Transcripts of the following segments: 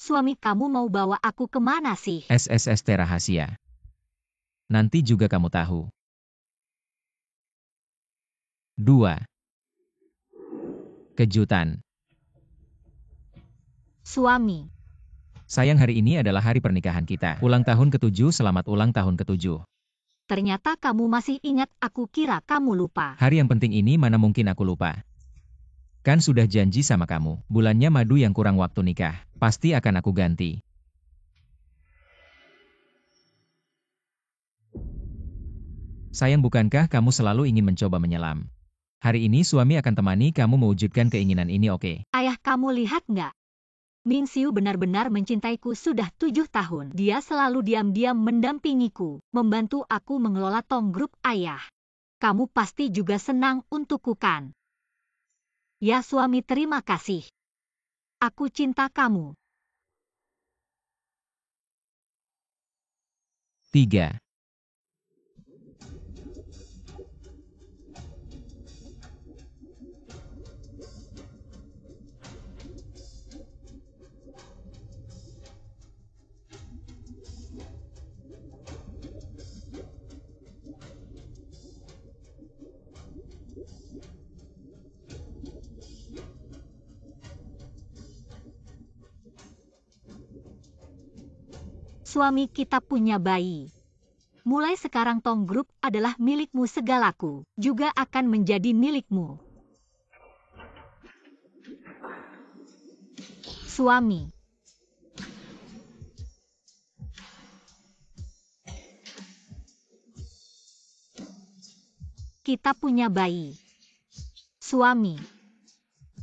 Suami kamu mau bawa aku kemana sih? SSST rahasia. Nanti juga kamu tahu. 2. Kejutan. Suami, Sayang, hari ini adalah hari pernikahan kita. Ulang tahun ke-7, selamat ulang tahun ke-7. ternyata kamu masih ingat, aku kira kamu lupa. Hari yang penting ini mana mungkin aku lupa. Kan sudah janji sama kamu, bulannya madu yang kurang waktu nikah. Pasti akan aku ganti. Sayang, bukankah kamu selalu ingin mencoba menyelam? Hari ini suami akan temani kamu mewujudkan keinginan ini, oke? Ayah, kamu lihat nggak? Min Siu benar-benar mencintaiku sudah 7 tahun. Dia selalu diam-diam mendampingiku, membantu aku mengelola Tong Group. Ayah, kamu pasti juga senang untukku kan? Ya suami, terima kasih. Aku cinta kamu. 3. Suami, kita punya bayi. Mulai sekarang Tong Group adalah milikmu, segalaku juga akan menjadi milikmu. Suami, kita punya bayi. Suami,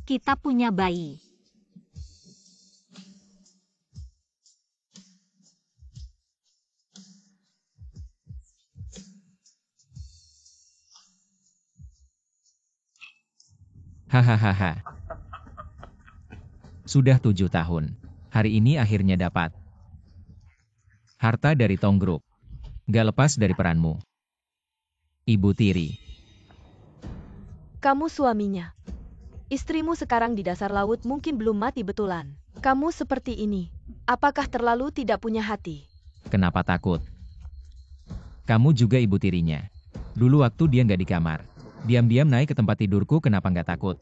kita punya bayi. Hahaha. Sudah 7 tahun. Hari ini akhirnya dapat. Harta dari Tong Group. Gak lepas dari peranmu. Ibu tiri. Kamu suaminya. Istrimu sekarang di dasar laut mungkin belum mati betulan. Kamu seperti ini. Apakah terlalu tidak punya hati? Kenapa takut? Kamu juga ibu tirinya. Dulu waktu dia nggak di kamar, diam-diam naik ke tempat tidurku, kenapa nggak takut?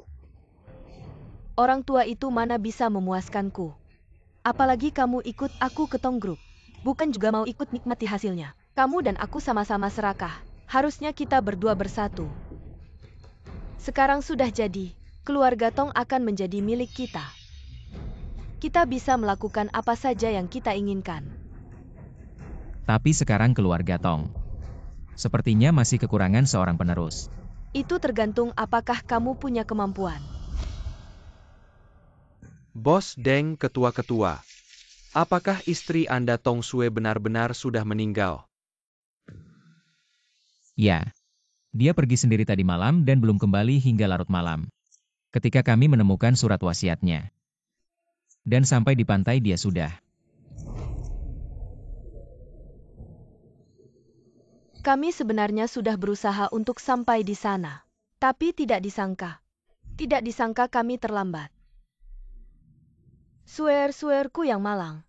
Orang tua itu mana bisa memuaskanku. Apalagi kamu ikut aku ke Tong Group. Bukan juga mau ikut nikmati hasilnya. Kamu dan aku sama-sama serakah. Harusnya kita berdua bersatu. Sekarang sudah jadi. Keluarga Tong akan menjadi milik kita. Kita bisa melakukan apa saja yang kita inginkan. Tapi sekarang keluarga Tong sepertinya masih kekurangan seorang penerus. Itu tergantung apakah kamu punya kemampuan. Bos Deng, ketua-ketua. Apakah istri Anda Tong Sue benar-benar sudah meninggal? Ya, dia pergi sendiri tadi malam dan belum kembali hingga larut malam. Ketika kami menemukan surat wasiatnya. Dan sampai di pantai dia sudah. Kami sebenarnya sudah berusaha untuk sampai di sana. Tapi tidak disangka. Tidak disangka kami terlambat. Suer-suerku yang malang.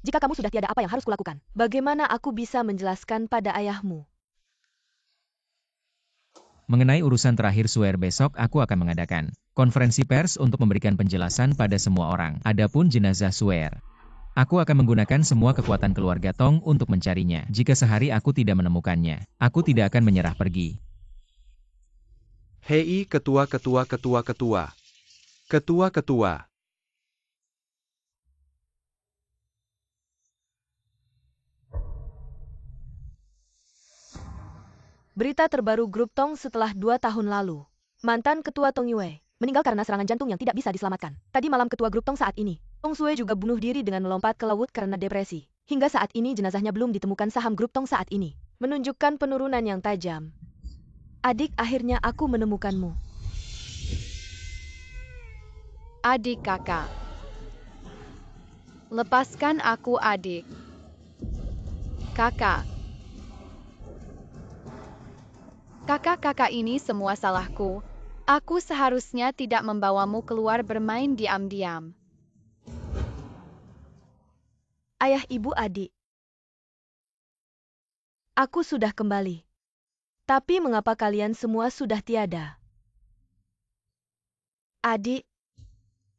Jika kamu sudah tiada apa yang harus kulakukan, bagaimana aku bisa menjelaskan pada ayahmu? Mengenai urusan terakhir Suer, besok aku akan mengadakan konferensi pers untuk memberikan penjelasan pada semua orang. Adapun jenazah Suer, aku akan menggunakan semua kekuatan keluarga Tong untuk mencarinya. Jika sehari aku tidak menemukannya, aku tidak akan menyerah pergi. Hei ketua-ketua-ketua-ketua. Ketua-ketua. Berita terbaru grup Tong setelah 2 tahun lalu. Mantan ketua Tong Yue meninggal karena serangan jantung yang tidak bisa diselamatkan. Tadi malam ketua grup Tong saat ini, Tong Sue juga bunuh diri dengan melompat ke laut karena depresi. Hingga saat ini jenazahnya belum ditemukan. Saham grup Tong saat ini menunjukkan penurunan yang tajam. Adik, akhirnya aku menemukanmu. Adik kakak. Lepaskan aku, adik. Kakak. Kakak-kakak, ini semua salahku. Aku seharusnya tidak membawamu keluar bermain diam-diam. Ayah, ibu, adik. Aku sudah kembali. Tapi mengapa kalian semua sudah tiada? Adik,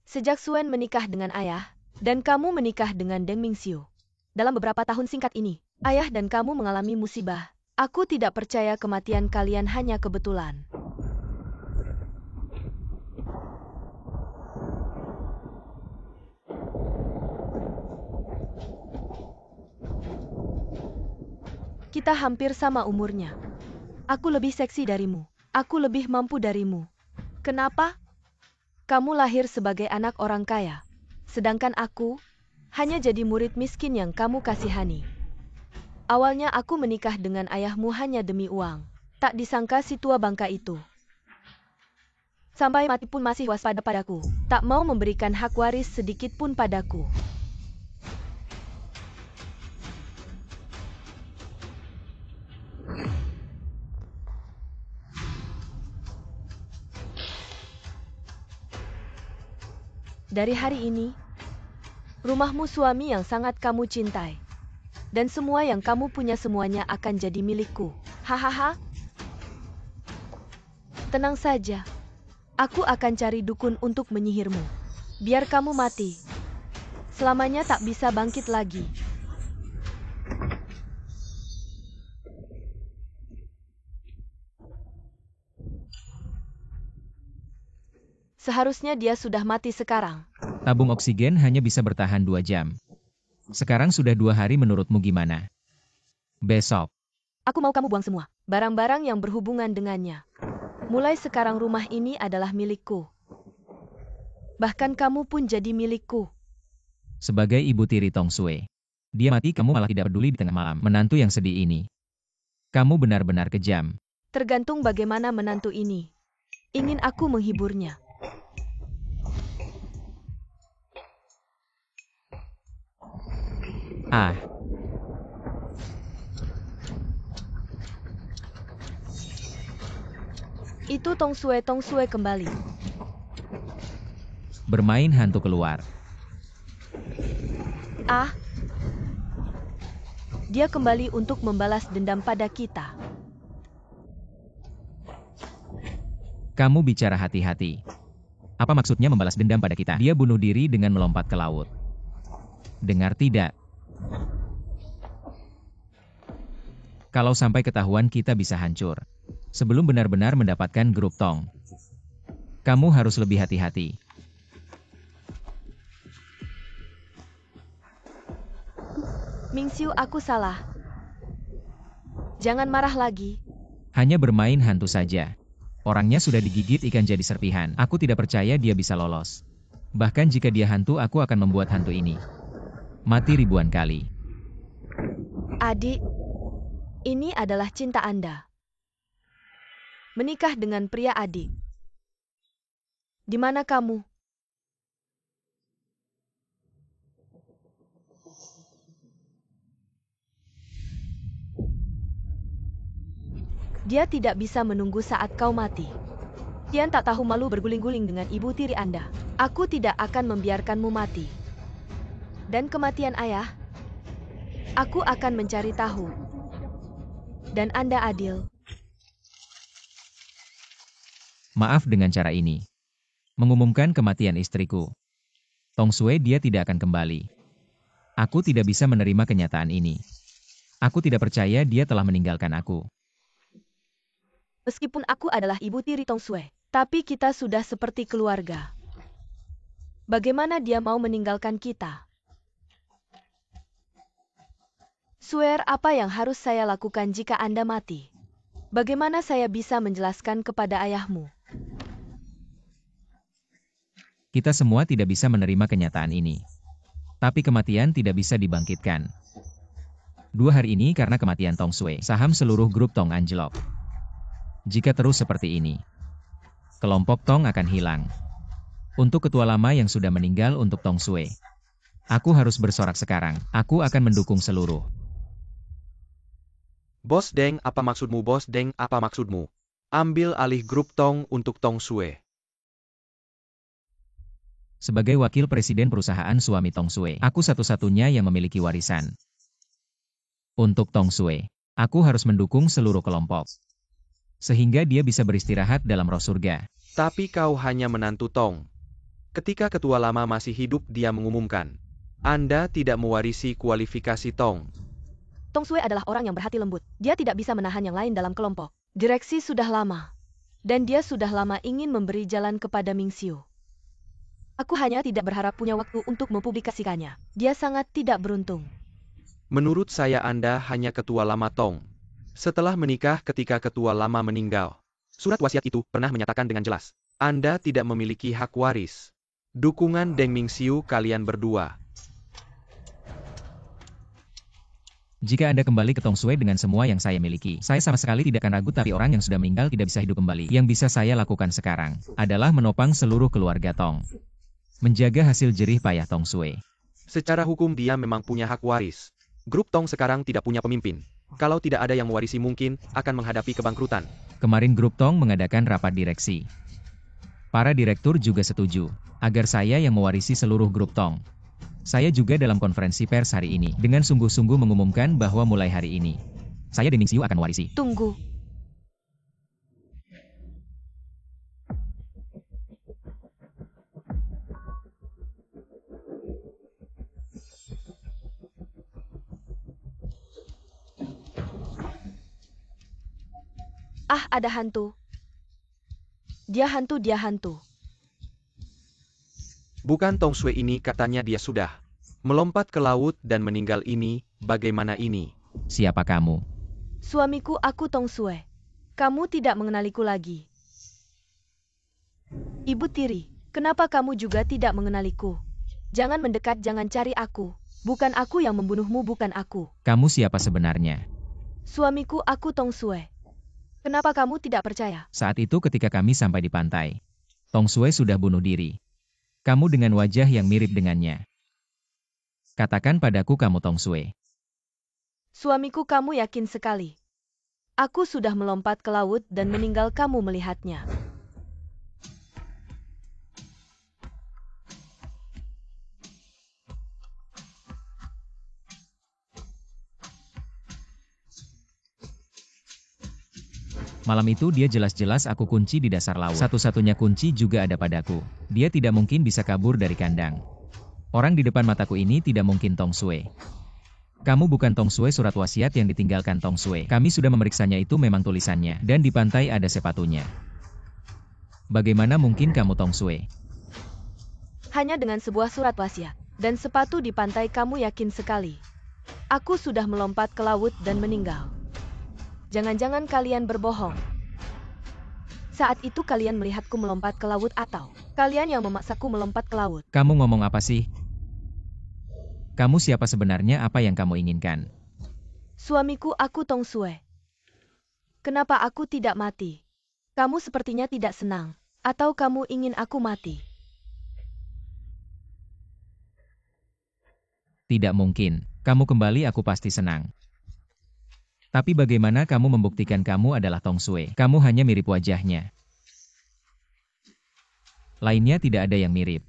sejak Suen menikah dengan ayah, dan kamu menikah dengan Deng Mingxiu. Dalam beberapa tahun singkat ini, ayah dan kamu mengalami musibah. Aku tidak percaya kematian kalian hanya kebetulan. Kita hampir sama umurnya. Aku lebih seksi darimu. Aku lebih mampu darimu. Kenapa? Kamu lahir sebagai anak orang kaya. Sedangkan aku hanya jadi murid miskin yang kamu kasihani. Awalnya aku menikah dengan ayahmu hanya demi uang. Tak disangka si tua bangka itu sampai mati pun masih waspada padaku. Tak mau memberikan hak waris sedikit pun padaku. Dari hari ini, rumahmu suami yang sangat kamu cintai. Dan semua yang kamu punya semuanya akan jadi milikku. Hahaha. Tenang saja. Aku akan cari dukun untuk menyihirmu. Biar kamu mati. Selamanya tak bisa bangkit lagi. Seharusnya dia sudah mati sekarang. Tabung oksigen hanya bisa bertahan 2 jam. Sekarang sudah 2 hari menurutmu gimana? Besok. Aku mau kamu buang semua barang-barang yang berhubungan dengannya. Mulai sekarang rumah ini adalah milikku. Bahkan kamu pun jadi milikku. Sebagai ibu tiri Tong Sue. Dia mati kamu malah tidak peduli di tengah malam. Menantu yang sedih ini. Kamu benar-benar kejam. Tergantung bagaimana menantu ini. Ingin aku menghiburnya. Ah. Itu Tong Sue kembali. Bermain hantu keluar. Ah. Dia kembali untuk membalas dendam pada kita. Kamu bicara hati-hati. Apa maksudnya membalas dendam pada kita? Dia bunuh diri dengan melompat ke laut. Dengar tidak? Kalau sampai ketahuan kita bisa hancur. Sebelum benar-benar mendapatkan grup Tong. Kamu harus lebih hati-hati. Mingxiu, aku salah. Jangan marah lagi. Hanya bermain hantu saja. Orangnya sudah digigit ikan jadi serpihan. Aku tidak percaya dia bisa lolos. Bahkan jika dia hantu, aku akan membuat hantu ini mati ribuan kali. Adik, ini adalah cinta Anda. Menikah dengan pria adik. Di mana kamu? Dia tidak bisa menunggu saat kau mati. Tian tak tahu malu berguling-guling dengan ibu tiri Anda. Aku tidak akan membiarkanmu mati. Dan kematian ayah, aku akan mencari tahu. Dan Anda adil. Maaf dengan cara ini. Mengumumkan kematian istriku. Tong Sue dia tidak akan kembali. Aku tidak bisa menerima kenyataan ini. Aku tidak percaya dia telah meninggalkan aku. Meskipun aku adalah ibu tiri Tong Sue, tapi kita sudah seperti keluarga. Bagaimana dia mau meninggalkan kita? Swear, apa yang harus saya lakukan jika Anda mati? Bagaimana saya bisa menjelaskan kepada ayahmu? Kita semua tidak bisa menerima kenyataan ini. Tapi kematian tidak bisa dibangkitkan. 2 hari ini karena kematian Tong Sue, saham seluruh grup Tong anjlok. Jika terus seperti ini, kelompok Tong akan hilang. Untuk ketua lama yang sudah meninggal untuk Tong Sue, aku harus bersorak sekarang. Aku akan mendukung seluruh. Bos Deng, apa maksudmu? Bos Deng, apa maksudmu? Ambil alih grup Tong untuk Tong Sue. Sebagai wakil presiden perusahaan suami Tong Sue, aku satu-satunya yang memiliki warisan. Untuk Tong Sue, aku harus mendukung seluruh kelompok. Sehingga dia bisa beristirahat dalam roh surga. Tapi kau hanya menantu Tong. Ketika ketua lama masih hidup dia mengumumkan, Anda tidak mewarisi kualifikasi Tong. Tong Sue adalah orang yang berhati lembut. Dia tidak bisa menahan yang lain dalam kelompok. Direksi sudah lama. Dan dia sudah lama ingin memberi jalan kepada Ming Xiu. Aku hanya tidak berharap punya waktu untuk mempublikasikannya. Dia sangat tidak beruntung. Menurut saya Anda hanya ketua lama Tong. Setelah menikah ketika ketua lama meninggal, surat wasiat itu pernah menyatakan dengan jelas, Anda tidak memiliki hak waris. Dukungan Deng Ming Xiu kalian berdua. Jika Anda kembali ke Tong Sue dengan semua yang saya miliki, saya sama sekali tidak akan ragu tapi orang yang sudah meninggal tidak bisa hidup kembali. Yang bisa saya lakukan sekarang adalah menopang seluruh keluarga Tong. Menjaga hasil jerih payah Tong Sue. Secara hukum dia memang punya hak waris. Grup Tong sekarang tidak punya pemimpin. Kalau tidak ada yang mewarisi mungkin akan menghadapi kebangkrutan. Kemarin grup Tong mengadakan rapat direksi. Para direktur juga setuju agar saya yang mewarisi seluruh grup Tong. Saya juga dalam konferensi pers hari ini dengan sungguh-sungguh mengumumkan bahwa mulai hari ini, saya Deng Ming Xiu akan mewarisi. Tunggu. Ah, ada hantu. Dia hantu. Bukan Tong Sue ini katanya dia sudah melompat ke laut dan meninggal ini, bagaimana ini? Siapa kamu? Suamiku aku Tong Sue. Kamu tidak mengenaliku lagi. Ibu tiri, kenapa kamu juga tidak mengenaliku? Jangan mendekat, jangan cari aku. Bukan aku yang membunuhmu, bukan aku. Kamu siapa sebenarnya? Suamiku aku Tong Sue. Kenapa kamu tidak percaya? Saat itu ketika kami sampai di pantai, Tong Sue sudah bunuh diri. Kamu dengan wajah yang mirip dengannya. Katakan padaku kamu Tong Sue. Suamiku kamu yakin sekali. Aku sudah melompat ke laut dan meninggal, kamu melihatnya. Malam itu dia jelas-jelas aku kunci di dasar laut. Satu-satunya kunci juga ada padaku. Dia tidak mungkin bisa kabur dari kandang. Orang di depan mataku ini tidak mungkin Tong Sue. Kamu bukan Tong Sue, surat wasiat yang ditinggalkan Tong Sue. Kami sudah memeriksanya, itu memang tulisannya. Dan di pantai ada sepatunya. Bagaimana mungkin kamu Tong Sue? Hanya dengan sebuah surat wasiat dan sepatu di pantai kamu yakin sekali. Aku sudah melompat ke laut dan meninggal. Jangan-jangan kalian berbohong. Saat itu kalian melihatku melompat ke laut atau kalian yang memaksaku melompat ke laut? Kamu ngomong apa sih? Kamu siapa sebenarnya, apa yang kamu inginkan? Suamiku aku Tong Sue. Kenapa aku tidak mati? Kamu sepertinya tidak senang. Atau kamu ingin aku mati? Tidak mungkin. Kamu kembali aku pasti senang. Tapi bagaimana kamu membuktikan kamu adalah Tong Sue? Kamu hanya mirip wajahnya. Lainnya tidak ada yang mirip.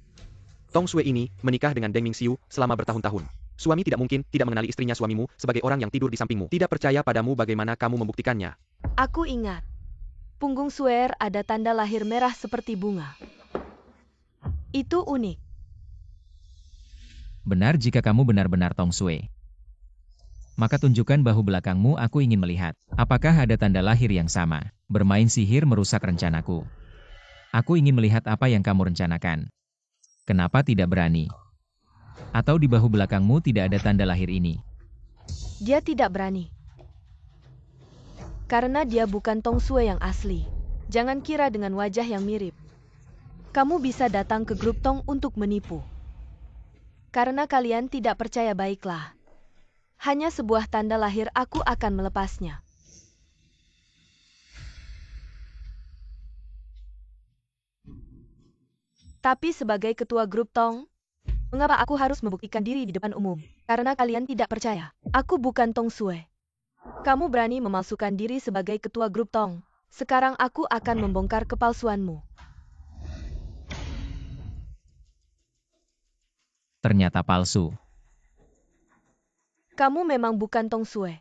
Tong Sue ini menikah dengan Deng Ming Xiu selama bertahun-tahun. Suami tidak mungkin tidak mengenali istrinya suamimu sebagai orang yang tidur di sampingmu. Tidak percaya padamu, bagaimana kamu membuktikannya? Aku ingat. Punggung Suer ada tanda lahir merah seperti bunga. Itu unik. Benar, jika kamu benar-benar Tong Sue. Maka tunjukkan bahu belakangmu, aku ingin melihat. Apakah ada tanda lahir yang sama? Bermain sihir merusak rencanaku. Aku ingin melihat apa yang kamu rencanakan. Kenapa tidak berani? Atau di bahu belakangmu tidak ada tanda lahir ini? Dia tidak berani. Karena dia bukan Tong Sue yang asli. Jangan kira dengan wajah yang mirip. Kamu bisa datang ke grup Tong untuk menipu. Karena kalian tidak percaya, baiklah. Hanya sebuah tanda lahir, aku akan melepasnya. Tapi sebagai ketua grup Tong, mengapa aku harus membuktikan diri di depan umum? Karena kalian tidak percaya. Aku bukan Tong Sue. Kamu berani memalsukan diri sebagai ketua grup Tong. Sekarang aku akan membongkar kepalsuanmu. Ternyata palsu. Kamu memang bukan Tong Sue.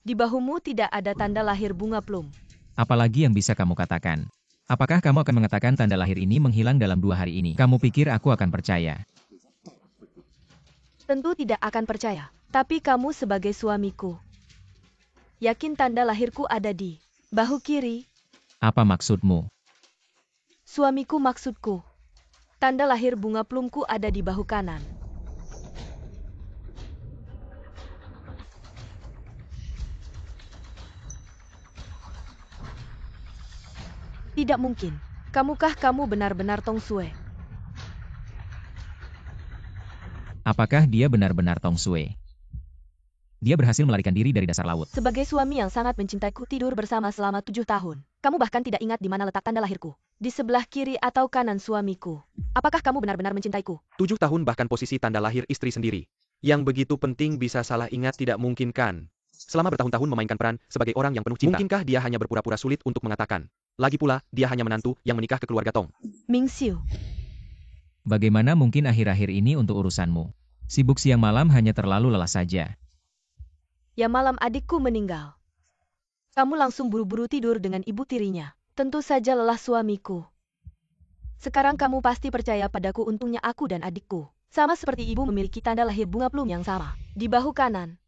Di bahumu tidak ada tanda lahir bunga plum. Apalagi yang bisa kamu katakan? Apakah kamu akan mengatakan tanda lahir ini menghilang dalam 2 hari ini? Kamu pikir aku akan percaya? Tentu tidak akan percaya. Tapi kamu sebagai suamiku. Yakin tanda lahirku ada di bahu kiri? Apa maksudmu? Suamiku maksudku. Tanda lahir bunga plumku ada di bahu kanan. Tidak mungkin. Kamukah kamu benar-benar Tong Sue? Apakah dia benar-benar Tong Sue? Dia berhasil melarikan diri dari dasar laut. Sebagai suami yang sangat mencintaiku tidur bersama selama 7 tahun. Kamu bahkan tidak ingat di mana letak tanda lahirku. Di sebelah kiri atau kanan suamiku. Apakah kamu benar-benar mencintaiku? 7 tahun bahkan posisi tanda lahir istri sendiri. Yang begitu penting bisa salah ingat tidak mungkin kan? Selama bertahun-tahun memainkan peran sebagai orang yang penuh cinta. Mungkinkah dia hanya berpura-pura sulit untuk mengatakan? Lagi pula, dia hanya menantu yang menikah ke keluarga Tong. Ming Xiu. Bagaimana mungkin akhir-akhir ini untuk urusanmu? Sibuk siang malam hanya terlalu lelah saja. Ya malam adikku meninggal. Kamu langsung buru-buru tidur dengan ibu tirinya. Tentu saja lelah suamiku. Sekarang kamu pasti percaya padaku, untungnya aku dan adikku. Sama seperti ibu memiliki tanda lahir bunga plum yang sama. Di bahu kanan.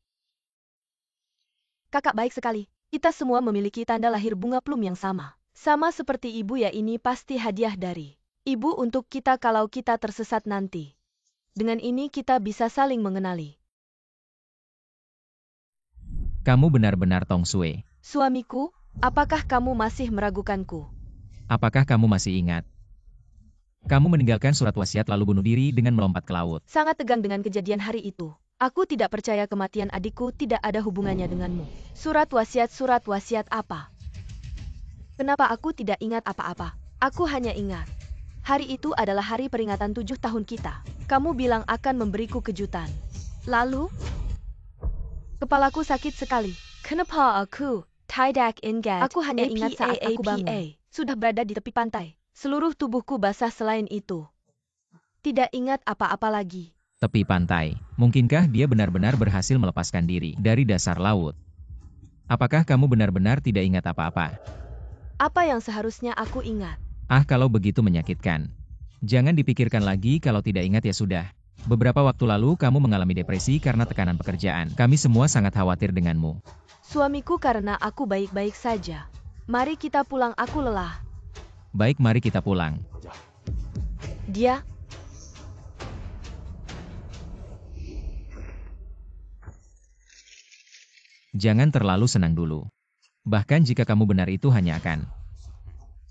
Kakak baik sekali. Kita semua memiliki tanda lahir bunga plum yang sama. Sama seperti ibu ya, ini pasti hadiah dari ibu untuk kita kalau kita tersesat nanti. Dengan ini kita bisa saling mengenali. Kamu benar-benar Tong Sue. Suamiku, apakah kamu masih meragukanku? Apakah kamu masih ingat? Kamu meninggalkan surat wasiat lalu bunuh diri dengan melompat ke laut. Sangat tegang dengan kejadian hari itu. Aku tidak percaya kematian adikku tidak ada hubungannya denganmu. Surat wasiat apa? Kenapa aku tidak ingat apa-apa? Aku hanya ingat. Hari itu adalah hari peringatan 7 tahun kita. Kamu bilang akan memberiku kejutan. Lalu? Kepalaku sakit sekali. Kenapa aku tidak ingat? Aku hanya ingat saat aku bangun. Sudah berada di tepi pantai. Seluruh tubuhku basah selain itu. Tidak ingat apa-apa lagi. Tepi pantai. Mungkinkah dia benar-benar berhasil melepaskan diri dari dasar laut? Apakah kamu benar-benar tidak ingat apa-apa? Apa yang seharusnya aku ingat? Kalau begitu menyakitkan. Jangan dipikirkan lagi, kalau tidak ingat ya sudah. Beberapa waktu lalu kamu mengalami depresi karena tekanan pekerjaan. Kami semua sangat khawatir denganmu. Suamiku, karena aku baik-baik saja. Mari kita pulang, aku lelah. Baik, mari kita pulang. Dia... Jangan terlalu senang dulu. Bahkan jika kamu benar, itu hanya akan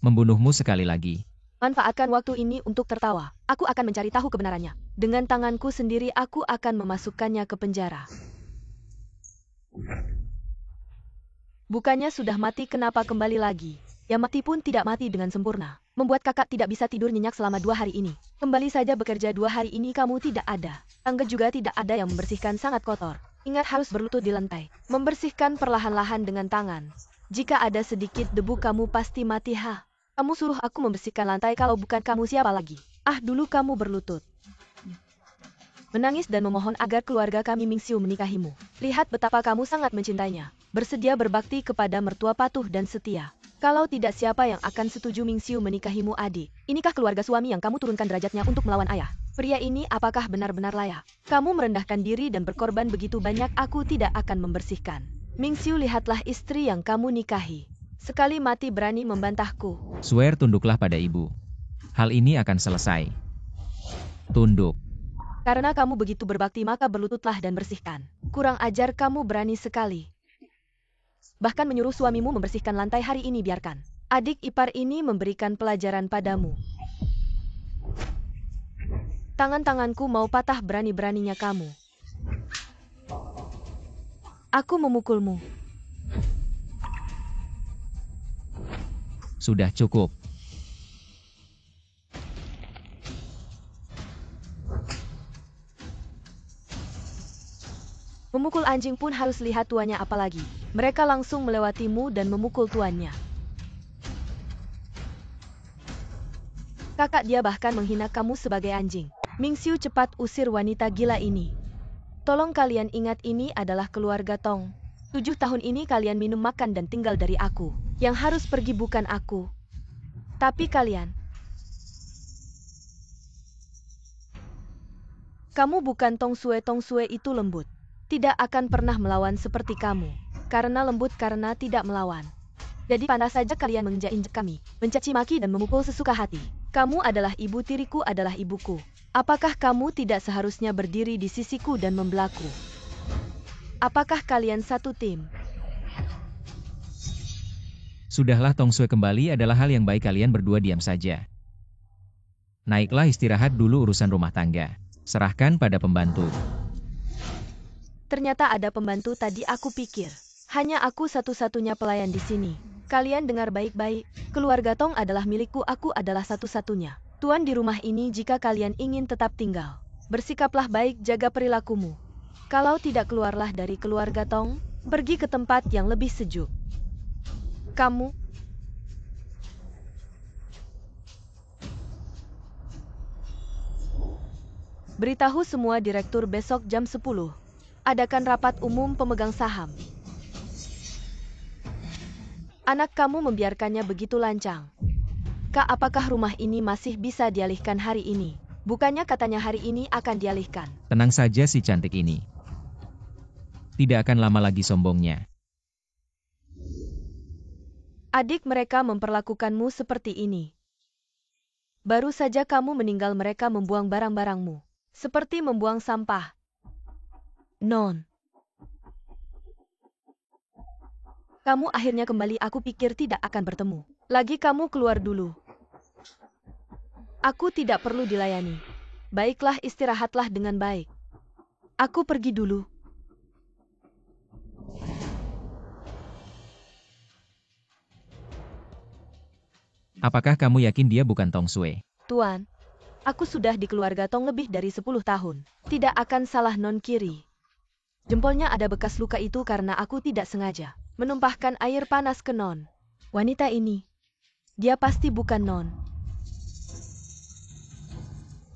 membunuhmu sekali lagi. Manfaatkan waktu ini untuk tertawa. Aku akan mencari tahu kebenarannya. Dengan tanganku sendiri aku akan memasukkannya ke penjara. Bukannya sudah mati, kenapa kembali lagi? Ya mati pun tidak mati dengan sempurna. Membuat kakak tidak bisa tidur nyenyak selama 2 hari ini. Kembali saja bekerja 2 hari ini kamu tidak ada. Tangga juga tidak ada yang membersihkan, sangat kotor. Ingat harus berlutut di lantai. Membersihkan perlahan-lahan dengan tangan. Jika ada sedikit debu kamu pasti mati. Kamu suruh aku membersihkan lantai, kalau bukan kamu siapa lagi? Dulu kamu berlutut. Menangis dan memohon agar keluarga kami Ming Xiu menikahimu. Lihat betapa kamu sangat mencintainya. Bersedia berbakti kepada mertua, patuh dan setia. Kalau tidak, siapa yang akan setuju Ming Xiu menikahimu, adik? Inikah keluarga suami yang kamu turunkan derajatnya untuk melawan ayah? Pria ini apakah benar-benar layak? Kamu merendahkan diri dan berkorban begitu banyak, aku tidak akan membersihkan. Ming Xiu, lihatlah istri yang kamu nikahi. Sekali mati berani membantahku. Swear, tunduklah pada ibu. Hal ini akan selesai. Tunduk. Karena kamu begitu berbakti maka berlututlah dan bersihkan. Kurang ajar, kamu berani sekali. Bahkan menyuruh suamimu membersihkan lantai hari ini. Biarkan adik ipar ini memberikan pelajaran padamu. Tangan-tanganku mau patah, berani-beraninya kamu. Aku memukulmu. Sudah cukup. Memukul anjing pun harus lihat tuannya, apalagi. Mereka langsung melewatimu dan memukul tuannya. Kakak dia bahkan menghina kamu sebagai anjing. Mingxiu cepat usir wanita gila ini. Tolong kalian ingat ini adalah keluarga Tong. 7 tahun ini kalian minum makan dan tinggal dari aku. Yang harus pergi bukan aku, tapi kalian. Kamu bukan Tong Sue itu lembut. Tidak akan pernah melawan seperti kamu. Karena lembut karena tidak melawan. Jadi panas saja kalian menginjak-injak kami, mencaci maki dan memukul sesuka hati. Kamu adalah ibu tiriku adalah ibuku. Apakah kamu tidak seharusnya berdiri di sisiku dan membelaku? Apakah kalian satu tim? Sudahlah Tong Sue kembali adalah hal yang baik kalian berdua diam saja. Naiklah istirahat dulu urusan rumah tangga. Serahkan pada pembantu. Ternyata ada pembantu tadi aku pikir. Hanya aku satu-satunya pelayan di sini. Kalian dengar baik-baik. Keluarga Tong adalah milikku, aku adalah satu-satunya tuan di rumah ini. Jika kalian ingin tetap tinggal, bersikaplah baik, jaga perilakumu. Kalau tidak, keluarlah dari keluarga Tong, pergi ke tempat yang lebih sejuk. Kamu beritahu semua direktur besok jam 10. Adakan rapat umum pemegang saham. Anak kamu membiarkannya begitu lancang. Kak, apakah rumah ini masih bisa dialihkan hari ini? Bukannya katanya hari ini akan dialihkan. Tenang saja si cantik ini. Tidak akan lama lagi sombongnya. Adik mereka memperlakukanmu seperti ini. Baru saja kamu meninggal mereka membuang barang-barangmu. Seperti membuang sampah. Non. Kamu akhirnya kembali, aku pikir tidak akan bertemu. Lagi kamu keluar dulu. Aku tidak perlu dilayani. Baiklah, istirahatlah dengan baik. Aku pergi dulu. Apakah kamu yakin dia bukan Tong Sue? Tuan, aku sudah di keluarga Tong lebih dari 10 tahun. Tidak akan salah non kiri. Jempolnya ada bekas luka itu karena aku tidak sengaja menumpahkan air panas ke non. Wanita ini, dia pasti bukan non.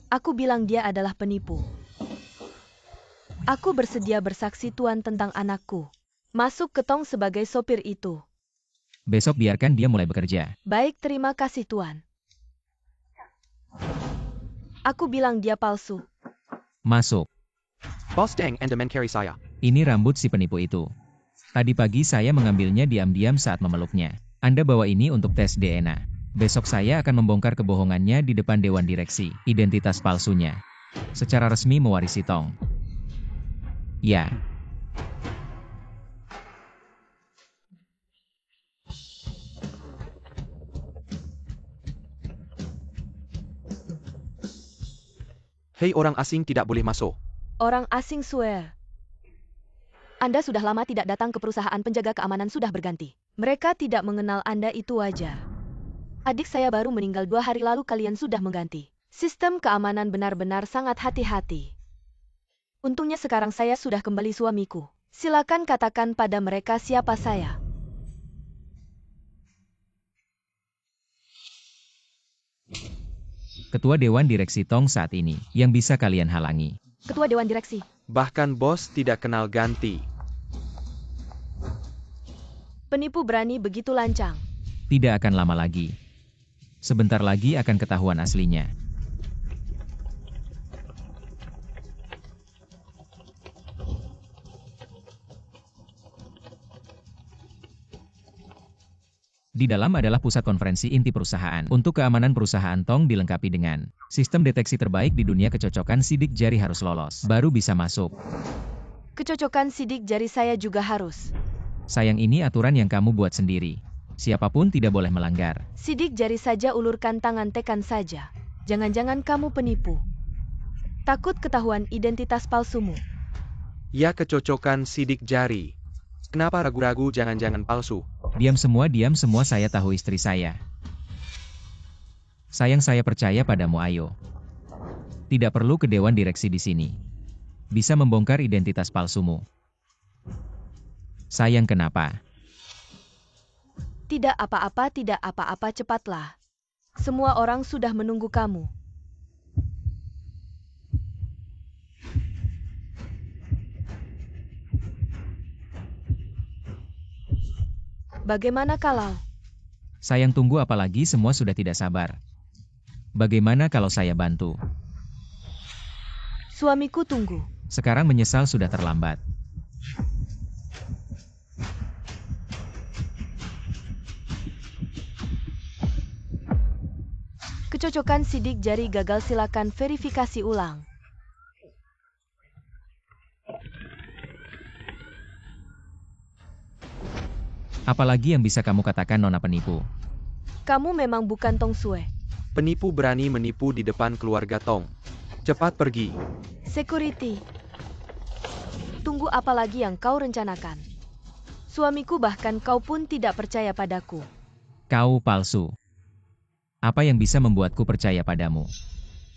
Aku bilang dia adalah penipu. Aku bersedia bersaksi tuan tentang anakku. Masuk ke Tong sebagai sopir itu. Besok biarkan dia mulai bekerja. Baik, terima kasih tuan. Aku bilang dia palsu. Masuk. Boss Deng and the men carry saya. Ini rambut si penipu itu. Tadi pagi saya mengambilnya diam-diam saat memeluknya. Anda bawa ini untuk tes DNA. Besok saya akan membongkar kebohongannya di depan Dewan Direksi, identitas palsunya. Secara resmi mewarisi Tong. Ya. Hei, orang asing tidak boleh masuk. Orang asing swear. Anda sudah lama tidak datang ke perusahaan, penjaga keamanan sudah berganti. Mereka tidak mengenal Anda, itu wajar. Adik saya baru meninggal 2 hari lalu, kalian sudah mengganti. Sistem keamanan benar-benar sangat hati-hati. Untungnya sekarang saya sudah kembali suamiku. Silakan katakan pada mereka siapa saya. Ketua Dewan Direksi Tong saat ini, yang bisa kalian halangi. Ketua Dewan Direksi. Bahkan bos tidak kenal ganti. Penipu berani begitu lancang. Tidak akan lama lagi. Sebentar lagi akan ketahuan aslinya. Di dalam adalah pusat konferensi inti perusahaan. Untuk keamanan perusahaan Tong dilengkapi dengan sistem deteksi terbaik di dunia. Kecocokan sidik jari harus lolos, baru bisa masuk. Kecocokan sidik jari saya juga harus. Sayang, ini aturan yang kamu buat sendiri. Siapapun tidak boleh melanggar. Sidik jari saja, ulurkan tangan, tekan saja. Jangan-jangan kamu penipu. Takut ketahuan identitas palsumu. Ya, kecocokan sidik jari. Kenapa ragu-ragu, jangan-jangan palsu? Diam semua, saya tahu istri saya. Sayang, saya percaya padamu, ayo. Tidak perlu ke Dewan Direksi di sini. Bisa membongkar identitas palsumu. Sayang, kenapa? Tidak apa-apa, cepatlah. Semua orang sudah menunggu kamu. Bagaimana kalau? Sayang tunggu apalagi semua sudah tidak sabar. Bagaimana kalau saya bantu? Suamiku tunggu. Sekarang menyesal sudah terlambat. Kecocokan sidik jari gagal, silakan verifikasi ulang. Apalagi yang bisa kamu katakan nona penipu? Kamu memang bukan Tong Sue. Penipu berani menipu di depan keluarga Tong. Cepat pergi. Security. Tunggu apa lagi yang kau rencanakan? Suamiku bahkan kau pun tidak percaya padaku. Kau palsu. Apa yang bisa membuatku percaya padamu?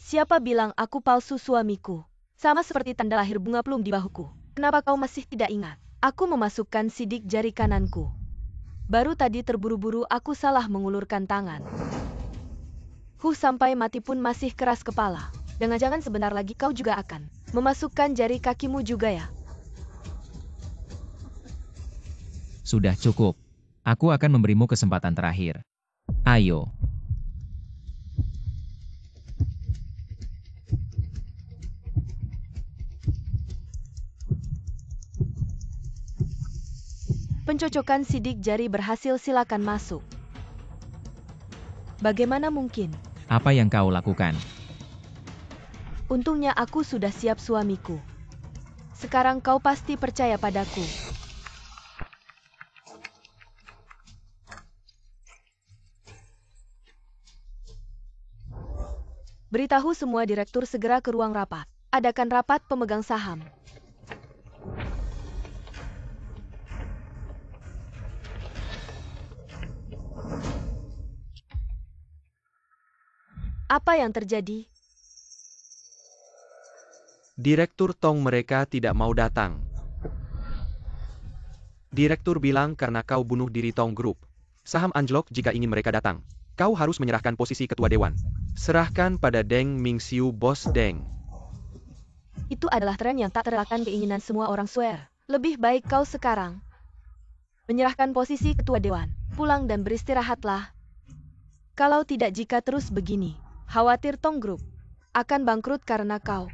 Siapa bilang aku palsu, suamiku? Sama seperti tanda lahir bunga plum di bahuku. Kenapa kau masih tidak ingat? Aku memasukkan sidik jari kananku. Baru tadi terburu-buru aku salah mengulurkan tangan. Sampai mati pun masih keras kepala. Jangan-jangan sebentar lagi kau juga akan memasukkan jari kakimu juga ya? Sudah cukup. Aku akan memberimu kesempatan terakhir. Ayo. Pencocokan sidik jari berhasil, silakan masuk. Bagaimana mungkin? Apa yang kau lakukan? Untungnya aku sudah siap, suamiku. Sekarang kau pasti percaya padaku. Beritahu semua direktur segera ke ruang rapat. Adakan rapat pemegang saham. Apa yang terjadi? Direktur Tong mereka tidak mau datang. Direktur bilang karena kau bunuh diri Tong Group. Saham anjlok jika ingin mereka datang. Kau harus menyerahkan posisi ketua dewan. Serahkan pada Deng Mingxiu, bos Deng. Itu adalah tren yang tak terelakkan keinginan semua orang Swear. Lebih baik kau sekarang menyerahkan posisi ketua dewan. Pulang dan beristirahatlah. Kalau tidak, jika terus begini, khawatir Tong Group akan bangkrut karena kau.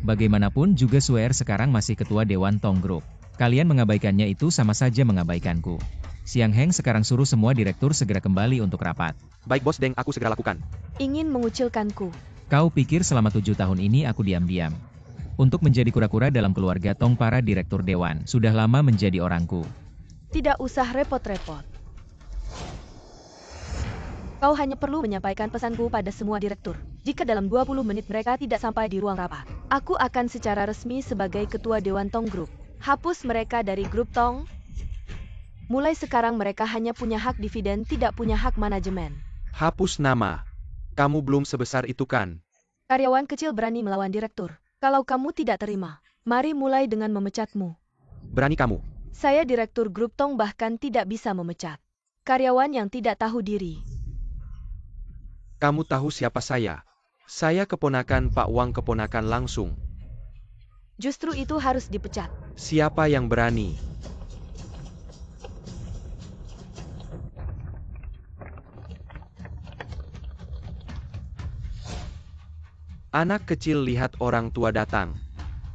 Bagaimanapun juga Swear sekarang masih ketua dewan Tong Group. Kalian mengabaikannya itu sama saja mengabaikanku. Siang Heng sekarang suruh semua direktur segera kembali untuk rapat. Baik bos Deng, aku segera lakukan. Ingin mengucilkanku. Kau pikir selama 7 tahun ini aku diam-diam? Untuk menjadi kura-kura dalam keluarga Tong, para direktur dewan sudah lama menjadi orangku. Tidak usah repot-repot. Kau hanya perlu menyampaikan pesanku pada semua direktur. Jika dalam 20 menit mereka tidak sampai di ruang rapat, aku akan secara resmi sebagai ketua dewan Tong Group hapus mereka dari grup Tong. Mulai sekarang mereka hanya punya hak dividen, tidak punya hak manajemen. Hapus nama. Kamu belum sebesar itu kan? Karyawan kecil berani melawan direktur. Kalau kamu tidak terima, mari mulai dengan memecatmu. Berani kamu? Saya direktur grup Tong bahkan tidak bisa memecat karyawan yang tidak tahu diri. Kamu tahu siapa saya? Saya keponakan Pak Wang, keponakan langsung. Justru itu harus dipecat. Siapa yang berani? Anak kecil lihat orang tua datang.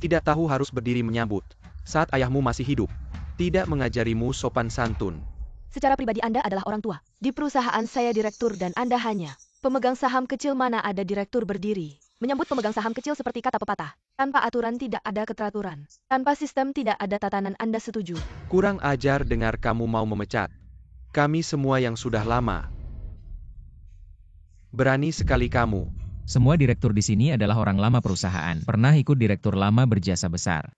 Tidak tahu harus berdiri menyambut. Saat ayahmu masih hidup. Tidak mengajarimu sopan santun. Secara pribadi Anda adalah orang tua. Di perusahaan saya direktur dan Anda hanya pemegang saham kecil. Mana ada direktur berdiri menyambut pemegang saham kecil seperti kata pepatah. Tanpa aturan tidak ada keteraturan. Tanpa sistem tidak ada tatanan. Anda setuju? Kurang ajar dengar kamu mau memecat. Kami semua yang sudah lama. Berani sekali kamu. Semua direktur di sini adalah orang lama perusahaan, pernah ikut direktur lama berjasa besar.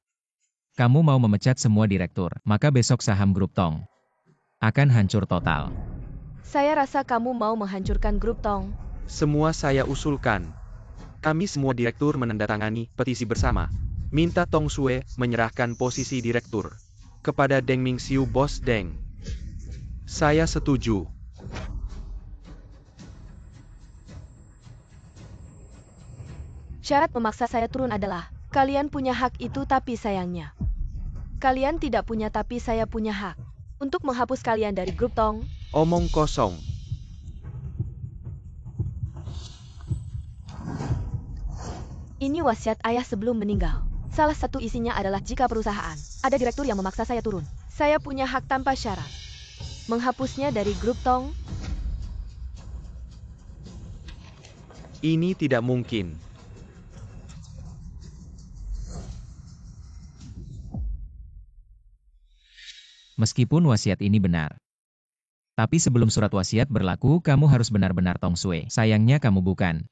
Kamu mau memecat semua direktur, maka besok saham grup Tong akan hancur total. Saya rasa kamu mau menghancurkan grup Tong. Semua saya usulkan. Kami semua direktur menandatangani petisi bersama. Minta Tong Sue menyerahkan posisi direktur kepada Deng Mingxiu, bos Deng. Saya setuju. Syarat memaksa saya turun adalah, kalian punya hak itu, tapi sayangnya kalian tidak punya, tapi saya punya hak. Untuk menghapus kalian dari grup Tong, Omong kosong. ini wasiat ayah sebelum meninggal. Salah satu isinya adalah jika perusahaan ada direktur yang memaksa saya turun, saya punya hak tanpa syarat menghapusnya dari grup Tong. Ini tidak mungkin. Meskipun wasiat ini benar. Tapi sebelum surat wasiat berlaku, kamu harus benar-benar Tong Sue. Sayangnya kamu bukan.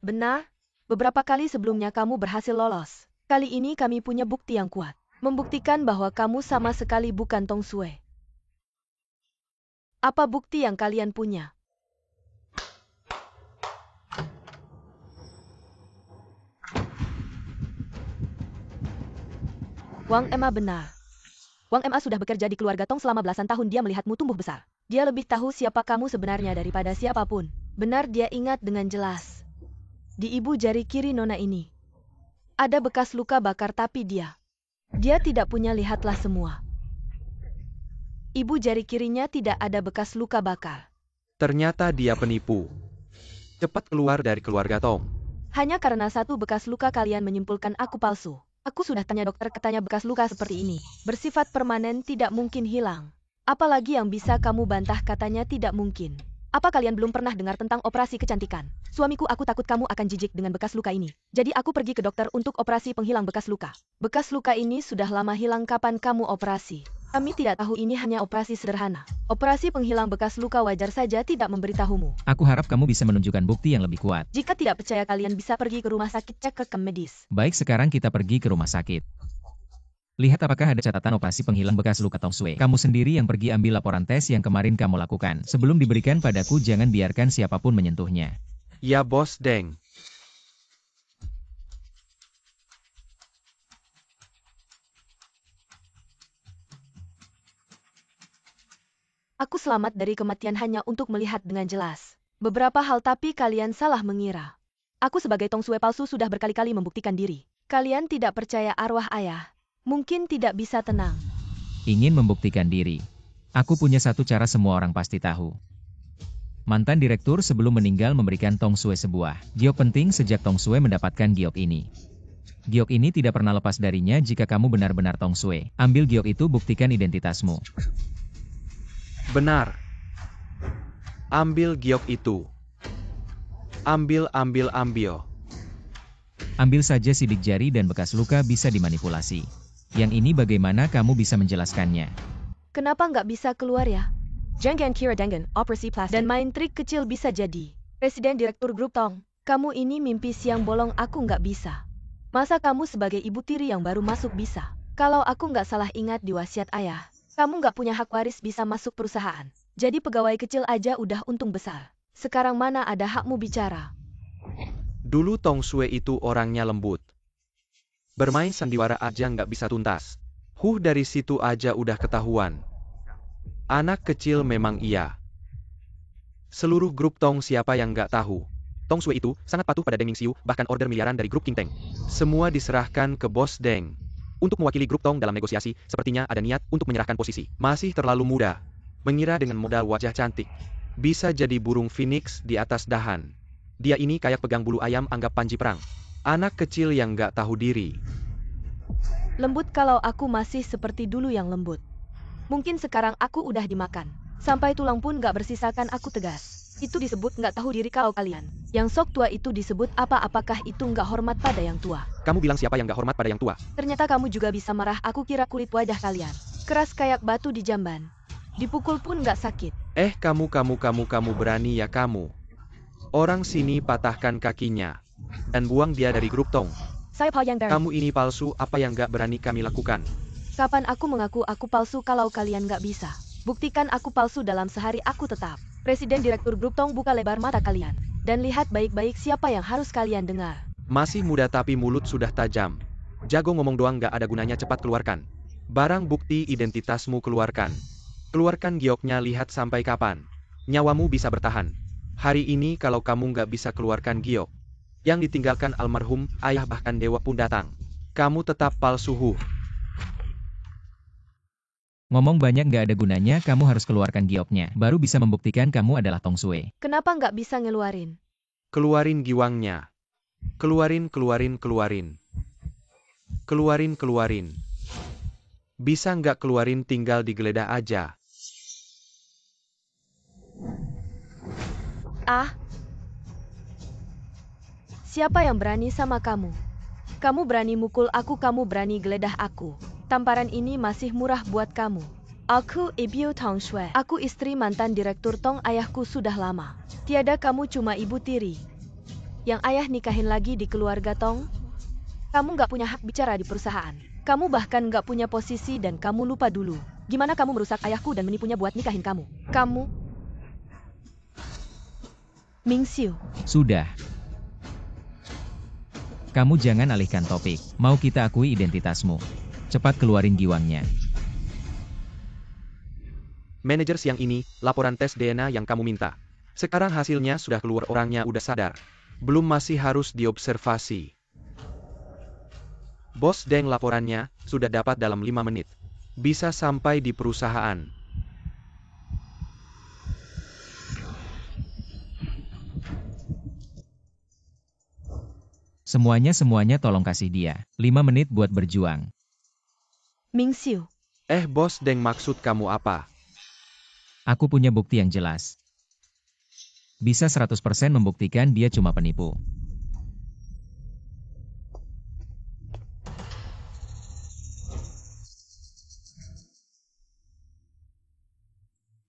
Benar, beberapa kali sebelumnya kamu berhasil lolos. Kali ini kami punya bukti yang kuat, membuktikan bahwa kamu sama sekali bukan Tong Sue. Apa bukti yang kalian punya? Wang Emma benar. Wang Emma sudah bekerja di keluarga Tong selama belasan tahun. Dia melihatmu tumbuh besar. Dia lebih tahu siapa kamu sebenarnya daripada siapapun. Benar, dia ingat dengan jelas. Di ibu jari kiri Nona ini ada bekas luka bakar, tapi dia tidak punya. Lihatlah semua. Ibu jari kirinya tidak ada bekas luka bakar. Ternyata dia penipu. Cepat keluar dari keluarga Tong. Hanya karena satu bekas luka kalian menyimpulkan aku palsu. Aku sudah tanya dokter, katanya bekas luka seperti ini bersifat permanen, tidak mungkin hilang. Apalagi yang bisa kamu bantah, katanya tidak mungkin. Apa kalian belum pernah dengar tentang operasi kecantikan? Suamiku, aku takut kamu akan jijik dengan bekas luka ini. Jadi aku pergi ke dokter untuk operasi penghilang bekas luka. Bekas luka ini sudah lama hilang. Kapan kamu operasi? Kami tidak tahu, ini hanya operasi sederhana. Operasi penghilang bekas luka, wajar saja tidak memberitahumu. Aku harap kamu bisa menunjukkan bukti yang lebih kuat. Jika tidak percaya, kalian bisa pergi ke rumah sakit cek rekam medis. Baik, sekarang kita pergi ke rumah sakit. Lihat apakah ada catatan operasi penghilang bekas luka Tong Sue. Kamu sendiri yang pergi ambil laporan tes yang kemarin kamu lakukan. Sebelum diberikan padaku, jangan biarkan siapapun menyentuhnya. Ya, Bos Deng. Aku selamat dari kematian hanya untuk melihat dengan jelas beberapa hal, tapi kalian salah mengira. Aku sebagai Tong Sue palsu sudah berkali-kali membuktikan diri. Kalian tidak percaya arwah ayah. Mungkin tidak bisa tenang. Ingin membuktikan diri. Aku punya satu cara semua orang pasti tahu. Mantan direktur sebelum meninggal memberikan Tong Sue sebuah giok penting sejak Tong Sue mendapatkan giok ini. Giok ini tidak pernah lepas darinya jika kamu benar-benar Tong Sue. Ambil giok itu, buktikan identitasmu. Benar. Ambil giok itu. Ambil. Ambil saja sidik jari dan bekas luka bisa dimanipulasi. Yang ini bagaimana kamu bisa menjelaskannya? Kenapa nggak bisa keluar ya? Jangan kira dengan operasi plastik dan main trik kecil bisa jadi presiden direktur grup Tong. Kamu ini mimpi siang bolong. Aku nggak bisa. Masa kamu sebagai ibu tiri yang baru masuk bisa? Kalau aku nggak salah ingat di wasiat ayah, kamu nggak punya hak waris bisa masuk perusahaan. Jadi pegawai kecil aja udah untung besar. Sekarang mana ada hakmu bicara? Dulu Tong Sue itu orangnya lembut. Bermain sandiwara aja nggak bisa tuntas. Dari situ aja udah ketahuan. Anak kecil memang iya. Seluruh grup Tong siapa yang nggak tahu. Tong Sue itu sangat patuh pada Deng Mingxiu, bahkan order miliaran dari grup King Teng. Semua diserahkan ke Bos Deng. Untuk mewakili grup Tong dalam negosiasi, sepertinya ada niat untuk menyerahkan posisi. Masih terlalu muda. Mengira dengan modal wajah cantik bisa jadi burung phoenix di atas dahan. Dia ini kayak pegang bulu ayam anggap panji perang. Anak kecil yang nggak tahu diri. Lembut kalau aku masih seperti dulu yang lembut. Mungkin sekarang aku udah dimakan. Sampai tulang pun nggak bersisakan, aku tegas. Itu disebut nggak tahu diri kalau kalian. Yang sok tua itu disebut apa? Apakah itu nggak hormat pada yang tua? Kamu bilang siapa yang nggak hormat pada yang tua? Ternyata kamu juga bisa marah. Aku kira kulit wajah kalian keras kayak batu di jamban. Dipukul pun nggak sakit. Kamu berani ya kamu. Orang sini patahkan kakinya. Dan buang dia dari grup Tong. Saya yang dari. Kamu ini palsu, apa yang nggak berani kami lakukan? Kapan aku mengaku aku palsu kalau kalian nggak bisa? Buktikan aku palsu dalam sehari. Aku tetap presiden direktur grup Tong. Buka lebar mata kalian. Dan lihat baik-baik siapa yang harus kalian dengar. Masih muda tapi mulut sudah tajam. Jago ngomong doang nggak ada gunanya, cepat keluarkan. Barang bukti identitasmu keluarkan. Keluarkan gioknya, lihat sampai kapan nyawamu bisa bertahan. Hari ini kalau kamu nggak bisa keluarkan giok yang ditinggalkan almarhum ayah, bahkan dewa pun datang, kamu tetap palsu. Ngomong banyak nggak ada gunanya, kamu harus keluarkan gioknya. Baru bisa membuktikan kamu adalah Tong Sue. Kenapa nggak bisa ngeluarin? Keluarin giwangnya. Keluarin, keluarin, keluarin. Keluarin, keluarin. Bisa nggak keluarin, tinggal digeledah aja. Ah! Siapa yang berani sama kamu? Kamu berani mukul aku, kamu berani geledah aku. Tamparan ini masih murah buat kamu. Aku Ibu Tong Sue. Aku istri mantan direktur Tong, ayahku sudah lama. Tiada kamu cuma ibu tiri. Yang ayah nikahin lagi di keluarga Tong? Kamu nggak punya hak bicara di perusahaan. Kamu bahkan nggak punya posisi dan kamu lupa dulu. Gimana kamu merusak ayahku dan menipunya buat nikahin kamu? Kamu... Ming Siu. Sudah. Kamu jangan alihkan topik. Mau kita akui identitasmu. Cepat keluarin giwangnya. Manajer siang ini, laporan tes DNA yang kamu minta. Sekarang hasilnya sudah keluar, orangnya udah sadar. Belum, masih harus diobservasi. Bos Deng, laporannya sudah dapat dalam 5 menit. Bisa sampai di perusahaan. Semuanya tolong kasih dia 5 menit buat berjuang. Ming Siu. Bos Deng, maksud kamu apa? Aku punya bukti yang jelas. Bisa 100% membuktikan dia cuma penipu.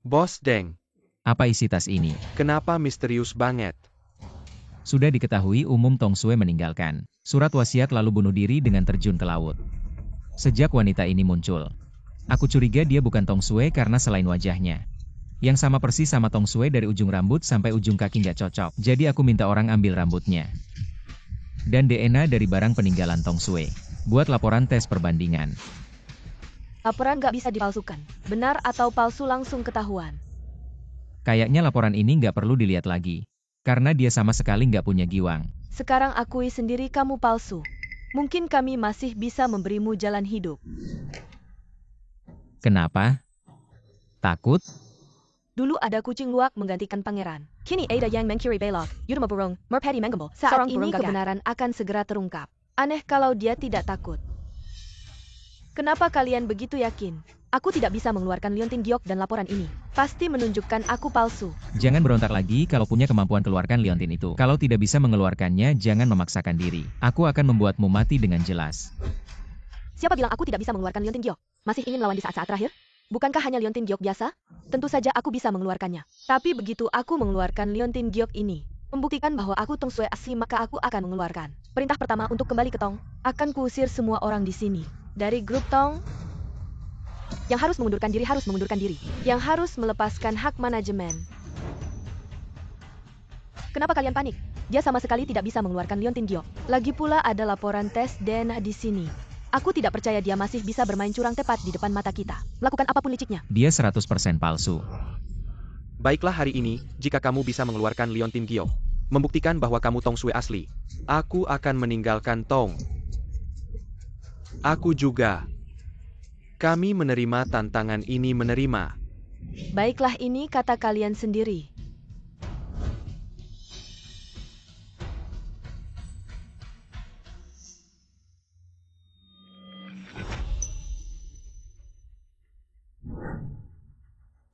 Bos Deng, Apa isi tas ini? kenapa misterius banget? Sudah diketahui umum Tong Sue meninggalkan surat wasiat lalu bunuh diri dengan terjun ke laut. Sejak wanita ini muncul, aku curiga dia bukan Tong Sue karena selain wajahnya, yang sama persis sama Tong Sue dari ujung rambut sampai ujung kaki nggak cocok. Jadi aku minta orang ambil rambutnya. Dan DNA dari barang peninggalan Tong Sue. Buat laporan tes perbandingan. Laporan nggak bisa dipalsukan. Benar atau palsu langsung ketahuan. Kayaknya laporan ini nggak perlu dilihat lagi. Karena dia sama sekali nggak punya giwang. Sekarang akui sendiri kamu palsu. Mungkin kami masih bisa memberimu jalan hidup. Kenapa? Takut? Dulu ada kucing luwak menggantikan pangeran. Kini ada yang mencuri belok. Yudama burung, merpati menggembol. Saat ini kebenaran akan segera terungkap. Aneh kalau dia tidak takut. Kenapa kalian begitu yakin? Aku tidak bisa mengeluarkan liontin giok dan laporan ini. Pasti menunjukkan aku palsu. Jangan berontak lagi kalau punya kemampuan keluarkan liontin itu. Kalau tidak bisa mengeluarkannya, jangan memaksakan diri. Aku akan membuatmu mati dengan jelas. Siapa bilang aku tidak bisa mengeluarkan liontin giok? Masih ingin melawan di saat-saat terakhir? Bukankah hanya liontin giok biasa? Tentu saja aku bisa mengeluarkannya. Tapi begitu aku mengeluarkan liontin giok ini, membuktikan bahwa aku Tong Sue asli, maka aku akan mengeluarkan. Perintah pertama untuk kembali ke Tong, akan kuusir semua orang di sini. Dari grup Tong, yang harus mengundurkan diri harus mengundurkan diri. Yang harus melepaskan hak manajemen. Kenapa kalian panik? Dia sama sekali tidak bisa mengeluarkan liontin giok. Lagi pula ada laporan tes DNA di sini. Aku tidak percaya dia masih bisa bermain curang tepat di depan mata kita. Lakukan apapun liciknya. Dia 100% palsu. Baiklah, hari ini, jika kamu bisa mengeluarkan liontin giok, membuktikan bahwa kamu Tong Sue asli, aku akan meninggalkan Tong. Aku juga. Kami menerima tantangan ini, menerima. Baiklah, ini kata kalian sendiri.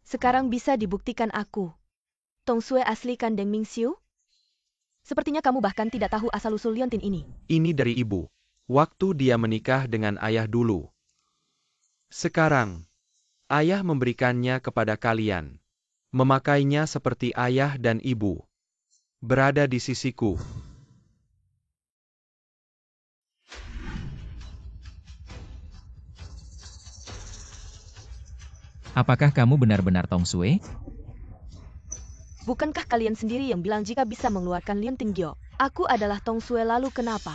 Sekarang bisa dibuktikan aku. Tong Sue asli kan Deng Ming Siu? Sepertinya kamu bahkan tidak tahu asal-usul liontin ini. Ini dari ibu. Waktu dia menikah dengan ayah dulu. Sekarang, ayah memberikannya kepada kalian. Memakainya seperti ayah dan ibu. Berada di sisiku. Apakah kamu benar-benar Tong Sue? Bukankah kalian sendiri yang bilang jika bisa mengeluarkan liontin giok? Aku adalah Tong Sue, lalu kenapa?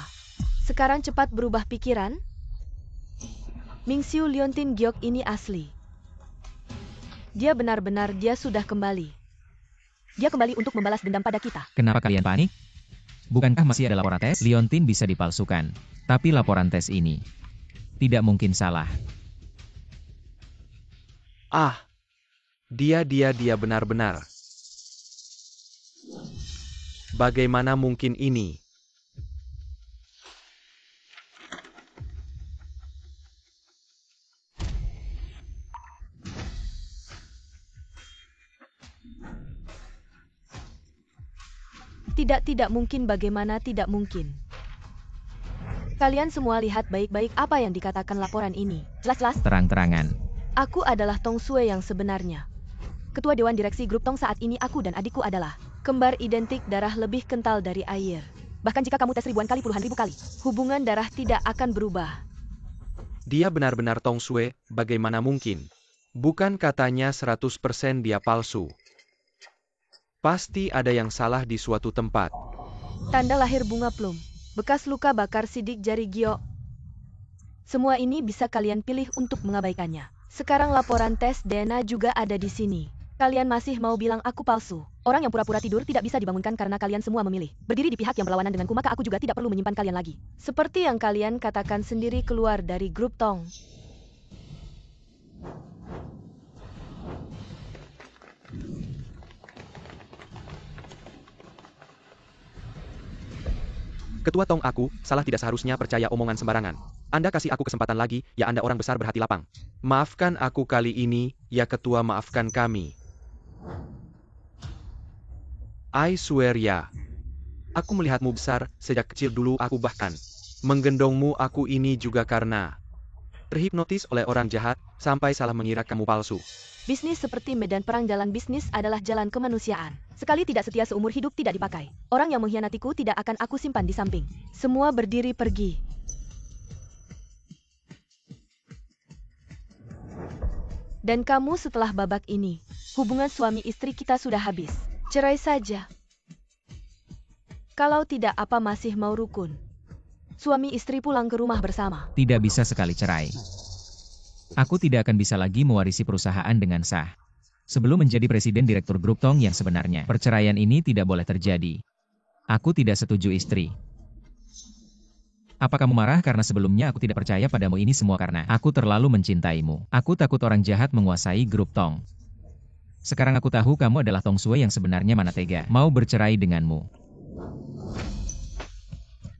Sekarang cepat berubah pikiran? Ming Siu, liontin giok ini asli. Dia benar-benar, dia sudah kembali. Dia kembali untuk membalas dendam pada kita. Kenapa kalian panik? Bukankah masih ada laporan tes? Liontin bisa dipalsukan. Tapi laporan tes ini tidak mungkin salah. Ah, dia benar-benar. Bagaimana mungkin ini? Tidak mungkin, bagaimana tidak mungkin? Kalian semua lihat baik-baik apa yang dikatakan laporan ini. Jelas-jelas, Terang-terangan. aku adalah Tong Sue yang sebenarnya. Ketua Dewan Direksi Grup Tong saat ini aku dan adikku adalah kembar identik, darah lebih kental dari air. Bahkan jika kamu tes ribuan kali, puluhan ribu kali, hubungan darah tidak akan berubah. Dia benar-benar Tong Sue, bagaimana mungkin? Bukan katanya 100% dia palsu. Pasti ada yang salah di suatu tempat. Tanda lahir bunga plum, bekas luka bakar sidik jari Gio. Semua ini bisa kalian pilih untuk mengabaikannya. Sekarang laporan tes DNA juga ada di sini. Kalian masih mau bilang aku palsu? Orang yang pura-pura tidur tidak bisa dibangunkan karena kalian semua memilih berdiri di pihak yang berlawanan denganku, maka aku juga tidak perlu menyimpan kalian lagi. Seperti yang kalian katakan sendiri, keluar dari grup Tong. Ketua Tong, aku salah, tidak seharusnya percaya omongan sembarangan. Anda kasih aku kesempatan lagi, ya Anda orang besar berhati lapang. Maafkan aku kali ini, ya Ketua, maafkan kami. I swear ya. Aku melihatmu besar, sejak kecil dulu aku bahkan menggendongmu, aku ini juga karena terhipnotis oleh orang jahat, sampai salah mengira kamu palsu. Bisnis seperti medan perang, jalan bisnis adalah jalan kemanusiaan. Sekali tidak setia seumur hidup tidak dipakai. Orang yang mengkhianatiku tidak akan aku simpan di samping. Semua berdiri pergi. Dan kamu setelah babak ini, hubungan suami istri kita sudah habis. Cerai saja. Kalau tidak, apa masih mau rukun? Suami istri pulang ke rumah bersama. Tidak bisa sekali cerai. Aku tidak akan bisa lagi mewarisi perusahaan dengan sah. Sebelum menjadi presiden direktur Grup Tong yang sebenarnya, perceraian ini tidak boleh terjadi. Aku tidak setuju, istri. Apa kamu marah karena sebelumnya aku tidak percaya padamu? Ini semua karena aku terlalu mencintaimu. Aku takut orang jahat menguasai Grup Tong. Sekarang aku tahu kamu adalah Tong Sue yang sebenarnya, mana tega mau bercerai denganmu.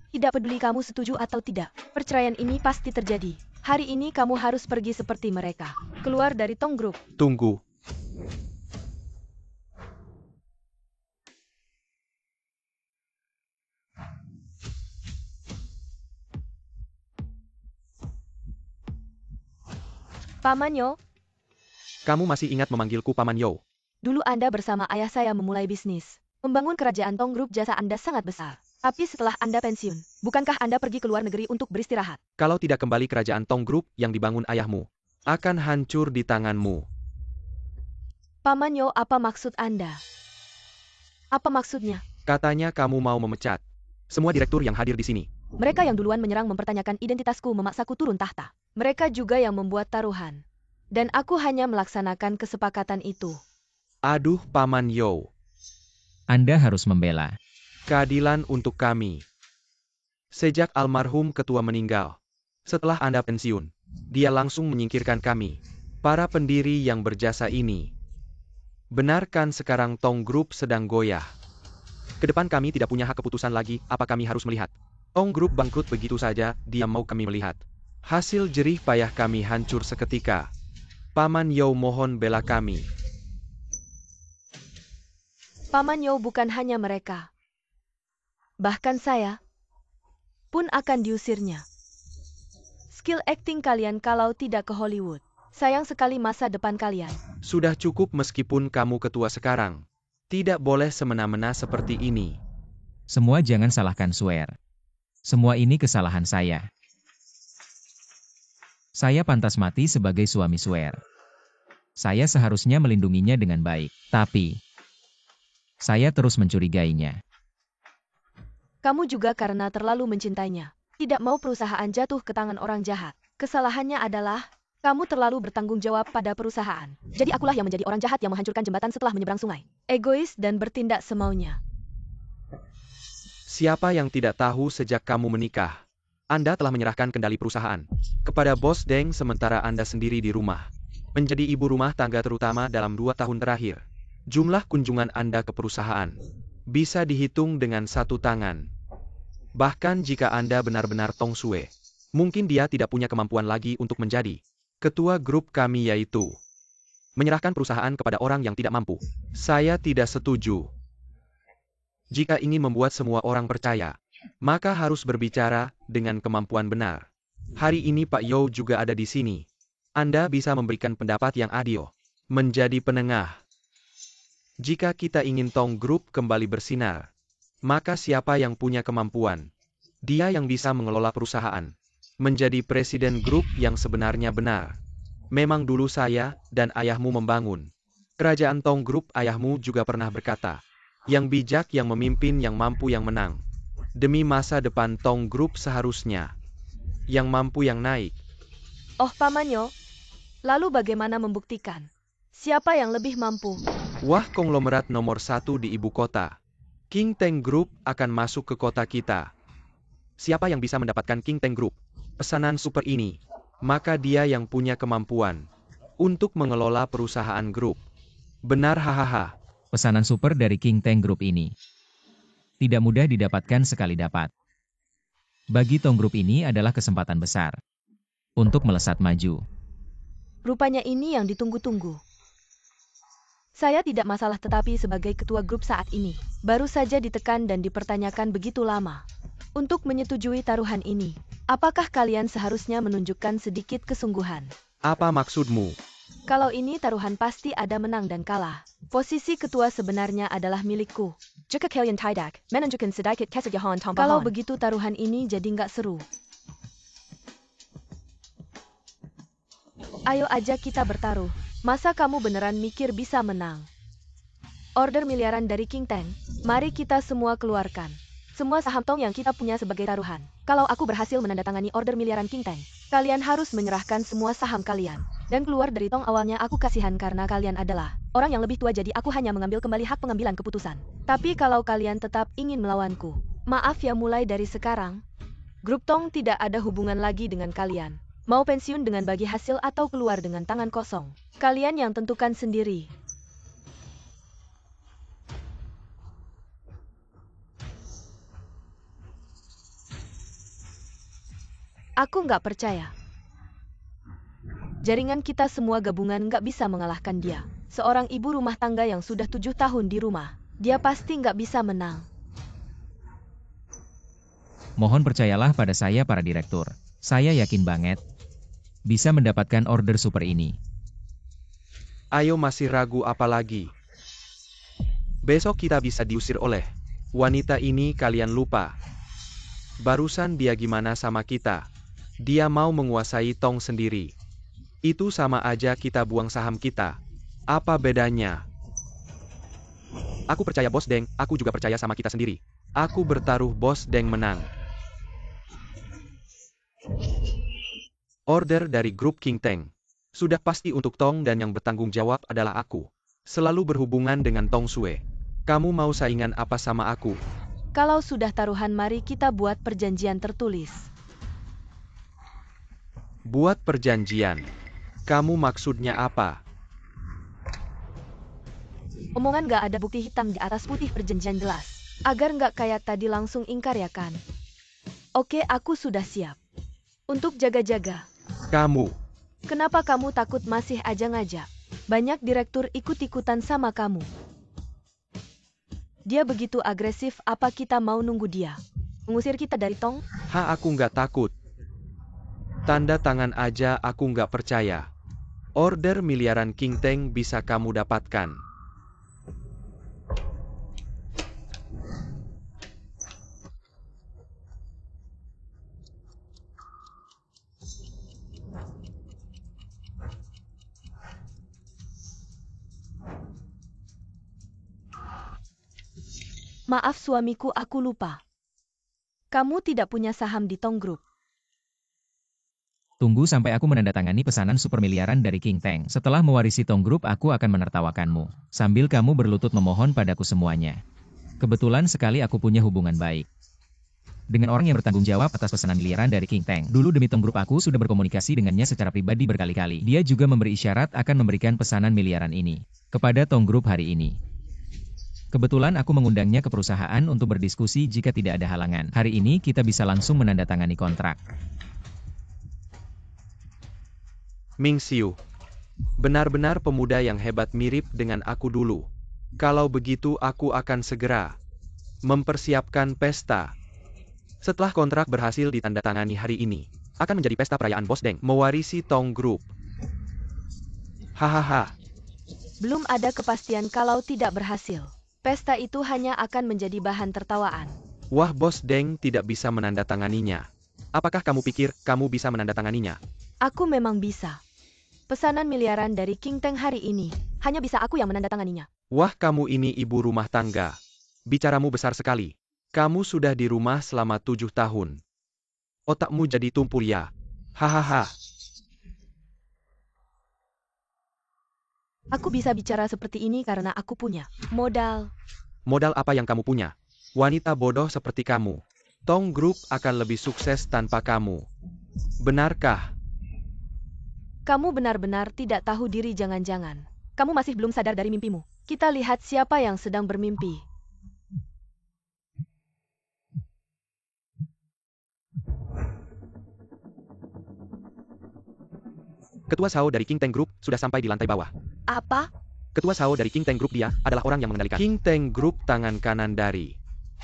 Tidak peduli kamu setuju atau tidak, perceraian ini pasti terjadi. Hari ini kamu harus pergi seperti mereka. Keluar dari Tong Group. Tunggu. Paman Yo, Kamu masih ingat memanggilku Paman Yo? dulu Anda bersama ayah saya memulai bisnis. Membangun kerajaan Tong Group, jasa Anda sangat besar. Tapi setelah Anda pensiun, bukankah Anda pergi ke luar negeri untuk beristirahat? Kalau tidak kembali, kerajaan Tong Group yang dibangun ayahmu akan hancur di tanganmu. Paman Yo, apa maksud Anda? Apa maksudnya? Katanya kamu mau memecat semua direktur yang hadir di sini. Mereka yang duluan menyerang mempertanyakan identitasku, memaksaku turun tahta. Mereka juga yang membuat taruhan. Dan aku hanya melaksanakan kesepakatan itu. Aduh, Paman Yo. Anda harus membela. Keadilan untuk kami. Sejak almarhum ketua meninggal, setelah Anda pensiun, dia langsung menyingkirkan kami, para pendiri yang berjasa ini. Benarkan sekarang Tong Group sedang goyah? Kedepan kami tidak punya hak keputusan lagi, apa kami harus melihat Tong Group bangkrut begitu saja? Dia mau kami melihat hasil jerih payah kami hancur seketika. Paman Yo, mohon bela kami. Paman Yo, bukan hanya mereka. Bahkan saya pun akan diusirnya. Skill acting kalian kalau tidak ke Hollywood. Sayang sekali masa depan kalian. Sudah cukup, meskipun kamu ketua sekarang. Tidak boleh semena-mena seperti ini. Semua jangan salahkan Swear. Semua ini kesalahan saya. Saya pantas mati sebagai suami Swear. Saya seharusnya melindunginya dengan baik, tapi saya terus mencurigainya. Kamu juga karena terlalu mencintainya. Tidak mau perusahaan jatuh ke tangan orang jahat. Kesalahannya adalah kamu terlalu bertanggung jawab pada perusahaan. Jadi akulah yang menjadi orang jahat yang menghancurkan jembatan setelah menyeberang sungai. Egois dan bertindak semaunya. Siapa yang tidak tahu sejak kamu menikah, Anda telah menyerahkan kendali perusahaan kepada Bos Deng sementara Anda sendiri di rumah menjadi ibu rumah tangga terutama dalam 2 tahun terakhir. Jumlah kunjungan Anda ke perusahaan bisa dihitung dengan satu tangan. Bahkan jika Anda benar-benar Tong Sue, mungkin dia tidak punya kemampuan lagi untuk menjadi ketua grup kami, yaitu menyerahkan perusahaan kepada orang yang tidak mampu. Saya tidak setuju. Jika ingin membuat semua orang percaya, maka harus berbicara dengan kemampuan benar. Hari ini Pak Yo juga ada di sini. Anda bisa memberikan pendapat yang adil, menjadi penengah. Jika kita ingin Tong Group kembali bersinar, maka siapa yang punya kemampuan? Dia yang bisa mengelola perusahaan, menjadi presiden grup yang sebenarnya benar. Memang dulu saya dan ayahmu membangun kerajaan Tong Group. Ayahmu juga pernah berkata, yang bijak yang memimpin, yang mampu yang menang. Demi masa depan Tong Group seharusnya yang mampu yang naik. Oh pamanyo, lalu bagaimana membuktikan siapa yang lebih mampu? Wah, konglomerat nomor 1 di ibu kota. King Teng Group akan masuk ke kota kita. Siapa yang bisa mendapatkan King Teng Group pesanan super ini? Maka dia yang punya kemampuan untuk mengelola perusahaan grup. Benar, hahaha. Pesanan super dari King Teng Group ini tidak mudah didapatkan sekali dapat. Bagi Tong Group ini adalah kesempatan besar untuk melesat maju. Rupanya ini yang ditunggu-tunggu. Saya tidak masalah, tetapi sebagai ketua grup saat ini, baru saja ditekan dan dipertanyakan begitu lama. Untuk menyetujui taruhan ini, apakah kalian seharusnya menunjukkan sedikit kesungguhan? Apa maksudmu? Kalau ini taruhan pasti ada menang dan kalah. Posisi ketua sebenarnya adalah milikku. Jika kalian tidak menunjukkan sedikit kesungguhan tambahan. Kalau begitu taruhan ini jadi nggak seru. Ayo aja kita bertaruh. Masa kamu beneran mikir bisa menang? Order miliaran dari King Teng, mari kita semua keluarkan semua saham Tong yang kita punya sebagai taruhan. Kalau aku berhasil menandatangani order miliaran King Teng, kalian harus menyerahkan semua saham kalian. Dan keluar dari Tong. Awalnya aku kasihan karena kalian adalah orang yang lebih tua, jadi aku hanya mengambil kembali hak pengambilan keputusan. Tapi kalau kalian tetap ingin melawanku, maaf ya, mulai dari sekarang, grup Tong tidak ada hubungan lagi dengan kalian. Mau pensiun dengan bagi hasil atau keluar dengan tangan kosong, kalian yang tentukan sendiri. Aku nggak percaya. Jaringan kita semua gabungan nggak bisa mengalahkan dia. Seorang ibu rumah tangga yang sudah 7 tahun di rumah, dia pasti nggak bisa menang. Mohon percayalah pada saya para direktur. Saya yakin banget bisa mendapatkan order super ini. Ayo, masih ragu apa lagi? Besok kita bisa diusir oleh wanita ini. Kalian lupa barusan dia gimana sama kita? Dia mau menguasai Tong sendiri. Itu sama aja kita buang saham kita. Apa bedanya? Aku percaya Bos Deng, aku juga percaya sama kita sendiri. Aku bertaruh Bos Deng menang. Order dari grup King Teng sudah pasti untuk Tong, dan yang bertanggung jawab adalah aku. Selalu berhubungan dengan Tong Sue. Kamu mau saingan apa sama aku? Kalau sudah taruhan, mari kita buat perjanjian tertulis. Buat perjanjian? Kamu maksudnya apa? Omongan gak ada bukti hitam di atas putih, perjanjian jelas. Agar nggak kayak tadi langsung ingkar ya kan? Oke, aku sudah siap. Untuk jaga-jaga. Kamu. Kenapa kamu takut? Masih aja ngajak. Banyak direktur ikut-ikutan sama kamu. Dia begitu agresif, apa kita mau nunggu dia mengusir kita dari Tong? Aku nggak takut. Tanda tangan aja aku nggak percaya. Order miliaran King Teng bisa kamu dapatkan. Maaf suamiku, aku lupa. Kamu tidak punya saham di Tong Group. Tunggu sampai aku menandatangani pesanan super miliaran dari King Teng. Setelah mewarisi Tong Group, aku akan menertawakanmu, sambil kamu berlutut memohon padaku semuanya. Kebetulan sekali aku punya hubungan baik Dengan orang yang bertanggung jawab atas pesanan miliaran dari King Tank. Dulu demi Tong Group aku sudah berkomunikasi dengannya secara pribadi berkali-kali. Dia juga memberi isyarat akan memberikan pesanan miliaran ini kepada Tong Group hari ini. Kebetulan aku mengundangnya ke perusahaan untuk berdiskusi jika tidak ada halangan. Hari ini kita bisa langsung menandatangani kontrak. Ming Xiu, benar-benar pemuda yang hebat mirip dengan aku dulu. Kalau begitu aku akan segera mempersiapkan pesta. Setelah kontrak berhasil ditandatangani hari ini, akan menjadi pesta perayaan Bos Deng mewarisi Tong Group. Hahaha. Belum ada kepastian kalau tidak berhasil. Pesta itu hanya akan menjadi bahan tertawaan. Wah, Bos Deng tidak bisa menandatanganinya. Apakah kamu pikir kamu bisa menandatanganinya? Aku memang bisa. Pesanan miliaran dari King Tank hari ini, hanya bisa aku yang menandatanganinya. Wah, kamu ini ibu rumah tangga. Bicaramu besar sekali. Kamu sudah di rumah selama 7 tahun. Otakmu jadi tumpul ya. Hahaha. Aku bisa bicara seperti ini karena aku punya modal. Modal apa yang kamu punya? Wanita bodoh seperti kamu. Tong Group akan lebih sukses tanpa kamu. Benarkah? Kamu benar-benar tidak tahu diri, jangan-jangan. Kamu masih belum sadar dari mimpimu. Kita lihat siapa yang sedang bermimpi. Ketua Sao dari King Tank Group sudah sampai di lantai bawah. Apa? Ketua Sao dari King Tank Group, dia adalah orang yang mengendalikan King Tank Group, tangan kanan dari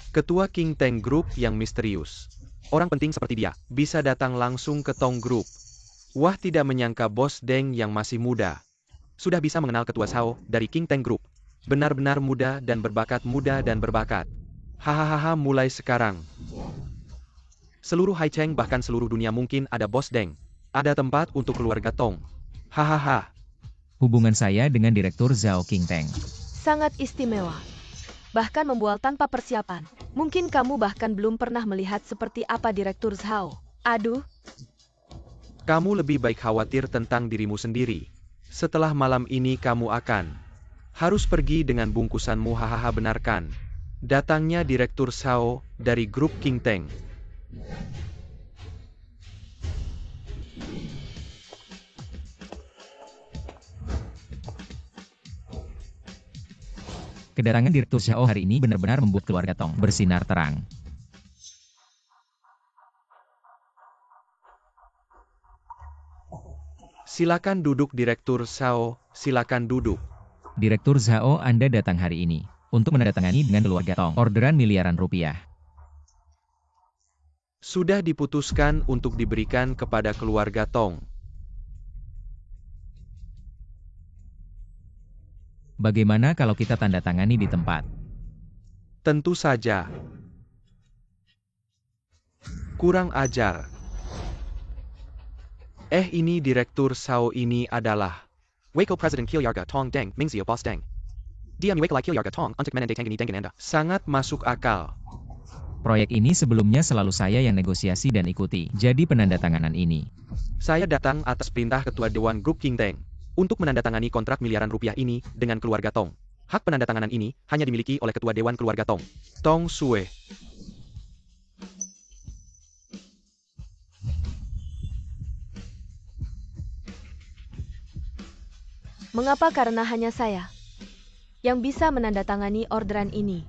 Ketua King Tank Group yang misterius. Orang penting seperti dia bisa datang langsung ke Tong Group. Wah, tidak menyangka Bos Deng yang masih muda sudah bisa mengenal Ketua Sao dari King Tank Group. Benar-benar muda dan berbakat. Hahaha, mulai sekarang seluruh Hai Cheng, bahkan seluruh dunia mungkin ada Bos Deng. Ada tempat untuk keluarga Tong. Hahaha. Hubungan saya dengan Direktur Zhao King Tank Sangat istimewa. Bahkan membual tanpa persiapan. Mungkin kamu bahkan belum pernah melihat seperti apa Direktur Zhao. Aduh. Kamu lebih baik khawatir tentang dirimu sendiri. Setelah malam ini kamu akan harus pergi dengan bungkusanmu. Hahaha, benarkan datangnya Direktur Zhao dari grup King Tank. Kedatangan Direktur Zhao hari ini benar-benar membuat keluarga Tong bersinar terang. Silakan duduk Direktur Zhao, silakan duduk. Direktur Zhao, Anda datang hari ini untuk menandatangani dengan keluarga Tong orderan miliaran rupiah. Sudah diputuskan untuk diberikan kepada keluarga Tong. Bagaimana kalau kita tanda tangani di tempat? Tentu saja. Kurang ajar. Ini Direktur Zhao ini adalah Wakil Presiden Keluarga Tong Deng, Ming Xiu Bos Deng. Dia mewakili keluarga Tong untuk menandatangani dengan Anda. Sangat masuk akal. Proyek ini sebelumnya selalu saya yang negosiasi dan ikuti. Jadi penandatanganan ini. Saya datang atas perintah Ketua Dewan Grup King Tank untuk menandatangani kontrak miliaran rupiah ini dengan keluarga Tong. Hak penandatanganan ini hanya dimiliki oleh Ketua Dewan Keluarga Tong, Tong Sue. Mengapa? Karena hanya saya yang bisa menandatangani orderan ini.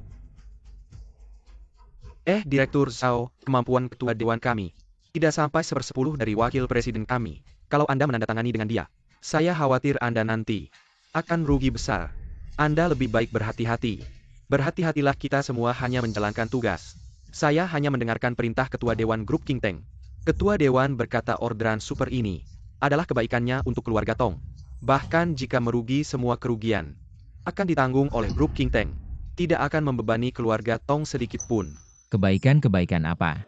Direktur Zhao, kemampuan Ketua Dewan kami tidak sampai 1/10 dari Wakil Presiden kami. Kalau Anda menandatangani dengan dia, saya khawatir Anda nanti akan rugi besar. Anda lebih baik berhati-hati. Berhati-hatilah, kita semua hanya menjalankan tugas. Saya hanya mendengarkan perintah Ketua Dewan Grup King Tank. Ketua Dewan berkata orderan super ini adalah kebaikannya untuk keluarga Tong. Bahkan jika merugi, semua kerugian akan ditanggung oleh Grup King Tank. Tidak akan membebani keluarga Tong sedikit pun. Kebaikan apa?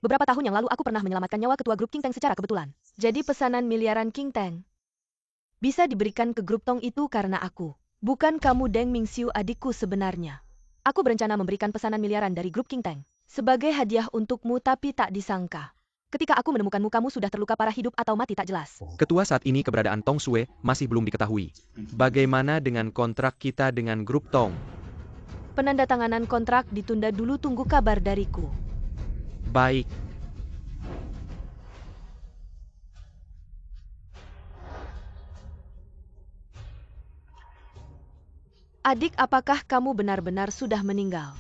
Beberapa tahun yang lalu aku pernah menyelamatkan nyawa Ketua Grup King Tank secara kebetulan. Jadi pesanan miliaran King Tank bisa diberikan ke grup Tong itu karena aku. Bukan kamu, Deng Ming Xiu, adikku sebenarnya. Aku berencana memberikan pesanan miliaran dari grup King Tank sebagai hadiah untukmu, tapi tak disangka ketika aku menemukanmu, kamu sudah terluka parah, hidup atau mati tak jelas. Ketua, saat ini keberadaan Tong Sue masih belum diketahui. Bagaimana dengan kontrak kita dengan grup Tong? Penandatanganan kontrak ditunda dulu, tunggu kabar dariku. Baik. Adik, apakah kamu benar-benar sudah meninggal?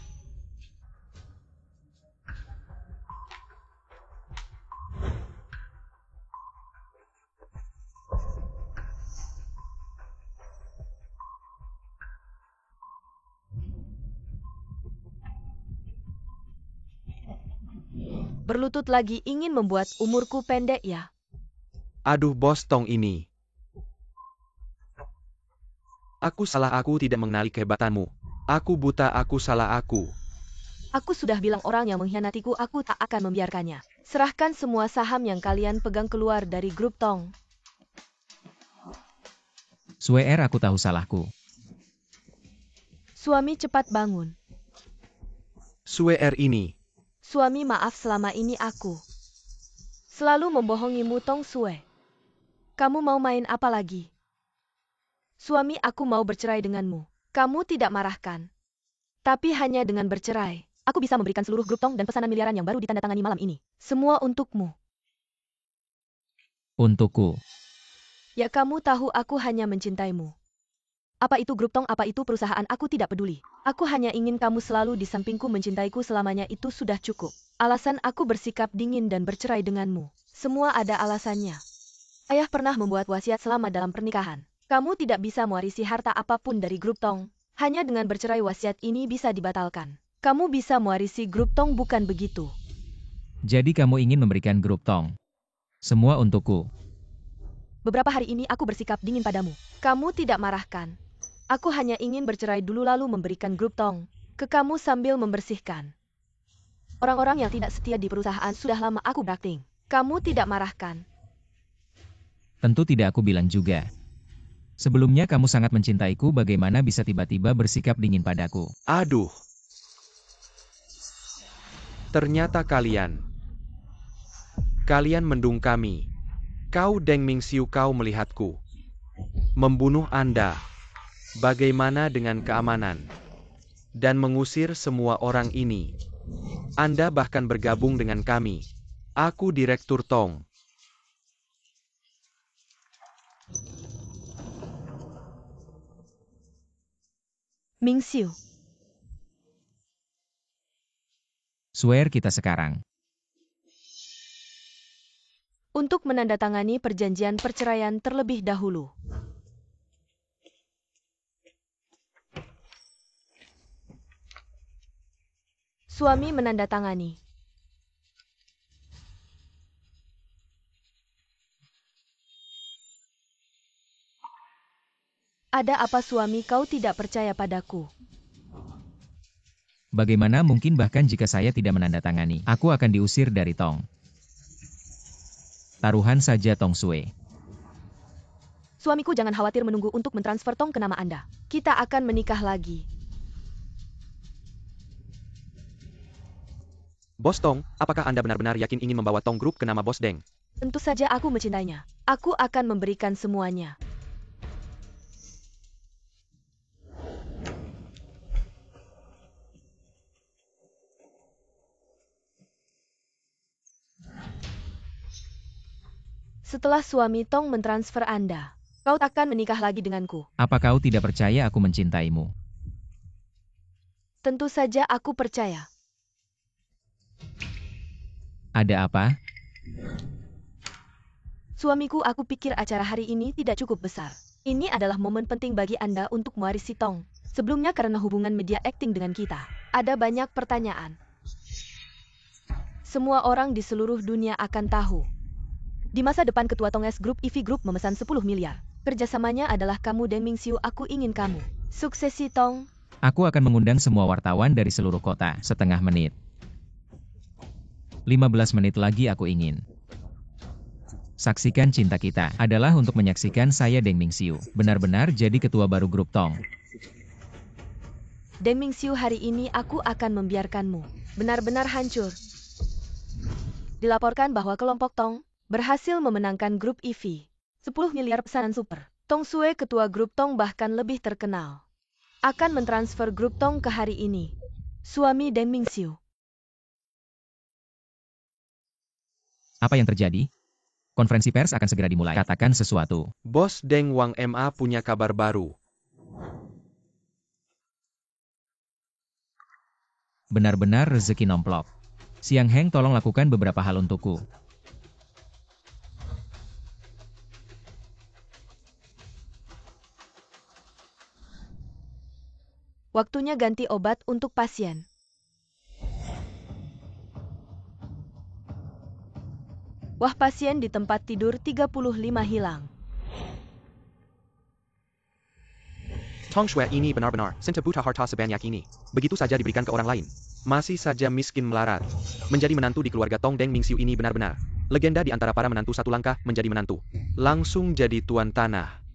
Berlutut lagi ingin membuat umurku pendek ya? Aduh, Bos Tong ini. Aku salah, aku tidak mengenali kehebatanmu. Aku buta, aku salah aku. Aku sudah bilang orang yang mengkhianatiku, aku tak akan membiarkannya. Serahkan semua saham yang kalian pegang keluar dari grup Tong. Swear, aku tahu salahku. Suami, cepat bangun. Swear ini. Suami, maaf, selama ini aku selalu membohongimu, Tong Sue. Kamu mau main apa lagi? Suami, aku mau bercerai denganmu. Kamu tidak marahkan? Tapi hanya dengan bercerai, aku bisa memberikan seluruh grup Tong dan pesanan miliaran yang baru ditandatangani malam ini. Semua untukmu. Untukku. Ya, kamu tahu aku hanya mencintaimu. Apa itu grup Tong, apa itu perusahaan, aku tidak peduli. Aku hanya ingin kamu selalu di sampingku, mencintaiku selamanya, itu sudah cukup. Alasan aku bersikap dingin dan bercerai denganmu, semua ada alasannya. Ayah pernah membuat wasiat selama dalam pernikahan. Kamu tidak bisa mewarisi harta apapun dari grup Tong. Hanya dengan bercerai wasiat ini bisa dibatalkan. Kamu bisa mewarisi grup Tong, bukan begitu? Jadi kamu ingin memberikan grup Tong. Semua untukku. Beberapa hari ini aku bersikap dingin padamu. Kamu tidak marahkan? Aku hanya ingin bercerai dulu lalu memberikan grup Tong ke kamu sambil membersihkan orang-orang yang tidak setia di perusahaan. Sudah lama aku berakting. Kamu tidak marahkan? Tentu tidak, aku bilang juga. Sebelumnya kamu sangat mencintaiku, bagaimana bisa tiba-tiba bersikap dingin padaku? Aduh. Ternyata kalian mendung kami. Kau Deng Mingxiu, kau melihatku membunuh Anda. Bagaimana dengan keamanan? Dan mengusir semua orang ini. Anda bahkan bergabung dengan kami. Aku Direktur Tong. Mingxiu. Swear kita sekarang. Untuk menandatangani perjanjian perceraian terlebih dahulu. Suami menandatangani. Ada apa, suami, kau tidak percaya padaku? Bagaimana mungkin, bahkan jika saya tidak menandatangani, aku akan diusir dari Tong. Taruhan saja, Tong Sue. Suamiku, jangan khawatir menunggu untuk mentransfer Tong ke nama Anda. Kita akan menikah lagi. Bos Tong, apakah Anda benar-benar yakin ingin membawa Tong Group ke nama Bos Deng? Tentu saja aku mencintainya. Aku akan memberikan semuanya. Setelah suami Tong mentransfer Anda, kau akan menikah lagi denganku. Apa kau tidak percaya aku mencintaimu? Tentu saja aku percaya. Ada apa? Suamiku, aku pikir acara hari ini tidak cukup besar. Ini adalah momen penting bagi Anda untuk mewarisi Tong. Sebelumnya karena hubungan media akting dengan kita, ada banyak pertanyaan. Semua orang di seluruh dunia akan tahu. Di masa depan ketua Tong S Group EV Group memesan 10 miliar. Kerjasamanya adalah kamu, Deng Mingxiu. Aku ingin kamu suksesi Tong. Aku akan mengundang semua wartawan dari seluruh kota, setengah menit. 15 menit lagi aku ingin. Saksikan cinta kita adalah untuk menyaksikan saya Deng Mingxiu benar-benar jadi ketua baru grup Tong. Deng Mingxiu, hari ini aku akan membiarkanmu benar-benar hancur. Dilaporkan bahwa kelompok Tong berhasil memenangkan grup EV. 10 miliar pesanan super. Tong Sue, ketua grup Tong, bahkan lebih terkenal. akan mentransfer grup Tong ke hari ini. Suami Deng Mingxiu. Apa yang terjadi? Konferensi pers akan segera dimulai. Katakan sesuatu. Bos Deng Wang MA punya kabar baru. Benar-benar rezeki nomplok. Siang Heng, tolong lakukan beberapa hal untukku. Waktunya ganti obat untuk pasien. Wah, pasien di tempat tidur 35 hilang. Tong Shui ini benar-benar senja buta harta sebanyak ini. Begitu saja diberikan ke orang lain. Masih saja miskin melarat. Menjadi menantu di keluarga Tong Deng Mingxiu ini benar-benar legenda di antara para menantu satu langkah menjadi menantu. Langsung jadi tuan tanah.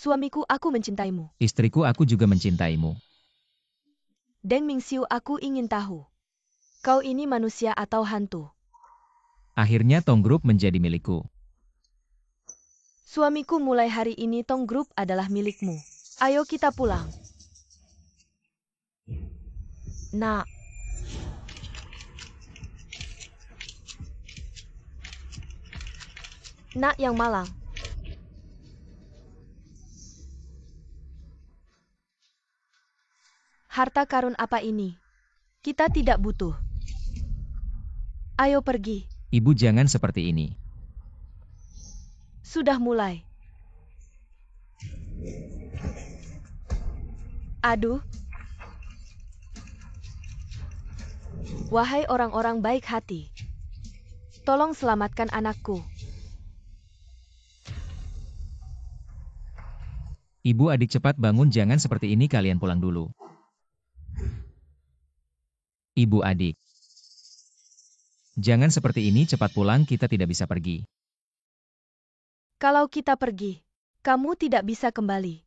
Suamiku, aku mencintaimu. Istriku, aku juga mencintaimu. Deng Mingxiu, aku ingin tahu. Kau ini manusia atau hantu? Akhirnya Tong Group menjadi milikku. Suamiku, mulai hari ini Tong Group adalah milikmu. Ayo kita pulang. Nak. Nak yang malang. Harta karun apa ini? Kita tidak butuh. Ayo pergi. Ibu, jangan seperti ini. Sudah mulai. Aduh. Wahai orang-orang baik hati. Tolong selamatkan anakku. Ibu, adik, cepat bangun, jangan seperti ini, kalian pulang dulu. Ibu, adik. Jangan seperti ini, cepat pulang, kita tidak bisa pergi. Kalau kita pergi, kamu tidak bisa kembali.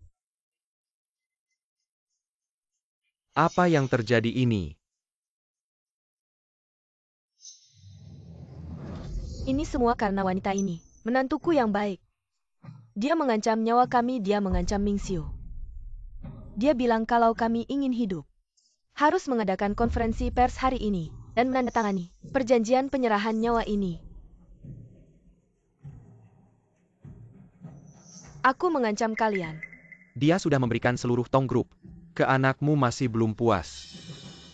Apa yang terjadi ini? Ini semua karena wanita ini, menantuku yang baik. Dia mengancam nyawa kami, dia mengancam Mingxiu. Dia bilang kalau kami ingin hidup, harus mengadakan konferensi pers hari ini, dan menandatangani perjanjian penyerahan nyawa ini. Aku mengancam kalian. Dia sudah memberikan seluruh Tong Group. Ke anakmu masih belum puas.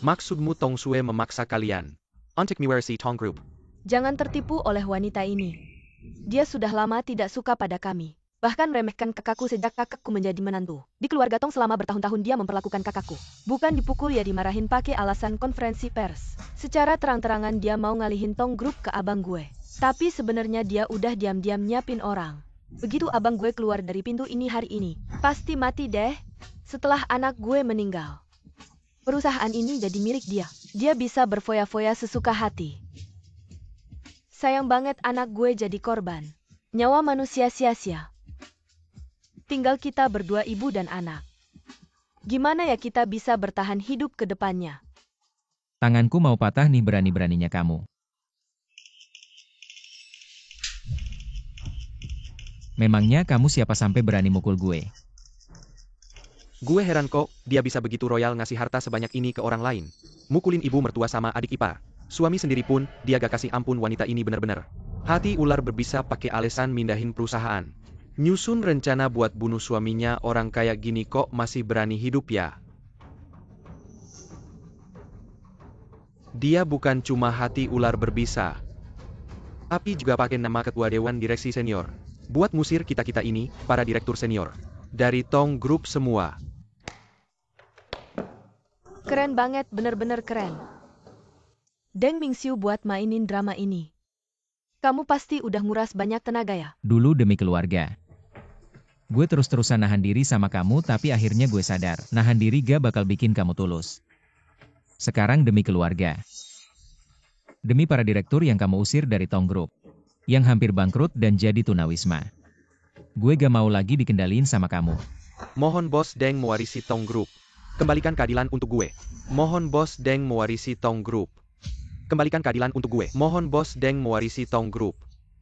Maksudmu Tong Shui memaksa kalian untuk mewarisi Tong Group. Jangan tertipu oleh wanita ini. Dia sudah lama tidak suka pada kami. Bahkan meremehkan kakakku sejak kakakku menjadi menantu. Di keluarga Tong selama bertahun-tahun dia memperlakukan kakakku. Bukan dipukul, ya dimarahin pakai alasan konferensi pers. Secara terang-terangan dia mau ngalihin Tong Group ke abang gue. Tapi sebenarnya dia udah diam-diam nyiapin orang. Begitu abang gue keluar dari pintu ini hari ini, pasti mati deh. Setelah anak gue meninggal, perusahaan ini jadi milik dia. Dia bisa berfoya-foya sesuka hati. Sayang banget anak gue jadi korban. Nyawa manusia sia-sia. Tinggal kita berdua, ibu dan anak. Gimana ya kita bisa bertahan hidup ke depannya? Tanganku mau patah nih, berani-beraninya kamu. Memangnya kamu siapa sampai berani mukul gue? Gue heran kok, dia bisa begitu royal ngasih harta sebanyak ini ke orang lain. Mukulin ibu mertua sama adik ipar. Suami sendiri pun, dia gak kasih ampun. Wanita ini bener-bener hati ular berbisa, pakai alasan mindahin perusahaan. Nyusun rencana buat bunuh suaminya. Orang kayak gini kok masih berani hidup ya? Dia bukan cuma hati ular berbisa, tapi juga pakai nama ketua dewan direksi senior. Buat ngusir kita-kita ini, para direktur senior. Dari Tong Group semua. Keren banget, bener-bener keren. Deng Mingxiu buat mainin drama ini. Kamu pasti udah nguras banyak tenaga ya? Dulu demi keluarga. Gue terus-terusan nahan diri sama kamu, tapi akhirnya gue sadar, nahan diri gak bakal bikin kamu tulus. Sekarang demi keluarga. Demi para direktur yang kamu usir dari Tong Group. Yang hampir bangkrut dan jadi tunawisma. Gue gak mau lagi dikendaliin sama kamu. Mohon Bos Deng mewarisi Tong Group. Kembalikan keadilan untuk gue. Mohon Bos Deng mewarisi Tong Group. Kembalikan keadilan untuk gue. Mohon Bos Deng mewarisi Tong Group.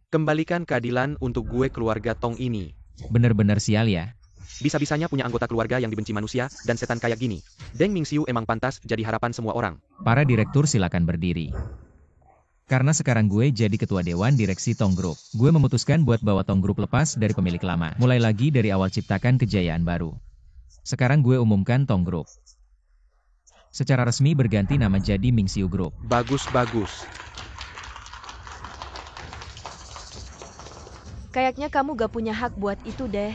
Kembalikan keadilan untuk gue keluarga Tong ini. Bener-bener sial ya. Bisa-bisanya punya anggota keluarga yang dibenci manusia dan setan kayak gini. Deng Mingxiu emang pantas jadi harapan semua orang. Para direktur silakan berdiri. Karena sekarang gue jadi ketua dewan direksi Tong Group. Gue memutuskan buat bawa Tong Group lepas dari pemilik lama. Mulai lagi dari awal ciptakan kejayaan baru. Sekarang gue umumkan Tong Group secara resmi berganti nama jadi Mingxiu Group. Bagus-bagus. Kayaknya kamu gak punya hak buat itu deh.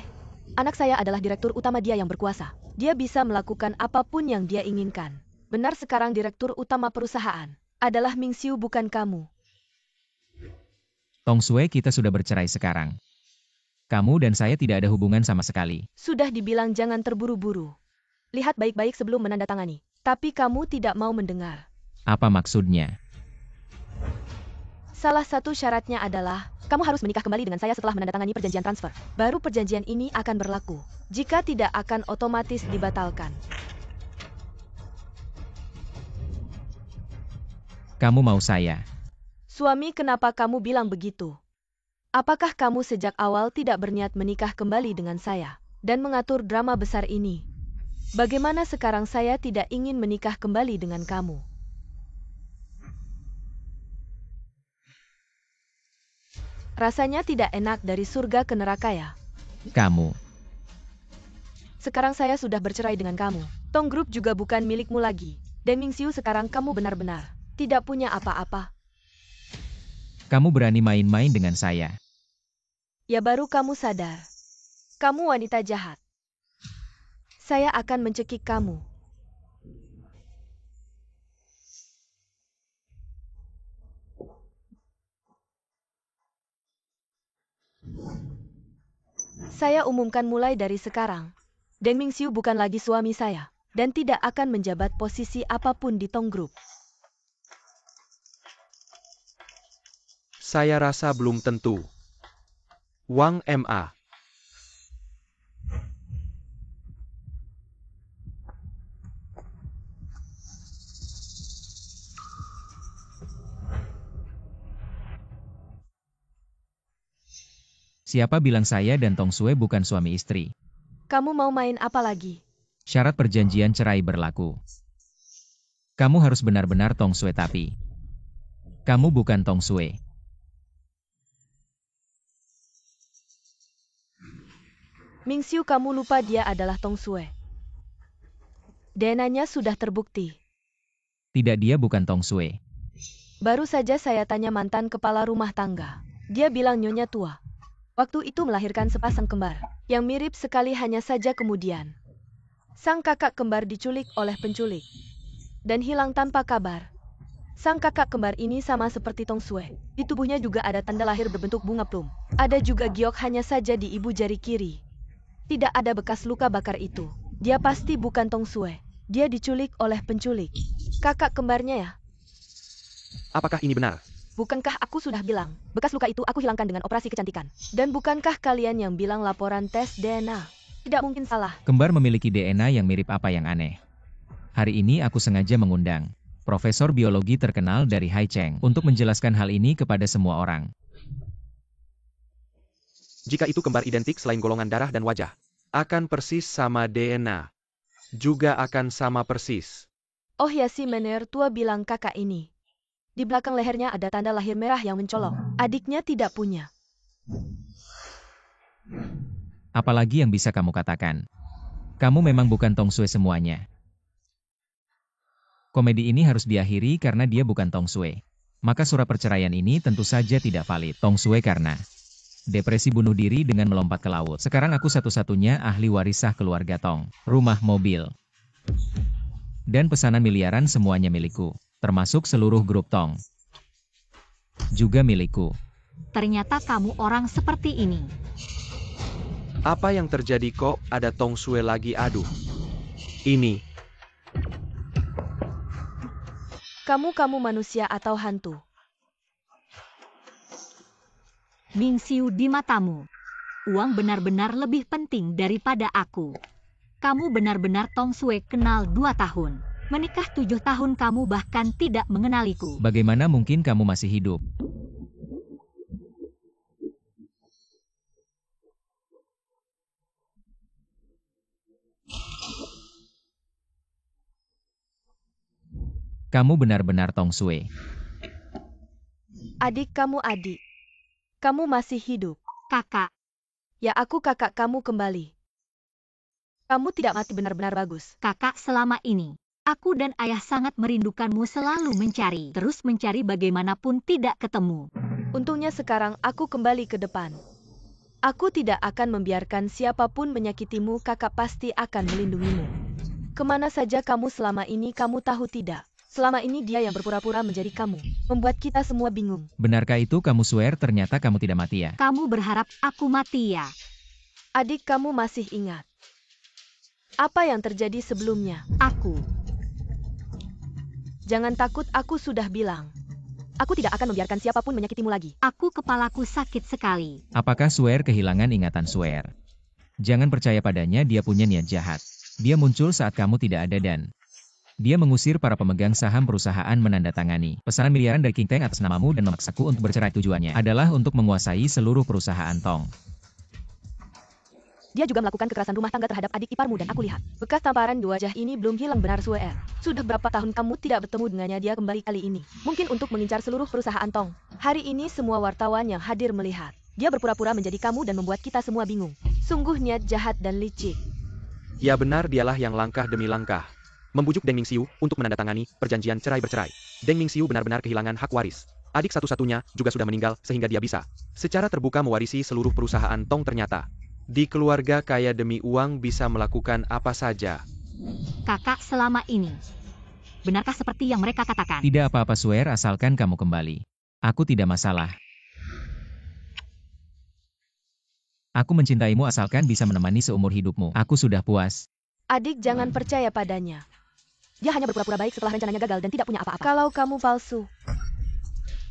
Anak saya adalah direktur utama, dia yang berkuasa. Dia bisa melakukan apapun yang dia inginkan. Benar, sekarang direktur utama perusahaan adalah Mingxiu, bukan kamu. Tong Sue, kita sudah bercerai sekarang. Kamu dan saya tidak ada hubungan sama sekali. Sudah dibilang jangan terburu-buru. Lihat baik-baik sebelum menandatangani. Tapi kamu tidak mau mendengar. Apa maksudnya? Salah satu syaratnya adalah, kamu harus menikah kembali dengan saya setelah menandatangani perjanjian transfer. Baru perjanjian ini akan berlaku. Jika tidak, akan otomatis dibatalkan. Kamu mau saya? Suami, kenapa kamu bilang begitu? Apakah kamu sejak awal tidak berniat menikah kembali dengan saya dan mengatur drama besar ini? Bagaimana sekarang saya tidak ingin menikah kembali dengan kamu? Rasanya tidak enak dari surga ke neraka ya? Kamu. Sekarang saya sudah bercerai dengan kamu. Tong Group juga bukan milikmu lagi. Dan Mingxiu, sekarang kamu benar-benar tidak punya apa-apa. Kamu berani main-main dengan saya. Ya, baru kamu sadar. Kamu wanita jahat. Saya akan mencekik kamu. Saya umumkan mulai dari sekarang. Deng Mingxiu bukan lagi suami saya. Dan tidak akan menjabat posisi apapun di Tong Group. Saya rasa belum tentu. Wang Ma. Siapa bilang saya dan Tong Sue bukan suami istri? Kamu mau main apa lagi? Syarat perjanjian cerai berlaku. Kamu harus benar-benar Tong Sue, tapi kamu bukan Tong Sue. Mingxiu, kamu lupa dia adalah Tong Sue. DNA-nya sudah terbukti. Tidak, dia bukan Tong Sue. Baru saja saya tanya mantan kepala rumah tangga. Dia bilang nyonya tua. Waktu itu melahirkan sepasang kembar yang mirip sekali, hanya saja kemudian sang kakak kembar diculik oleh penculik dan hilang tanpa kabar. Sang kakak kembar ini sama seperti Tong Sue. Di tubuhnya juga ada tanda lahir berbentuk bunga plum. Ada juga giok, hanya saja di ibu jari kiri. Tidak ada bekas luka bakar itu. Dia pasti bukan Tong Sue. Dia diculik oleh penculik. Kakak kembarnya ya? Apakah ini benar? Bukankah aku sudah bilang, bekas luka itu aku hilangkan dengan operasi kecantikan? Dan bukankah kalian yang bilang laporan tes DNA? Tidak mungkin salah. Kembar memiliki DNA yang mirip, apa yang aneh? Hari ini aku sengaja mengundang profesor biologi terkenal dari Haicheng untuk menjelaskan hal ini kepada semua orang. Jika itu kembar identik selain golongan darah dan wajah, akan persis sama DNA. Juga akan sama persis. Oh ya, si Mener tua bilang kakak ini. Di belakang lehernya ada tanda lahir merah yang mencolok. Adiknya tidak punya. Apalagi yang bisa kamu katakan? Kamu memang bukan Tong Sue semuanya. Komedi ini harus diakhiri karena dia bukan Tong Sue. Maka surat perceraian ini tentu saja tidak valid. Tong Sue karena depresi bunuh diri dengan melompat ke laut. Sekarang aku satu-satunya ahli waris sah keluarga Tong. Rumah, mobil, dan pesanan miliaran semuanya milikku. Termasuk seluruh grup Tong. Juga milikku. Ternyata kamu orang seperti ini. Apa yang terjadi kok ada Tong Sue lagi? Aduh. Ini. Kamu manusia atau hantu? Mingxiu, di matamu, uang benar-benar lebih penting daripada aku. Kamu benar-benar Tong Sue kenal 2 tahun. Menikah 7 tahun kamu bahkan tidak mengenaliku. Bagaimana mungkin kamu masih hidup? Kamu benar-benar Tong Sue. Adik kamu adik. Kamu masih hidup. Kakak, Ya aku kakak kamu kembali. Kamu tidak mati benar-benar bagus. kakak selama ini. Aku dan ayah sangat merindukanmu selalu mencari. Terus mencari bagaimanapun tidak ketemu. Untungnya sekarang aku kembali ke depan. Aku tidak akan membiarkan siapapun menyakitimu, kakak pasti akan melindungimu. Kemana saja kamu selama ini kamu tahu tidak? Selama ini dia yang berpura-pura menjadi kamu. Membuat kita semua bingung. Benarkah itu kamu swear ternyata kamu tidak mati ya? Kamu berharap aku mati ya? Adik kamu masih ingat apa yang terjadi sebelumnya? Aku. Jangan takut, aku sudah bilang. Aku tidak akan membiarkan siapapun menyakitimu lagi. Aku kepalaku sakit sekali. Apakah swear kehilangan ingatan swear? Jangan percaya padanya, dia punya niat jahat. Dia muncul saat kamu tidak ada dan dia mengusir para pemegang saham perusahaan menandatangani pesanan miliaran dari King Tang atas namamu dan memaksaku untuk bercerai. Tujuannya adalah untuk menguasai seluruh perusahaan Tong. Dia juga melakukan kekerasan rumah tangga terhadap adik iparmu dan aku lihat. Bekas tamparan di wajah ini belum hilang benar Sue. Sudah berapa tahun kamu tidak bertemu dengannya, dia kembali kali ini. Mungkin untuk mengincar seluruh perusahaan Tong. Hari ini semua wartawan yang hadir melihat. Dia berpura-pura menjadi kamu dan membuat kita semua bingung. Sungguh niat jahat dan licik. Ya benar, dialah yang langkah demi langkah membujuk Deng Mingxiu untuk menandatangani perjanjian cerai bercerai. Deng Mingxiu benar-benar kehilangan hak waris. Adik satu-satunya juga sudah meninggal sehingga dia bisa secara terbuka mewarisi seluruh perusahaan Tong. Ternyata di keluarga kaya demi uang bisa melakukan apa saja. Kakak selama ini. Benarkah seperti yang mereka katakan? Tidak apa-apa swear, asalkan kamu kembali. Aku tidak masalah. Aku mencintaimu asalkan bisa menemani seumur hidupmu. Aku sudah puas. Adik jangan percaya padanya. Dia hanya berpura-pura baik setelah rencananya gagal dan tidak punya apa-apa. Kalau kamu palsu,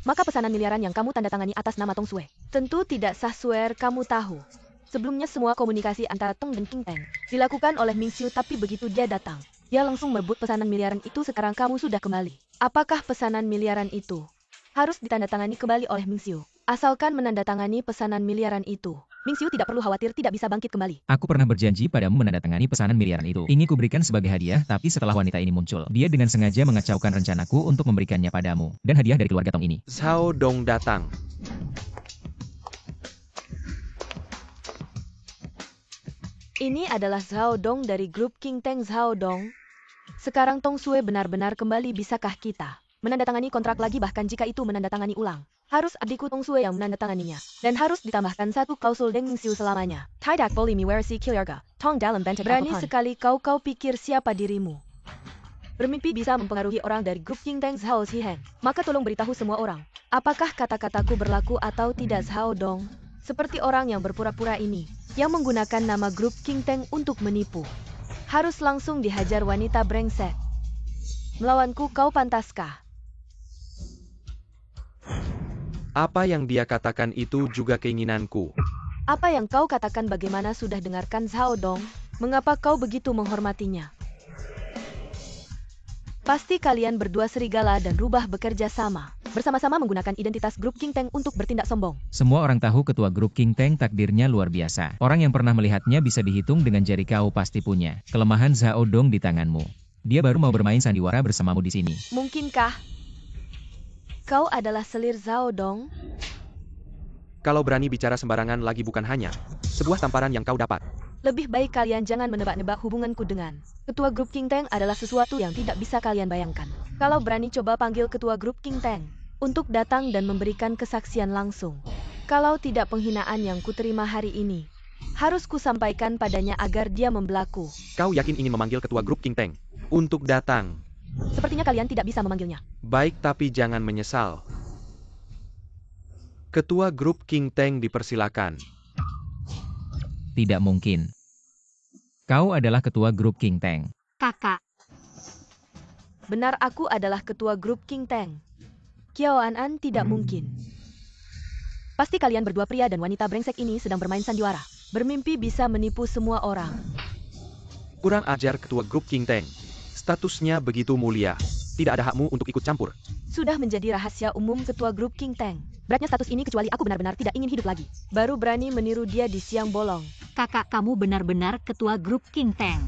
maka pesanan miliaran yang kamu tanda tangani atas nama Tong Sue tentu tidak sah. Swear, kamu tahu. Sebelumnya semua komunikasi antara Tong dan King Tang dilakukan oleh Mingxiu, tapi begitu dia datang, dia langsung merebut pesanan miliaran itu. Sekarang kamu sudah kembali. Apakah pesanan miliaran itu harus ditandatangani kembali oleh Mingxiu? Asalkan menandatangani pesanan miliaran itu, Mingxiu tidak perlu khawatir tidak bisa bangkit kembali. Aku pernah berjanji padamu menandatangani pesanan miliaran itu. Ingin kuberikan sebagai hadiah, tapi setelah wanita ini muncul, dia dengan sengaja mengacaukan rencanaku untuk memberikannya padamu. Dan hadiah dari keluarga Tong ini. Zhao Dong datang. Ini adalah Zhao Dong dari grup King Tang. Zhao Dong, sekarang Tong Sue benar-benar kembali. Bisakah kita menandatangani kontrak lagi? Bahkan jika itu menandatangani ulang, harus adikku Tong Sue yang menandatanganinya. Dan harus ditambahkan satu klausul Deng Mingxiu selamanya. Tidak boleh miwarisi keluarga Tong dalam bentuk. Berani sekali kau pikir siapa dirimu? Bermimpi bisa mempengaruhi orang dari grup King Tang. Zhao Zhihen, maka tolong beritahu semua orang, apakah kata-kataku berlaku atau tidak? Zhao Dong, seperti orang yang berpura-pura ini, yang menggunakan nama grup King Tang untuk menipu, harus langsung dihajar. Wanita brengsek. Melawanku kau pantaskah? Apa yang dia katakan itu juga keinginanku. Apa yang kau katakan? Bagaimana sudah dengarkan Zhao Dong? Mengapa kau begitu menghormatinya? Pasti kalian berdua serigala dan rubah bekerja sama, bersama-sama menggunakan identitas grup King Tang untuk bertindak sombong. Semua orang tahu ketua grup King Tang takdirnya luar biasa. Orang yang pernah melihatnya bisa dihitung dengan jari. Kau pasti punya kelemahan Zhao Dong di tanganmu. Dia baru mau bermain sandiwara bersamamu di sini. Mungkinkah kau adalah selir Zhao Dong? Kalau berani bicara sembarangan lagi, bukan hanya sebuah tamparan yang kau dapat. Lebih baik kalian jangan menebak-nebak hubunganku dengan ketua grup King Tang adalah sesuatu yang tidak bisa kalian bayangkan. Kalau berani coba panggil ketua grup King Tang untuk datang dan memberikan kesaksian langsung. Kalau tidak, penghinaan yang kuterima hari ini harus kusampaikan padanya agar dia membelaku. Kau yakin ingin memanggil ketua grup King Tang untuk datang? Sepertinya kalian tidak bisa memanggilnya. Baik, tapi jangan menyesal. Ketua grup King Tang dipersilakan. Tidak mungkin. Kau adalah ketua grup King Tang. Kakak, Benar, aku adalah ketua grup King Tang. Kiao An tidak mungkin. Pasti kalian berdua pria dan wanita brengsek ini sedang bermain sandiwara. Bermimpi bisa menipu semua orang. Kurang ajar ketua grup King Tang. Statusnya begitu mulia. Tidak ada hakmu untuk ikut campur. Sudah menjadi rahasia umum ketua grup King Tang. Beratnya status ini kecuali aku benar-benar tidak ingin hidup lagi. Baru berani meniru dia di siang bolong. Kakak kamu benar-benar ketua grup King Tang.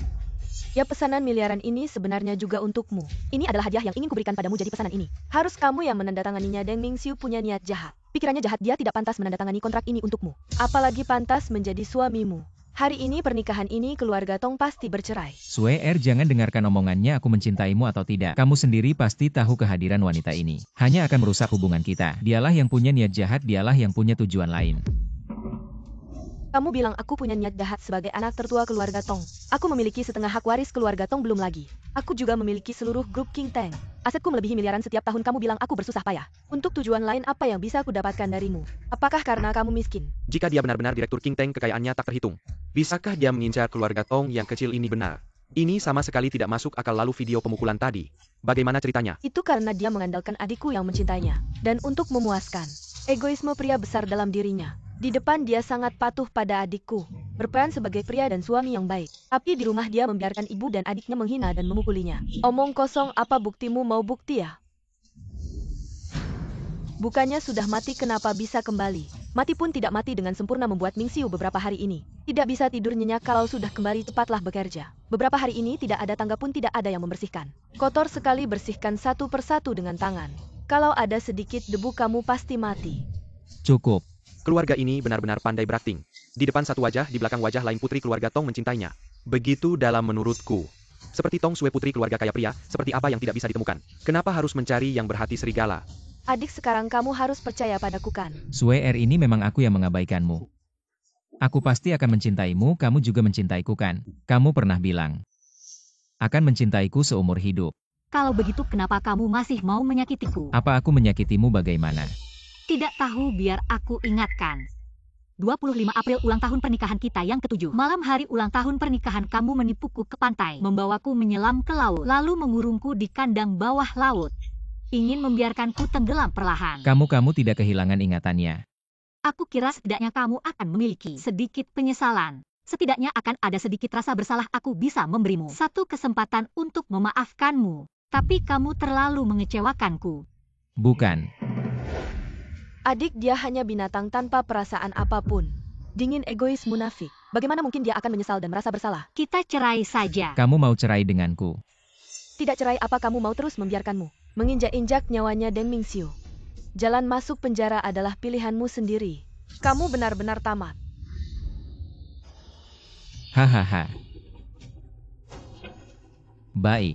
Ya, pesanan miliaran ini sebenarnya juga untukmu. Ini adalah hadiah yang ingin kuberikan padamu jadi pesanan ini. Harus kamu yang menandatanganinya. Deng Mingxiu punya niat jahat. Pikirannya jahat, dia tidak pantas menandatangani kontrak ini untukmu. Apalagi pantas menjadi suamimu. Hari ini pernikahan ini keluarga Tong pasti bercerai. Sue jangan dengarkan omongannya aku mencintaimu atau tidak. Kamu sendiri pasti tahu kehadiran wanita ini. Hanya akan merusak hubungan kita. Dialah yang punya niat jahat, dialah yang punya tujuan lain. Kamu bilang aku punya niat jahat sebagai anak tertua keluarga Tong. Aku memiliki setengah hak waris keluarga Tong belum lagi. Aku juga memiliki seluruh grup King Tang. Asetku melebihi miliaran setiap tahun. Kamu bilang aku bersusah payah. Untuk tujuan lain apa yang bisa aku dapatkan darimu? Apakah karena kamu miskin? Jika dia benar-benar direktur King Tang, kekayaannya tak terhitung. Bisakah dia mengincar keluarga Tong yang kecil ini benar? Ini sama sekali tidak masuk akal. Lalu video pemukulan tadi. Bagaimana ceritanya? Itu karena dia mengandalkan adikku yang mencintainya. Dan untuk memuaskan egoisme pria besar dalam dirinya. Di depan dia sangat patuh pada adikku, berperan sebagai pria dan suami yang baik. Tapi di rumah dia membiarkan ibu dan adiknya menghina dan memukulinya. Omong kosong, apa buktimu? Mau bukti ya? Bukannya sudah mati, kenapa bisa kembali? Mati pun tidak mati dengan sempurna membuat Mingxiu beberapa hari ini tidak bisa tidur nyenyak. Kalau sudah kembali cepatlah bekerja. Beberapa hari ini tidak ada tangga pun tidak ada yang membersihkan. Kotor sekali, bersihkan satu persatu dengan tangan. Kalau ada sedikit debu kamu pasti mati. Cukup. Keluarga ini benar-benar pandai berakting. Di depan satu wajah, di belakang wajah lain putri keluarga Tong mencintainya. Begitu dalam menurutku. Seperti Tong Sue putri keluarga kaya pria, seperti apa yang tidak bisa ditemukan. Kenapa harus mencari yang berhati serigala? Adik, sekarang kamu harus percaya padaku kan? Sue ini memang aku yang mengabaikanmu. Aku pasti akan mencintaimu, kamu juga mencintaiku kan? Kamu pernah bilang akan mencintaiku seumur hidup. Kalau begitu kenapa kamu masih mau menyakitiku? Apa aku menyakitimu bagaimana? Tidak tahu, biar aku ingatkan. 25 April ulang tahun pernikahan kita yang ke-7. Malam hari ulang tahun pernikahan kamu menipuku ke pantai, membawaku menyelam ke laut, lalu mengurungku di kandang bawah laut. Ingin membiarkanku tenggelam perlahan. Kamu tidak kehilangan ingatannya. Aku kira setidaknya kamu akan memiliki sedikit penyesalan. Setidaknya akan ada sedikit rasa bersalah. Aku bisa memberimu satu kesempatan untuk memaafkanmu. Tapi kamu terlalu mengecewakanku. Bukan. Adik, dia hanya binatang tanpa perasaan apapun. Dingin, egois, munafik. Bagaimana mungkin dia akan menyesal dan merasa bersalah? Kita cerai saja. Kamu mau cerai denganku? Tidak cerai, apa kamu mau terus membiarkanmu menginjak-injak nyawanya Deng Mingxiu? Jalan masuk penjara adalah pilihanmu sendiri. Kamu benar-benar tamat. Hahaha. Baik.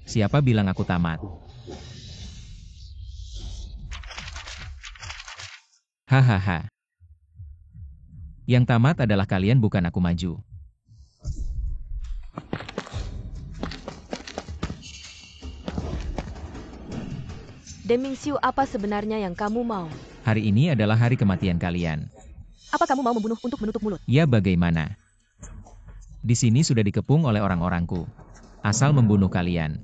Siapa bilang aku tamat? Hahaha. Yang tamat adalah kalian, bukan aku maju. Deng Mingxiu, apa sebenarnya yang kamu mau? Hari ini adalah hari kematian kalian. Apa kamu mau membunuh untuk menutup mulut? Ya, bagaimana? Di sini sudah dikepung oleh orang-orangku. Asal membunuh kalian.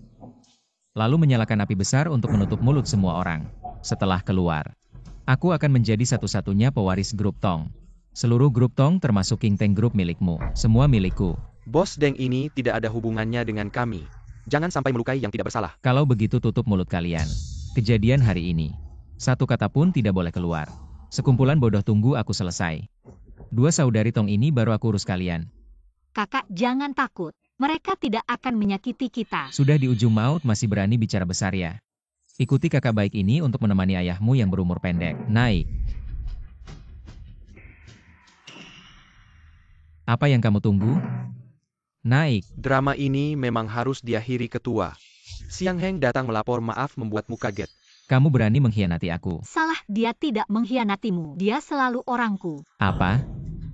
Lalu menyalakan api besar untuk menutup mulut semua orang. Setelah keluar, aku akan menjadi satu-satunya pewaris grup Tong. Seluruh grup Tong termasuk King Tang Group milikmu. Semua milikku. Bos Deng ini tidak ada hubungannya dengan kami. Jangan sampai melukai yang tidak bersalah. Kalau begitu tutup mulut kalian. Kejadian hari ini. Satu kata pun tidak boleh keluar. Sekumpulan bodoh, tunggu aku selesai. 2 saudari Tong ini baru aku urus kalian. Kakak, jangan takut. Mereka tidak akan menyakiti kita. Sudah di ujung maut masih berani bicara besar ya? Ikuti kakak baik ini untuk menemani ayahmu yang berumur pendek. Naik. Apa yang kamu tunggu? Naik. Drama ini memang harus diakhiri, ketua. Siang Heng datang melapor maaf membuatmu kaget. Kamu berani mengkhianati aku. Salah, dia tidak mengkhianatimu. Dia selalu orangku. Apa?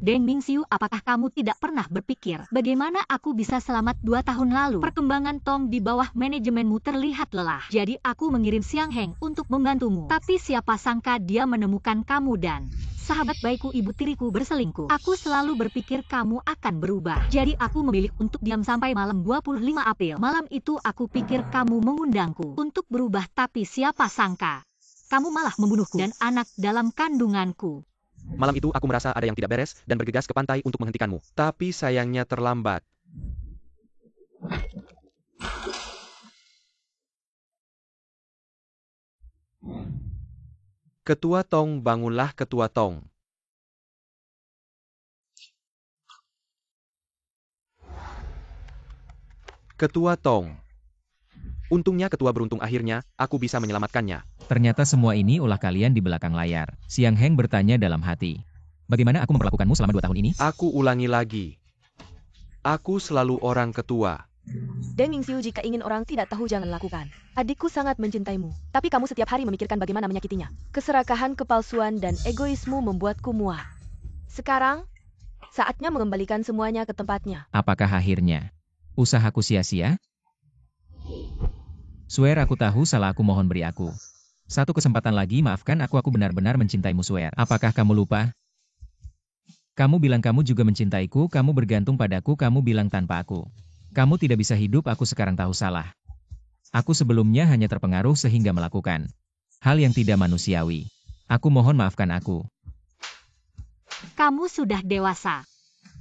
Deng Mingxiu, apakah kamu tidak pernah berpikir bagaimana aku bisa selamat 2 tahun lalu? Perkembangan Tong di bawah manajemenmu terlihat lelah. Jadi aku mengirim Siang Heng untuk membantumu. Tapi siapa sangka dia menemukan kamu dan sahabat baikku ibu tiriku berselingkuh. Aku selalu berpikir kamu akan berubah. Jadi aku memilih untuk diam sampai malam 25 April. Malam itu aku pikir kamu mengundangku untuk berubah, tapi siapa sangka kamu malah membunuhku dan anak dalam kandunganku. Malam itu aku merasa ada yang tidak beres dan bergegas ke pantai untuk menghentikanmu. Tapi sayangnya terlambat. Ketua Tong, bangunlah Ketua Tong. Ketua Tong. Untungnya ketua beruntung akhirnya, aku bisa menyelamatkannya. Ternyata semua ini ulah kalian di belakang layar. Siang Heng bertanya dalam hati. Bagaimana aku memperlakukanmu selama 2 tahun ini? Aku ulangi lagi. Aku selalu orang ketua. Deng Mingxiu, jika ingin orang tidak tahu jangan lakukan. Adikku sangat mencintaimu, tapi kamu setiap hari memikirkan bagaimana menyakitinya. Keserakahan, kepalsuan, dan egoismu membuatku muak. Sekarang, saatnya mengembalikan semuanya ke tempatnya. Apakah akhirnya usahaku sia-sia? Swear, aku tahu salah, aku mohon beri aku satu kesempatan lagi, maafkan aku benar-benar mencintaimu Swear. Apakah kamu lupa? Kamu bilang kamu juga mencintaiku, kamu bergantung padaku, kamu bilang tanpa aku kamu tidak bisa hidup, aku sekarang tahu salah. Aku sebelumnya hanya terpengaruh sehingga melakukan hal yang tidak manusiawi. Aku mohon maafkan aku. Kamu sudah dewasa.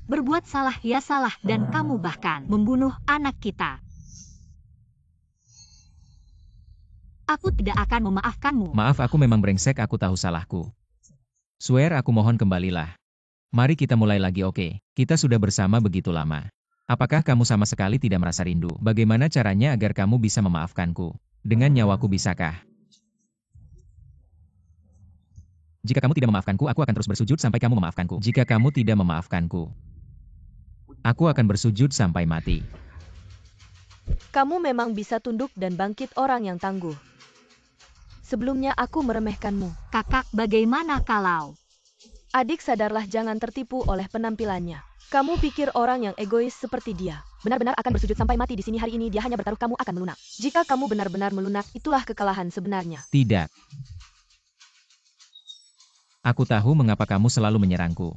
Berbuat salah ya salah dan kamu bahkan membunuh anak kita. Aku tidak akan memaafkanmu. Maaf, aku memang brengsek, aku tahu salahku. Swear, aku mohon kembalilah. Mari kita mulai lagi, oke? Kita sudah bersama begitu lama. Apakah kamu sama sekali tidak merasa rindu? Bagaimana caranya agar kamu bisa memaafkanku? Dengan nyawaku bisakah? Jika kamu tidak memaafkanku, aku akan terus bersujud sampai kamu memaafkanku. Jika kamu tidak memaafkanku, aku akan bersujud sampai mati. Kamu memang bisa tunduk dan bangkit orang yang tangguh. Sebelumnya aku meremehkanmu. Kakak, bagaimana kalau... Adik, sadarlah, jangan tertipu oleh penampilannya. Kamu pikir orang yang egois seperti dia benar-benar akan bersujud sampai mati di sini hari ini? Dia hanya bertaruh kamu akan melunak. Jika kamu benar-benar melunak, itulah kekalahan sebenarnya. Tidak. Aku tahu mengapa kamu selalu menyerangku.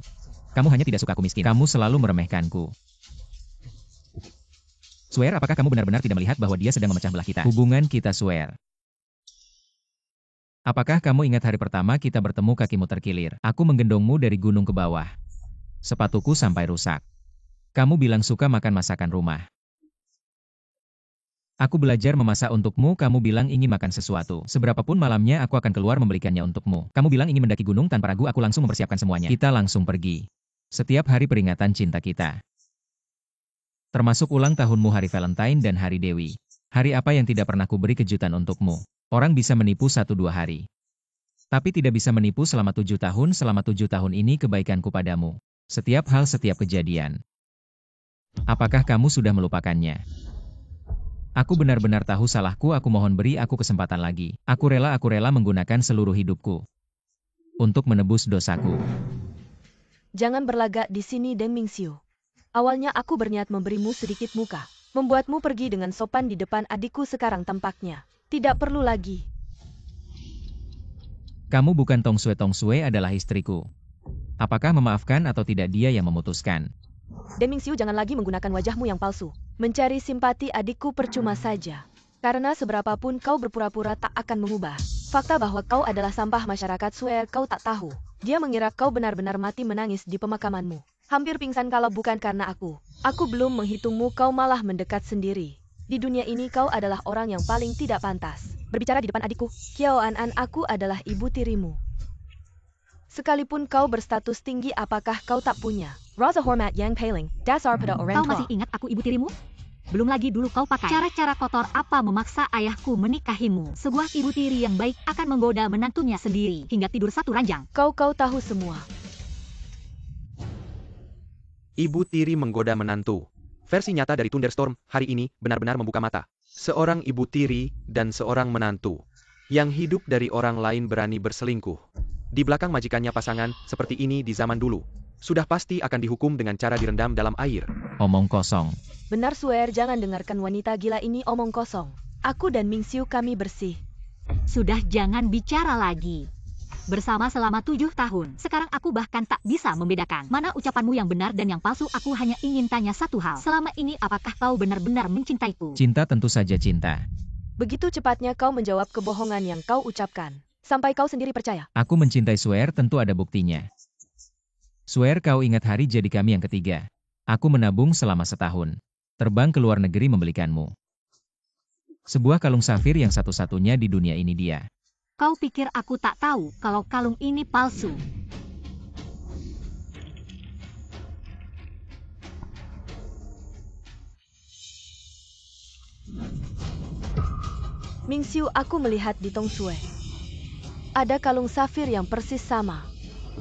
Kamu hanya tidak suka aku miskin. Kamu selalu meremehkanku. Swear, apakah kamu benar-benar tidak melihat bahwa dia sedang memecah belah kita? Hubungan kita, Swear. Apakah kamu ingat hari pertama kita bertemu, kakimu terkilir? Aku menggendongmu dari gunung ke bawah. Sepatuku sampai rusak. Kamu bilang suka makan masakan rumah. Aku belajar memasak untukmu, kamu bilang ingin makan sesuatu. Seberapapun malamnya aku akan keluar membelikannya untukmu. Kamu bilang ingin mendaki gunung tanpa ragu, aku langsung mempersiapkan semuanya. Kita langsung pergi. Setiap hari peringatan cinta kita. Termasuk ulang tahunmu, hari Valentine dan hari Dewi. Hari apa yang tidak pernah kuberi kejutan untukmu? Orang bisa menipu 1-2 hari. Tapi tidak bisa menipu selama 7 tahun, selama 7 tahun ini kebaikanku padamu. Setiap hal, setiap kejadian. Apakah kamu sudah melupakannya? Aku benar-benar tahu salahku, aku mohon beri aku kesempatan lagi. Aku rela menggunakan seluruh hidupku untuk menebus dosaku. Jangan berlagak di sini, Deng Mingxiu. Awalnya aku berniat memberimu sedikit muka, membuatmu pergi dengan sopan di depan adikku, sekarang tampaknya tidak perlu lagi. Kamu bukan Tong Sue adalah istriku. Apakah memaafkan atau tidak dia yang memutuskan? Deng Mingxiu, jangan lagi menggunakan wajahmu yang palsu. Mencari simpati adikku percuma saja. Karena seberapapun kau berpura-pura tak akan mengubah fakta bahwa kau adalah sampah masyarakat Swear. Kau tak tahu. Dia mengira kau benar-benar mati menangis di pemakamanmu. Hampir pingsan kalau bukan karena aku. Aku belum menghitungmu, kau malah mendekat sendiri. Di dunia ini kau adalah orang yang paling tidak pantas berbicara di depan adikku. Qiao An, aku adalah ibu tirimu. Sekalipun kau berstatus tinggi, apakah kau tak punya rasa hormat yang paling dasar pada orang Kau tua? masih ingat aku ibu tirimu? Belum lagi dulu kau pakai cara-cara kotor apa memaksa ayahku menikahimu. Sebuah ibu tiri yang baik akan menggoda menantunya sendiri hingga tidur satu ranjang. Kau tahu semua. Ibu tiri menggoda menantu. Versi nyata dari Thunderstorm hari ini benar-benar membuka mata. Seorang ibu tiri dan seorang menantu yang hidup dari orang lain berani berselingkuh di belakang majikannya. Pasangan seperti ini di zaman dulu sudah pasti akan dihukum dengan cara direndam dalam air. Omong kosong. Benar Swear, jangan dengarkan wanita gila ini omong kosong. Aku dan Mingxiu kami bersih. Sudah, jangan bicara lagi. Bersama selama 7 tahun, sekarang aku bahkan tak bisa membedakan mana ucapanmu yang benar dan yang palsu. Aku hanya ingin tanya satu hal. Selama ini apakah kau benar-benar mencintaiku? Cinta, tentu saja cinta. Begitu cepatnya kau menjawab kebohongan yang kau ucapkan. Sampai kau sendiri percaya. Aku mencintai Swear, tentu ada buktinya. Swear kau ingat hari jadi kami yang ketiga. Aku menabung selama setahun. Terbang ke luar negeri membelikanmu. Sebuah kalung safir yang satu-satunya di dunia ini dia. Kau pikir aku tak tahu kalau kalung ini palsu? Mingxiu, aku melihat di Tong Sue. Ada kalung safir yang persis sama.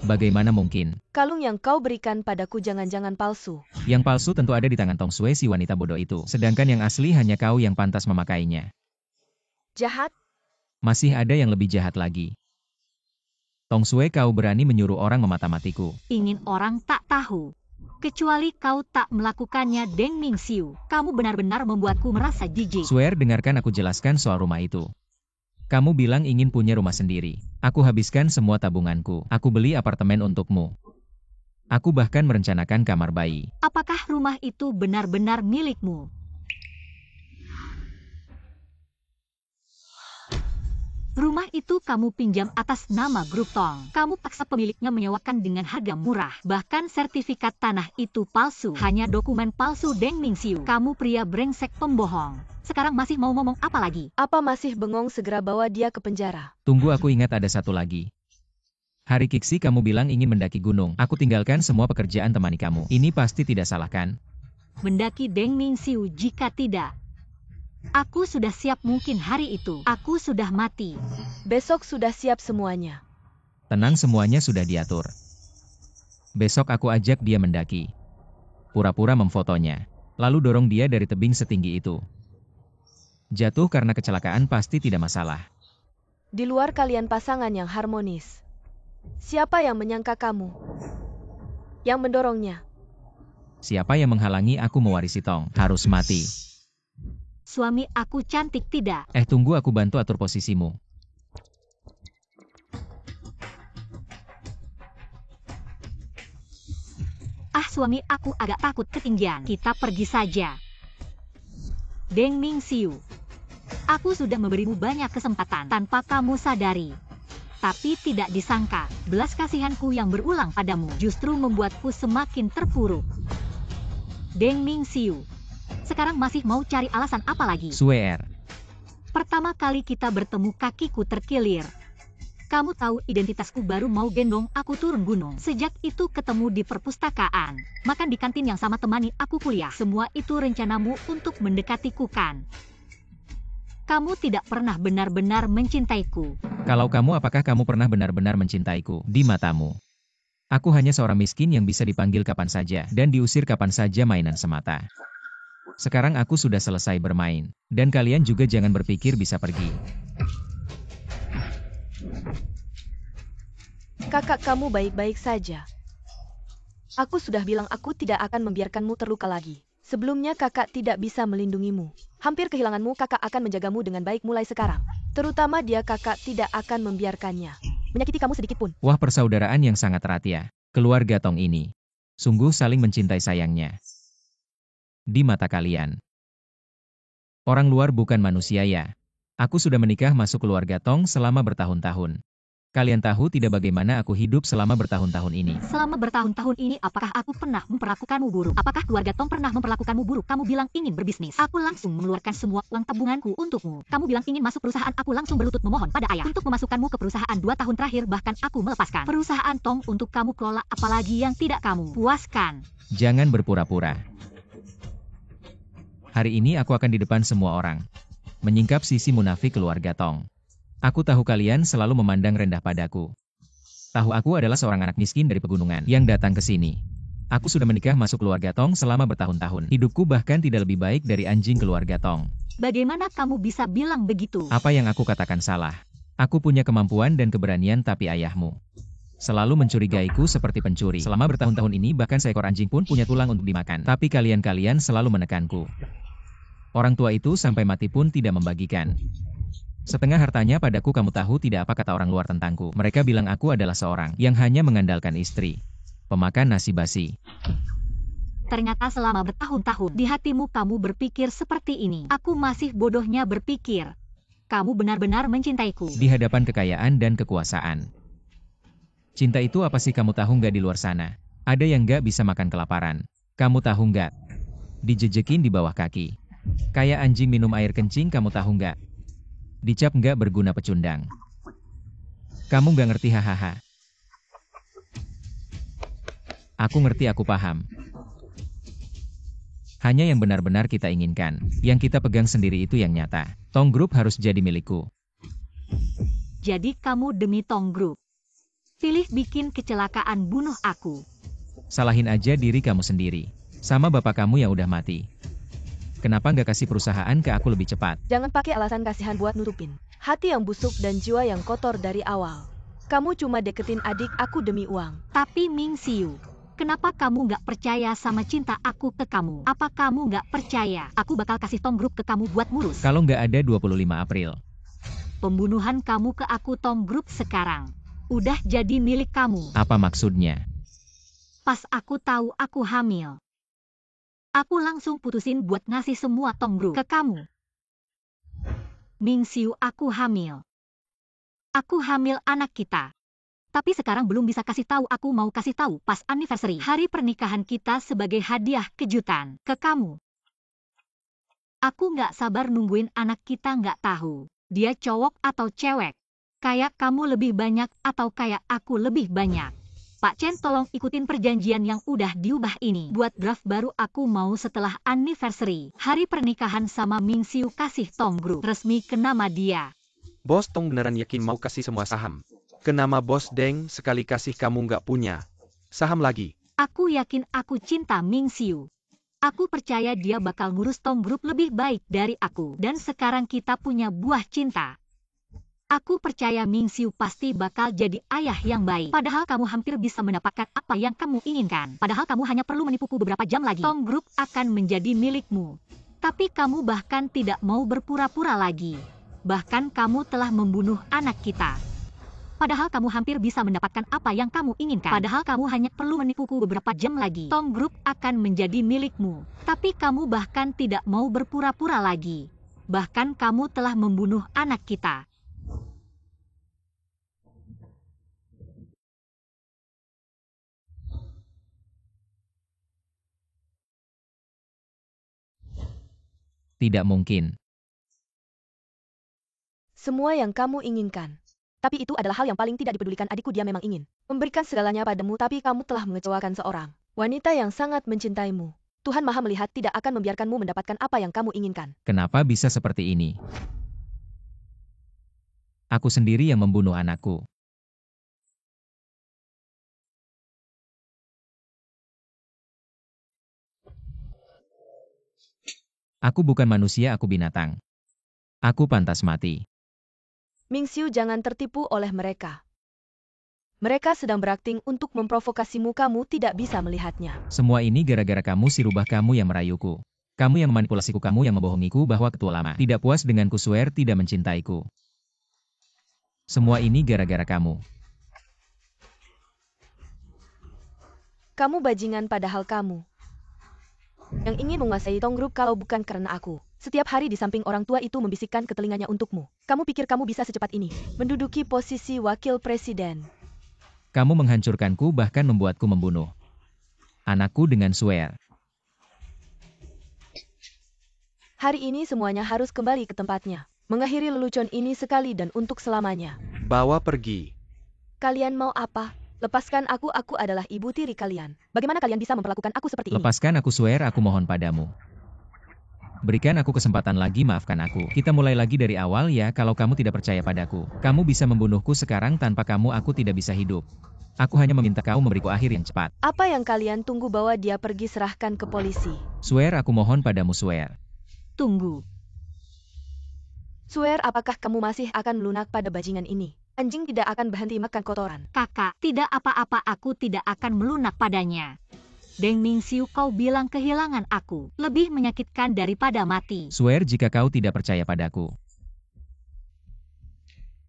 Bagaimana mungkin? Kalung yang kau berikan padaku jangan-jangan palsu. Yang palsu tentu ada di tangan Tong Sue si wanita bodoh itu. Sedangkan yang asli hanya kau yang pantas memakainya. Jahat? Masih ada yang lebih jahat lagi. Tong Sue, kau berani menyuruh orang memata-matiku. Ingin orang tak tahu. Kecuali kau tak melakukannya, Deng Mingxiu. Kamu benar-benar membuatku merasa jijik. Swear, dengarkan aku jelaskan soal rumah itu. Kamu bilang ingin punya rumah sendiri. Aku habiskan semua tabunganku. Aku beli apartemen untukmu. Aku bahkan merencanakan kamar bayi. Apakah rumah itu benar-benar milikmu? Rumah itu kamu pinjam atas nama Grup Tong. Kamu paksa pemiliknya menyewakan dengan harga murah. Bahkan sertifikat tanah itu palsu. Hanya dokumen palsu, Deng Mingxiu. Kamu pria brengsek pembohong. Sekarang masih mau ngomong apa lagi? Apa masih bengong? Segera bawa dia ke penjara. Tunggu, aku ingat ada satu lagi. Hari Kiksi kamu bilang ingin mendaki gunung. Aku tinggalkan semua pekerjaan temani kamu. Ini pasti tidak salah kan? Mendaki, Deng Mingxiu? Jika tidak, aku sudah siap mungkin hari itu. Aku sudah mati. Besok sudah siap semuanya. Tenang, semuanya sudah diatur. Besok aku ajak dia mendaki. Pura-pura memfotonya. Lalu dorong dia dari tebing setinggi itu. Jatuh karena kecelakaan pasti tidak masalah. Di luar kalian pasangan yang harmonis. Siapa yang menyangka kamu? Yang mendorongnya? Siapa yang menghalangi aku mewarisi Tong? Harus mati. Suami aku cantik tidak? Tunggu, aku bantu atur posisimu. Suami aku agak takut ketinggian. Kita pergi saja. Deng Mingxiu, aku sudah memberimu banyak kesempatan tanpa kamu sadari. Tapi tidak disangka, belas kasihanku yang berulang padamu justru membuatku semakin terpuruk. Deng Mingxiu, sekarang masih mau cari alasan apa lagi? Swear. Pertama kali kita bertemu kakiku terkilir. Kamu tahu identitasku baru mau gendong aku turun gunung. Sejak itu ketemu di perpustakaan. Makan di kantin yang sama temani aku kuliah. Semua itu rencanamu untuk mendekatiku kan? Kamu tidak pernah benar-benar mencintaiku. Kalau kamu, apakah kamu pernah benar-benar mencintaiku di matamu? Aku hanya seorang miskin yang bisa dipanggil kapan saja dan diusir kapan saja, mainan semata. Sekarang aku sudah selesai bermain, dan kalian juga jangan berpikir bisa pergi. Kakak, kamu baik-baik saja. Aku sudah bilang aku tidak akan membiarkanmu terluka lagi. Sebelumnya kakak tidak bisa melindungimu. Hampir kehilanganmu, kakak akan menjagamu dengan baik mulai sekarang. Terutama dia, kakak tidak akan membiarkannya menyakiti kamu sedikit pun. Wah, persaudaraan yang sangat erat ya. Keluarga Tong ini sungguh saling mencintai sayangnya. Di mata kalian, orang luar bukan manusia ya. Aku sudah menikah masuk keluarga Tong selama bertahun-tahun. Kalian tahu tidak bagaimana aku hidup selama bertahun-tahun ini? Selama bertahun-tahun ini, apakah aku pernah memperlakukanmu buruk? Apakah keluarga Tong pernah memperlakukanmu buruk? Kamu bilang ingin berbisnis. Aku langsung mengeluarkan semua uang tabunganku untukmu. Kamu bilang ingin masuk perusahaan, aku langsung berlutut memohon pada ayah untuk memasukkanmu ke perusahaan. 2 tahun terakhir bahkan aku melepaskan perusahaan Tong untuk kamu kelola, apalagi yang tidak kamu puaskan. Jangan berpura-pura. Hari ini aku akan di depan semua orang menyingkap sisi munafik keluarga Tong. Aku tahu kalian selalu memandang rendah padaku. Tahu aku adalah seorang anak miskin dari pegunungan yang datang ke sini. Aku sudah menikah masuk keluarga Tong selama bertahun-tahun. Hidupku bahkan tidak lebih baik dari anjing keluarga Tong. Bagaimana kamu bisa bilang begitu? Apa yang aku katakan salah? Aku punya kemampuan dan keberanian, tapi ayahmu selalu mencurigaiku seperti pencuri. Selama bertahun-tahun ini bahkan seekor anjing pun punya tulang untuk dimakan. Tapi kalian selalu menekanku. Orang tua itu sampai mati pun tidak membagikan setengah hartanya padaku. Kamu tahu tidak apa kata orang luar tentangku? Mereka bilang aku adalah seorang yang hanya mengandalkan istri, pemakan nasi basi. Ternyata selama bertahun-tahun di hatimu kamu berpikir seperti ini. Aku masih bodohnya berpikir kamu benar-benar mencintaiku. Di hadapan kekayaan dan kekuasaan. Cinta itu apa sih, kamu tahu nggak? Di luar sana Ada yang nggak bisa makan kelaparan. Kamu tahu nggak? Dijejekin di bawah kaki. Kayak anjing minum air kencing, kamu tahu nggak? Dicap nggak berguna pecundang. Kamu nggak ngerti, hahaha. Aku ngerti, aku paham. Hanya yang benar-benar kita inginkan, yang kita pegang sendiri itu yang nyata. Tong Group harus jadi milikku. Jadi kamu demi Tong Group pilih bikin kecelakaan bunuh aku. Salahin aja diri kamu sendiri. Sama bapak kamu yang udah mati. Kenapa nggak kasih perusahaan ke aku lebih cepat? Jangan pakai alasan kasihan buat nutupin hati yang busuk dan jiwa yang kotor dari awal. Kamu cuma deketin adik aku demi uang. Tapi Ming Xiu, kenapa kamu nggak percaya sama cinta aku ke kamu? Apa kamu nggak percaya aku bakal kasih Tong Group ke kamu buat ngurus? Kalau nggak ada 25 April. Pembunuhan kamu ke aku Tong Group sekarang udah jadi milik kamu. Apa maksudnya? Pas aku tahu aku hamil, aku langsung putusin buat ngasih semua Tong Group ke kamu. Ming Xiu, aku hamil. Aku hamil anak kita. Tapi sekarang belum bisa kasih tahu, aku mau kasih tahu pas anniversary hari pernikahan kita sebagai hadiah kejutan ke kamu. Aku nggak sabar nungguin anak kita, nggak tahu dia cowok atau cewek. Kayak kamu lebih banyak atau kayak aku lebih banyak. Pak Chen, tolong ikutin perjanjian yang udah diubah ini. Buat draft baru aku mau setelah anniversary hari pernikahan sama Ming Xiu kasih Tong Group resmi ke nama dia. Bos Tong beneran yakin mau kasih semua saham ke nama Bos Deng, sekali kasih kamu nggak punya saham lagi. Aku yakin, aku cinta Ming Xiu. Aku percaya dia bakal ngurus Tong Group lebih baik dari aku. Dan sekarang kita punya buah cinta. Aku percaya Ming Xiu pasti bakal jadi ayah yang baik. Padahal kamu hampir bisa mendapatkan apa yang kamu inginkan. Padahal kamu hanya perlu menipuku beberapa jam lagi. Tong Group akan menjadi milikmu. Tapi kamu bahkan tidak mau berpura-pura lagi. Bahkan kamu telah membunuh anak kita. Padahal kamu hampir bisa mendapatkan apa yang kamu inginkan. Padahal kamu hanya perlu menipuku beberapa jam lagi. Tong Group akan menjadi milikmu. Tapi kamu bahkan tidak mau berpura-pura lagi. Bahkan kamu telah membunuh anak kita. Tidak mungkin. Semua yang kamu inginkan. Tapi itu adalah hal yang paling tidak dipedulikan adikku. Dia memang ingin memberikan segalanya padamu, tapi kamu telah mengecewakan seorang wanita yang sangat mencintaimu. Tuhan Maha melihat tidak akan membiarkanmu mendapatkan apa yang kamu inginkan. Kenapa bisa seperti ini? Aku sendiri yang membunuh anakku. Aku bukan manusia, aku binatang. Aku pantas mati. Ming Xiu, jangan tertipu oleh mereka. Mereka sedang berakting untuk memprovokasimu, kamu tidak bisa melihatnya. Semua ini gara-gara kamu, si rubah, kamu yang merayuku. Kamu yang memanipulasiku, kamu yang membohongiku bahwa ketua lama tidak puas denganku, Swear tidak mencintaiku. Semua ini gara-gara kamu. Kamu bajingan, padahal kamu yang ingin menguasai Tong Group kalau bukan karena aku. Setiap hari di samping orang tua itu membisikkan ke telinganya untukmu. Kamu pikir kamu bisa secepat ini menduduki posisi wakil presiden? Kamu menghancurkanku, bahkan membuatku membunuh anakku dengan Swear. Hari ini semuanya harus kembali ke tempatnya. Mengakhiri lelucon ini sekali dan untuk selamanya. Bawa pergi. Kalian mau apa? Lepaskan aku adalah ibu tiri kalian. Bagaimana kalian bisa memperlakukan aku seperti ini? Lepaskan aku, Swear, aku mohon padamu. Berikan aku kesempatan lagi, maafkan aku. Kita mulai lagi dari awal ya, kalau kamu tidak percaya padaku. Kamu bisa membunuhku sekarang, tanpa kamu aku tidak bisa hidup. Aku hanya meminta kau memberiku akhir yang cepat. Apa yang kalian tunggu? Bawa dia pergi, serahkan ke polisi. Swear, aku mohon padamu, Swear. Tunggu. Swear, apakah kamu masih akan lunak pada bajingan ini? Anjing tidak akan berhenti makan kotoran. Kakak, tidak apa-apa, aku tidak akan melunak padanya. Deng Ming Xiu, kau bilang kehilangan aku lebih menyakitkan daripada mati. Swear, jika kau tidak percaya padaku,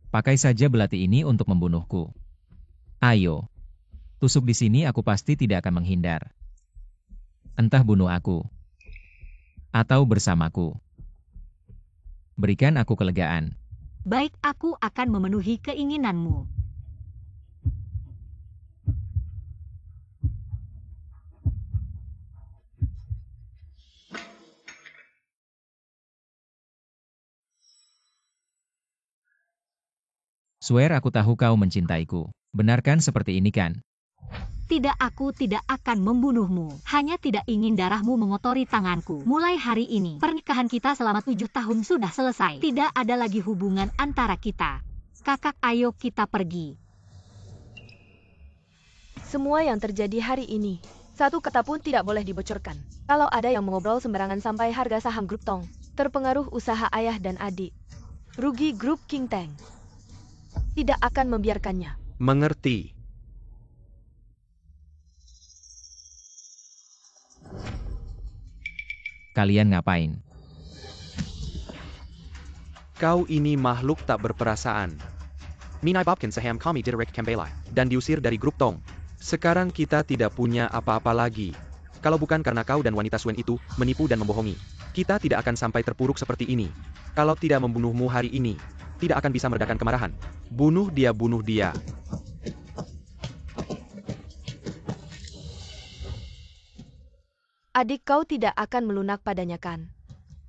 pakai saja belati ini untuk membunuhku. Ayo, tusuk di sini, aku pasti tidak akan menghindar. Entah bunuh aku, atau bersamaku. Berikan aku kelegaan. Baik, aku akan memenuhi keinginanmu. Swear aku tahu kau mencintaiku. Benar kan seperti ini kan? Tidak, aku tidak akan membunuhmu. Hanya tidak ingin darahmu mengotori tanganku. Mulai hari ini, pernikahan kita selama 7 tahun sudah selesai. Tidak ada lagi hubungan antara kita. Kakak, ayo kita pergi. Semua yang terjadi hari ini, satu kata pun tidak boleh dibocorkan. Kalau ada yang mengobrol sembarangan sampai harga saham grup Tong, terpengaruh usaha ayah dan adik, rugi grup King Tang. Tidak akan membiarkannya. Mengerti. Kalian ngapain? Kau ini makhluk tak berperasaan. Ninai Bobkin Saham kami Diderik Kembali, dan diusir dari grup Tong. Sekarang kita tidak punya apa-apa lagi. Kalau bukan karena kau dan wanita Suen itu menipu dan membohongi, kita tidak akan sampai terpuruk seperti ini. Kalau tidak membunuhmu hari ini, tidak akan bisa meredakan kemarahan. Bunuh dia, bunuh dia. Adik kau tidak akan melunak padanya kan?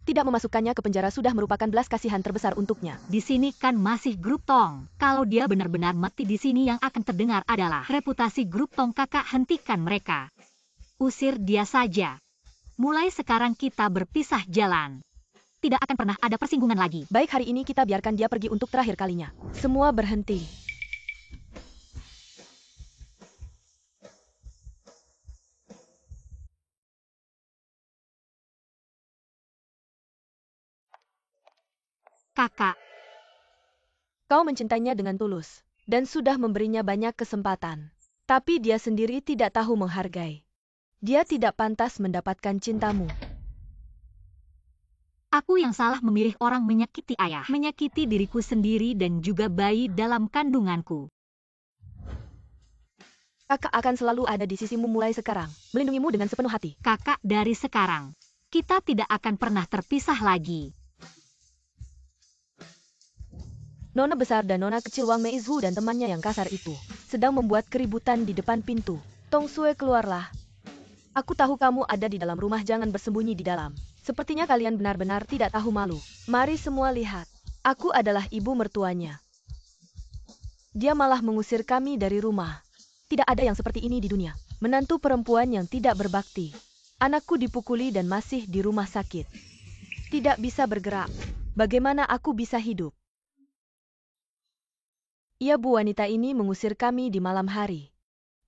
Tidak memasukkannya ke penjara sudah merupakan belas kasihan terbesar untuknya. Di sini kan masih grup Tong. Kalau dia benar-benar mati di sini yang akan terdengar adalah reputasi grup Tong. Kakak, hentikan mereka. Usir dia saja. Mulai sekarang kita berpisah jalan. Tidak akan pernah ada persinggungan lagi. Baik, hari ini kita biarkan dia pergi untuk terakhir kalinya. Semua berhenti. Kakak, Kau mencintainya dengan tulus, dan sudah memberinya banyak kesempatan. Tapi dia sendiri tidak tahu menghargai. Dia tidak pantas mendapatkan cintamu. aku yang salah memilih orang menyakiti ayah, menyakiti diriku sendiri dan juga bayi dalam kandunganku. Kakak akan selalu ada di sisimu mulai sekarang, melindungimu dengan sepenuh hati. Kakak, dari sekarang, kita tidak akan pernah terpisah lagi. Nona besar dan nona kecil Wang Meizhu dan temannya yang kasar itu sedang membuat keributan di depan pintu. Tong Sue, keluarlah. Aku tahu kamu ada di dalam rumah, jangan bersembunyi di dalam. Sepertinya kalian benar-benar tidak tahu malu. Mari semua lihat. Aku adalah ibu mertuanya. Dia malah mengusir kami dari rumah. Tidak ada yang seperti ini di dunia. Menantu perempuan yang tidak berbakti. Anakku dipukuli dan masih di rumah sakit. Tidak bisa bergerak. Bagaimana aku bisa hidup? Ia, bu, wanita ini mengusir kami di malam hari.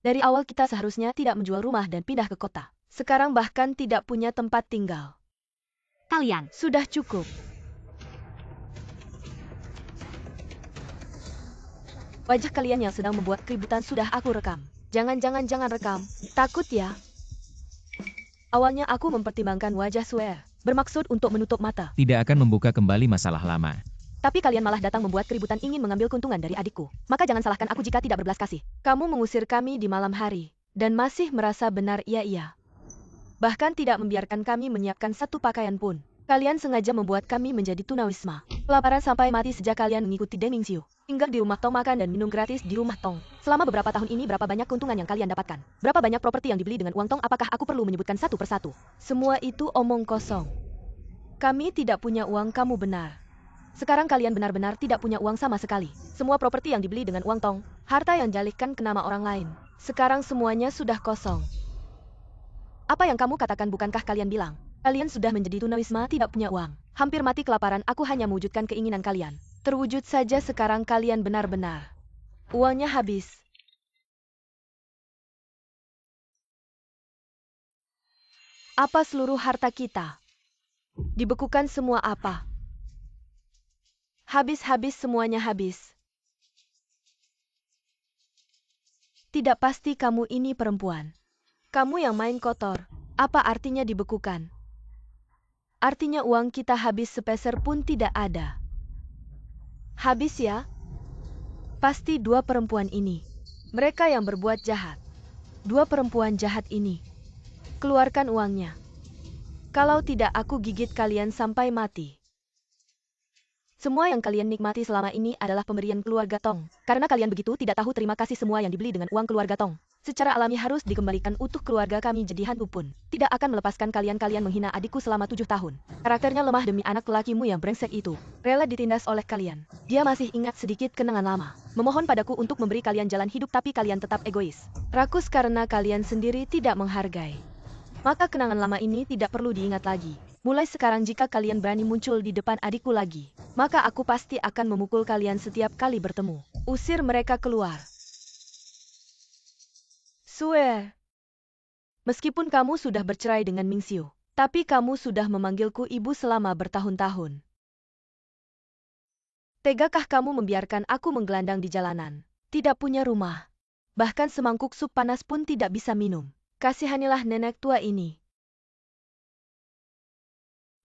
Dari awal kita seharusnya tidak menjual rumah dan pindah ke kota. Sekarang bahkan tidak punya tempat tinggal. Kalian, Sudah cukup. Wajah kalian yang sedang membuat keributan sudah aku rekam. Jangan rekam. Takut ya? Awalnya aku mempertimbangkan wajah Swear. Bermaksud untuk menutup mata. Tidak akan membuka kembali masalah lama. Tapi kalian malah datang membuat keributan ingin mengambil keuntungan dari adikku. Maka jangan salahkan aku jika tidak berbelas kasih. Kamu mengusir kami di malam hari. Dan masih merasa benar, iya. Bahkan tidak membiarkan kami menyiapkan satu pakaian pun. Kalian sengaja membuat kami menjadi tunawisma. Kelaparan sampai mati sejak kalian mengikuti Deng Mingxiu. Tinggal di rumah Tong, makan dan minum gratis di rumah Tong. Selama beberapa tahun ini berapa banyak keuntungan yang kalian dapatkan? Berapa banyak properti yang dibeli dengan uang Tong? Apakah aku perlu menyebutkan satu persatu? Semua itu omong kosong. Kami tidak punya uang, kamu benar. Sekarang kalian benar-benar tidak punya uang sama sekali. Semua properti yang dibeli dengan uang Tong, harta yang dialihkan ke nama orang lain. Sekarang semuanya sudah kosong. Apa yang kamu katakan, bukankah kalian bilang? Kalian sudah menjadi tunawisma, tidak punya uang. Hampir mati kelaparan, aku hanya mewujudkan keinginan kalian. Terwujud saja sekarang kalian benar-benar. Uangnya habis. Apa seluruh harta kita? Dibekukan semua apa? Habis-habis semuanya habis. Tidak pasti kamu ini perempuan. Kamu yang main kotor. Apa artinya dibekukan? Artinya uang kita habis, sepeser pun tidak ada. Habis ya? Pasti dua perempuan ini. Mereka yang berbuat jahat. Dua perempuan jahat ini. Keluarkan uangnya. Kalau tidak aku gigit kalian sampai mati. Semua yang kalian nikmati selama ini adalah pemberian keluarga Tong. Karena kalian begitu tidak tahu terima kasih semua yang dibeli dengan uang keluarga Tong. Secara alami harus dikembalikan utuh keluarga kami jadi hantu pun. Tidak akan melepaskan kalian menghina adikku selama 7 tahun. Karakternya lemah demi anak lelakimu yang brengsek itu. Rela ditindas oleh kalian. Dia masih ingat sedikit kenangan lama. Memohon padaku untuk memberi kalian jalan hidup tapi kalian tetap egois. Rakus karena kalian sendiri tidak menghargai. Maka kenangan lama ini tidak perlu diingat lagi. Mulai sekarang jika kalian berani muncul di depan adikku lagi, maka aku pasti akan memukul kalian setiap kali bertemu. Usir mereka keluar. Sue, meskipun kamu sudah bercerai dengan Mingxiu, tapi kamu sudah memanggilku ibu selama bertahun-tahun. Tegakah kamu membiarkan aku menggelandang di jalanan? Tidak punya rumah. Bahkan semangkuk sup panas pun tidak bisa minum. Kasihanilah nenek tua ini.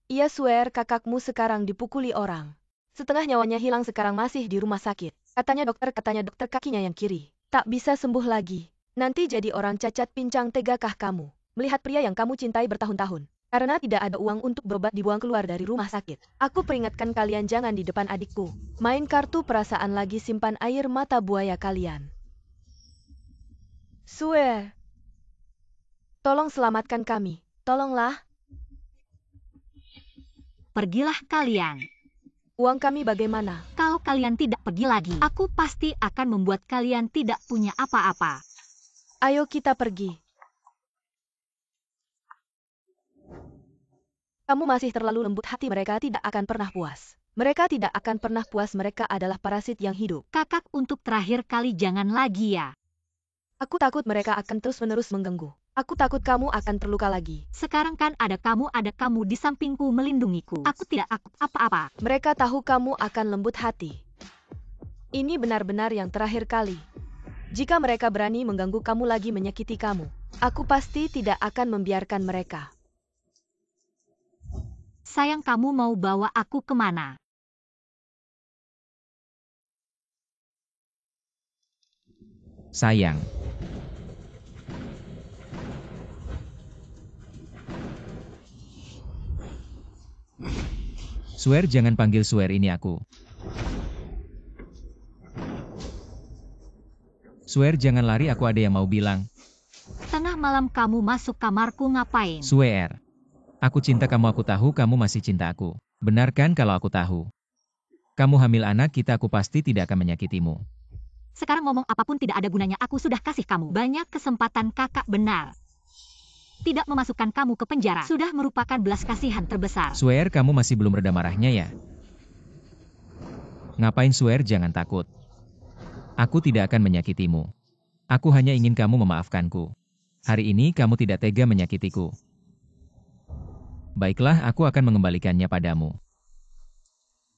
Ia swear kakakmu sekarang dipukuli orang. Setengah nyawanya hilang sekarang masih di rumah sakit. Katanya dokter kakinya yang kiri. Tak bisa sembuh lagi. Nanti jadi orang cacat pincang. Tegakah kamu melihat pria yang kamu cintai bertahun-tahun? Karena tidak ada uang untuk berobat dibuang keluar dari rumah sakit. Aku peringatkan kalian jangan di depan adikku. Main kartu perasaan lagi simpan air mata buaya kalian. Sue, tolong selamatkan kami. Tolonglah. Pergilah kalian. Uang kami bagaimana? Kalau kalian tidak pergi lagi, aku pasti akan membuat kalian tidak punya apa-apa. Ayo kita pergi. Kamu masih terlalu lembut hati, mereka tidak akan pernah puas. Mereka tidak akan pernah puas, mereka adalah parasit yang hidup. Kakak, untuk terakhir kali jangan lagi ya. Aku takut mereka akan terus-menerus mengganggu. Aku takut kamu akan terluka lagi. Sekarang kan ada kamu di sampingku melindungiku. Aku tidak takut apa-apa. Mereka tahu kamu akan lembut hati. Ini benar-benar yang terakhir kali. Jika mereka berani mengganggu kamu lagi, menyakiti kamu, aku pasti tidak akan membiarkan mereka. Sayang, kamu mau bawa aku kemana? Sayang. Swear, jangan panggil Swear, ini aku. Swear, jangan lari, aku ada yang mau bilang. Tengah malam kamu masuk kamarku ngapain? Swear. Aku cinta kamu, aku tahu kamu masih cinta aku. Benar kan kalau aku tahu? Kamu hamil anak kita, aku pasti tidak akan menyakitimu. Sekarang ngomong apapun tidak ada gunanya, aku sudah kasih kamu banyak kesempatan. Kakak benar. Tidak memasukkan kamu ke penjara sudah merupakan belas kasihan terbesar. Swear, kamu masih belum reda marahnya ya? Ngapain Swear, jangan takut. Aku tidak akan menyakitimu. Aku hanya ingin kamu memaafkanku. Hari ini kamu tidak tega menyakitiku. Baiklah, aku akan mengembalikannya padamu.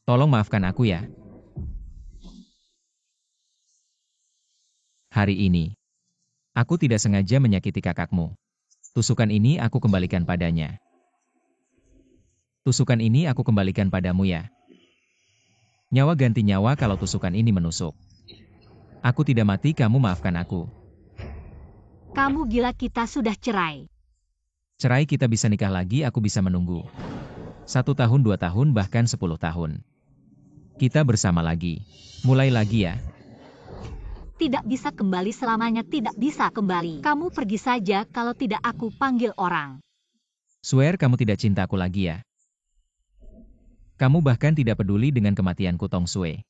Tolong maafkan aku ya. Hari ini, aku tidak sengaja menyakiti kakakmu. Tusukan ini aku kembalikan padanya. Tusukan ini aku kembalikan padamu ya. Nyawa ganti nyawa kalau tusukan ini menusuk. Aku tidak mati, kamu maafkan aku. Kamu gila, kita sudah cerai. Cerai kita bisa nikah lagi, aku bisa menunggu. 1 tahun, 2 tahun, bahkan 10 tahun. Kita bersama lagi. Mulai lagi ya. Tidak bisa kembali selamanya, tidak bisa kembali. Kamu pergi saja kalau tidak aku panggil orang. Swear, kamu tidak cinta aku lagi ya. Kamu bahkan tidak peduli dengan kematianku, Tong Sue.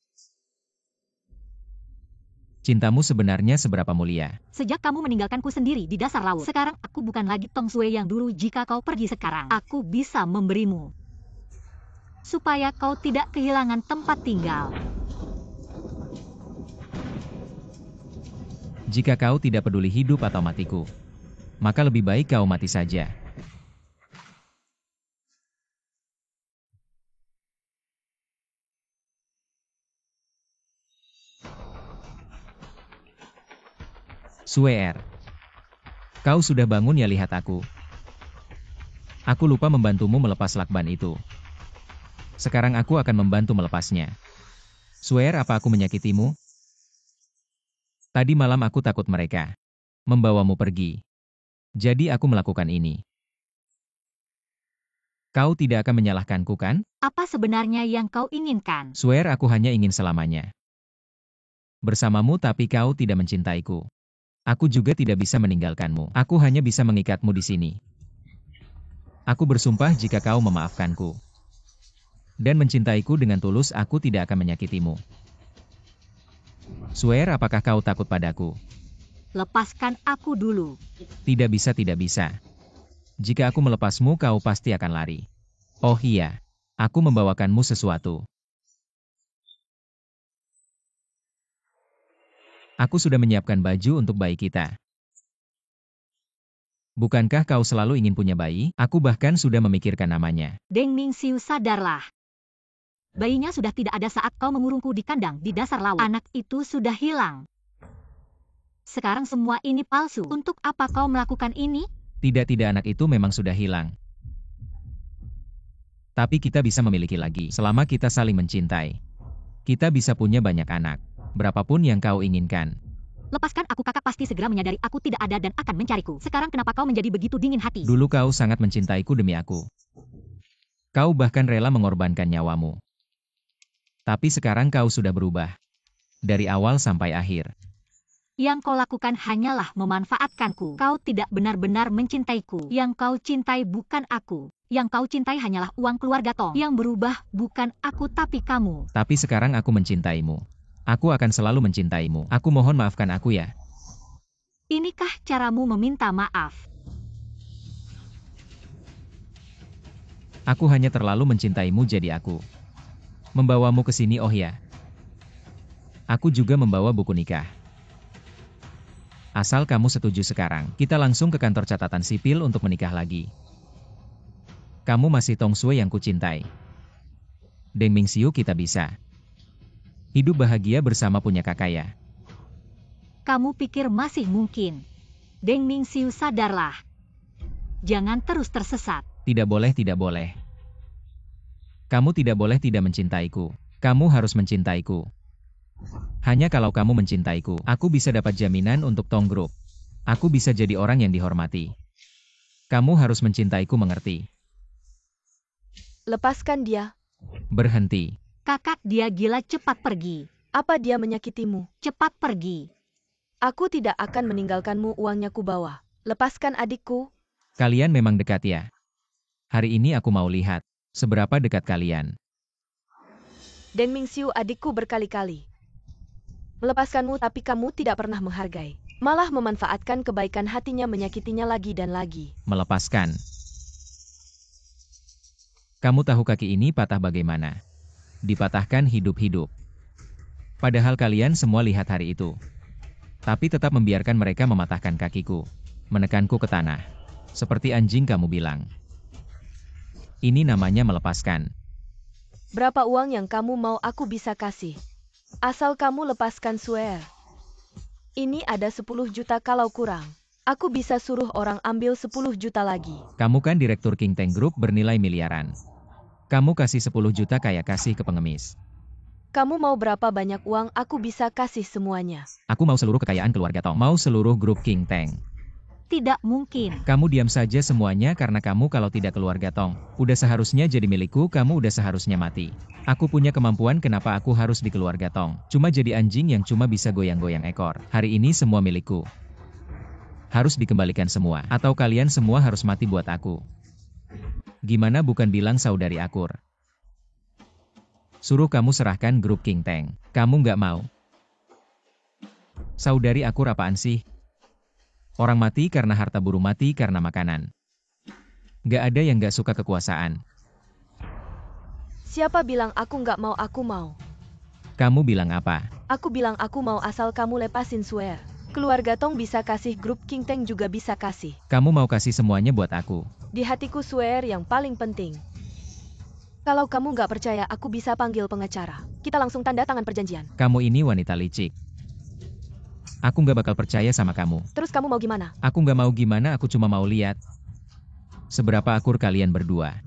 Cintamu sebenarnya seberapa mulia? Sejak kamu meninggalkanku sendiri di dasar laut, sekarang aku bukan lagi Tong Sue yang dulu. Jika kau pergi sekarang, aku bisa memberimu. Supaya kau tidak kehilangan tempat tinggal. Jika kau tidak peduli hidup atau matiku, maka lebih baik kau mati saja. Swear. Kau sudah bangun ya, lihat aku. Aku lupa membantumu melepas lakban itu. Sekarang aku akan membantu melepasnya. Swear, apa aku menyakitimu? Tadi malam aku takut mereka membawamu pergi. Jadi aku melakukan ini. Kau tidak akan menyalahkanku kan? Apa sebenarnya yang kau inginkan? Swear, aku hanya ingin selamanya bersamamu, tapi kau tidak mencintaiku. Aku juga tidak bisa meninggalkanmu. Aku hanya bisa mengikatmu di sini. Aku bersumpah jika kau memaafkanku dan mencintaiku dengan tulus, aku tidak akan menyakitimu. Swear, apakah kau takut padaku? Lepaskan aku dulu. Tidak bisa, tidak bisa. Jika aku melepasmu, kau pasti akan lari. Oh iya, aku membawakanmu sesuatu. Aku sudah menyiapkan baju untuk bayi kita. Bukankah kau selalu ingin punya bayi? Aku bahkan sudah memikirkan namanya. Deng Mingxiu, sadarlah. Bayinya sudah tidak ada saat kau mengurungku di kandang di dasar laut. Anak itu sudah hilang. Sekarang semua ini palsu. Untuk apa kau melakukan ini? Tidak, anak itu memang sudah hilang. Tapi kita bisa memiliki lagi, selama kita saling mencintai. Kita bisa punya banyak anak. Berapapun yang kau inginkan. Lepaskan aku, kakak pasti segera menyadari aku tidak ada dan akan mencariku. Sekarang kenapa kau menjadi begitu dingin hati? Dulu kau sangat mencintaiku demi aku. Kau bahkan rela mengorbankan nyawamu. Tapi sekarang kau sudah berubah. Dari awal sampai akhir. Yang kau lakukan hanyalah memanfaatkanku. Kau tidak benar-benar mencintaiku. Yang kau cintai bukan aku. Yang kau cintai hanyalah uang keluarga Tong. Yang berubah bukan aku tapi kamu. Tapi sekarang aku mencintaimu. Aku akan selalu mencintaimu. Aku mohon maafkan aku ya. Inikah caramu meminta maaf? Aku hanya terlalu mencintaimu, jadi aku membawamu ke sini. Oh ya. Aku juga membawa buku nikah. Asal kamu setuju sekarang, kita langsung ke kantor catatan sipil untuk menikah lagi. Kamu masih Tong Sue yang kucintai. Deng Mingxiu, kita bisa hidup bahagia bersama, punya kakak ya. Kamu pikir masih mungkin? Deng Mingxiu, sadarlah. Jangan terus tersesat. Tidak boleh, tidak boleh. Kamu tidak boleh tidak mencintaiku. Kamu harus mencintaiku. Hanya kalau kamu mencintaiku, aku bisa dapat jaminan untuk Tong Group. Aku bisa jadi orang yang dihormati. Kamu harus mencintaiku, mengerti? Lepaskan dia. Berhenti. Kakak, dia gila, cepat pergi. Apa dia menyakitimu? Cepat pergi. Aku tidak akan meninggalkanmu, uangnya ku bawa. Lepaskan adikku. Kalian memang dekat ya? Hari ini aku mau lihat seberapa dekat kalian. Deng Mingxiu, adikku berkali-kali melepaskanmu, tapi kamu tidak pernah menghargai. Malah memanfaatkan kebaikan hatinya, menyakitinya lagi dan lagi. Melepaskan. Kamu tahu kaki ini patah bagaimana? Dipatahkan hidup-hidup. Padahal kalian semua lihat hari itu. Tapi tetap membiarkan mereka mematahkan kakiku. Menekanku ke tanah. Seperti anjing kamu bilang. Ini namanya melepaskan. Berapa uang yang kamu mau aku bisa kasih. Asal kamu lepaskan Swear. Ini ada 10 juta, kalau kurang aku bisa suruh orang ambil 10 juta lagi. Kamu kan direktur King Tank Group bernilai miliaran. Kamu kasih 10 juta kayak kasih ke pengemis. Kamu mau berapa banyak uang, aku bisa kasih semuanya. Aku mau seluruh kekayaan keluarga Tong. Mau seluruh grup King Tank. Tidak mungkin. Kamu diam saja semuanya karena kamu kalau tidak keluarga Tong. Udah seharusnya jadi milikku, kamu udah seharusnya mati. Aku punya kemampuan, kenapa aku harus di keluarga Tong? Cuma jadi anjing yang cuma bisa goyang-goyang ekor. Hari ini semua milikku. Harus dikembalikan semua. Atau kalian semua harus mati buat aku. Gimana bukan bilang saudari akur? Suruh kamu serahkan grup King Tank. Kamu nggak mau. Saudari akur apaan sih? Orang mati karena harta, burung mati karena makanan. Nggak ada yang nggak suka kekuasaan. Siapa bilang aku nggak mau? Aku mau. Kamu bilang apa? Aku bilang aku mau asal kamu lepasin Swear. Keluarga Tong bisa kasih, grup King Tank juga bisa kasih. Kamu mau kasih semuanya buat aku? Di hatiku Swear yang paling penting. Kalau kamu nggak percaya, aku bisa panggil pengacara. Kita langsung tanda tangan perjanjian. Kamu ini wanita licik. Aku nggak bakal percaya sama kamu. Terus kamu mau gimana? Aku nggak mau gimana, aku cuma mau lihat seberapa akur kalian berdua.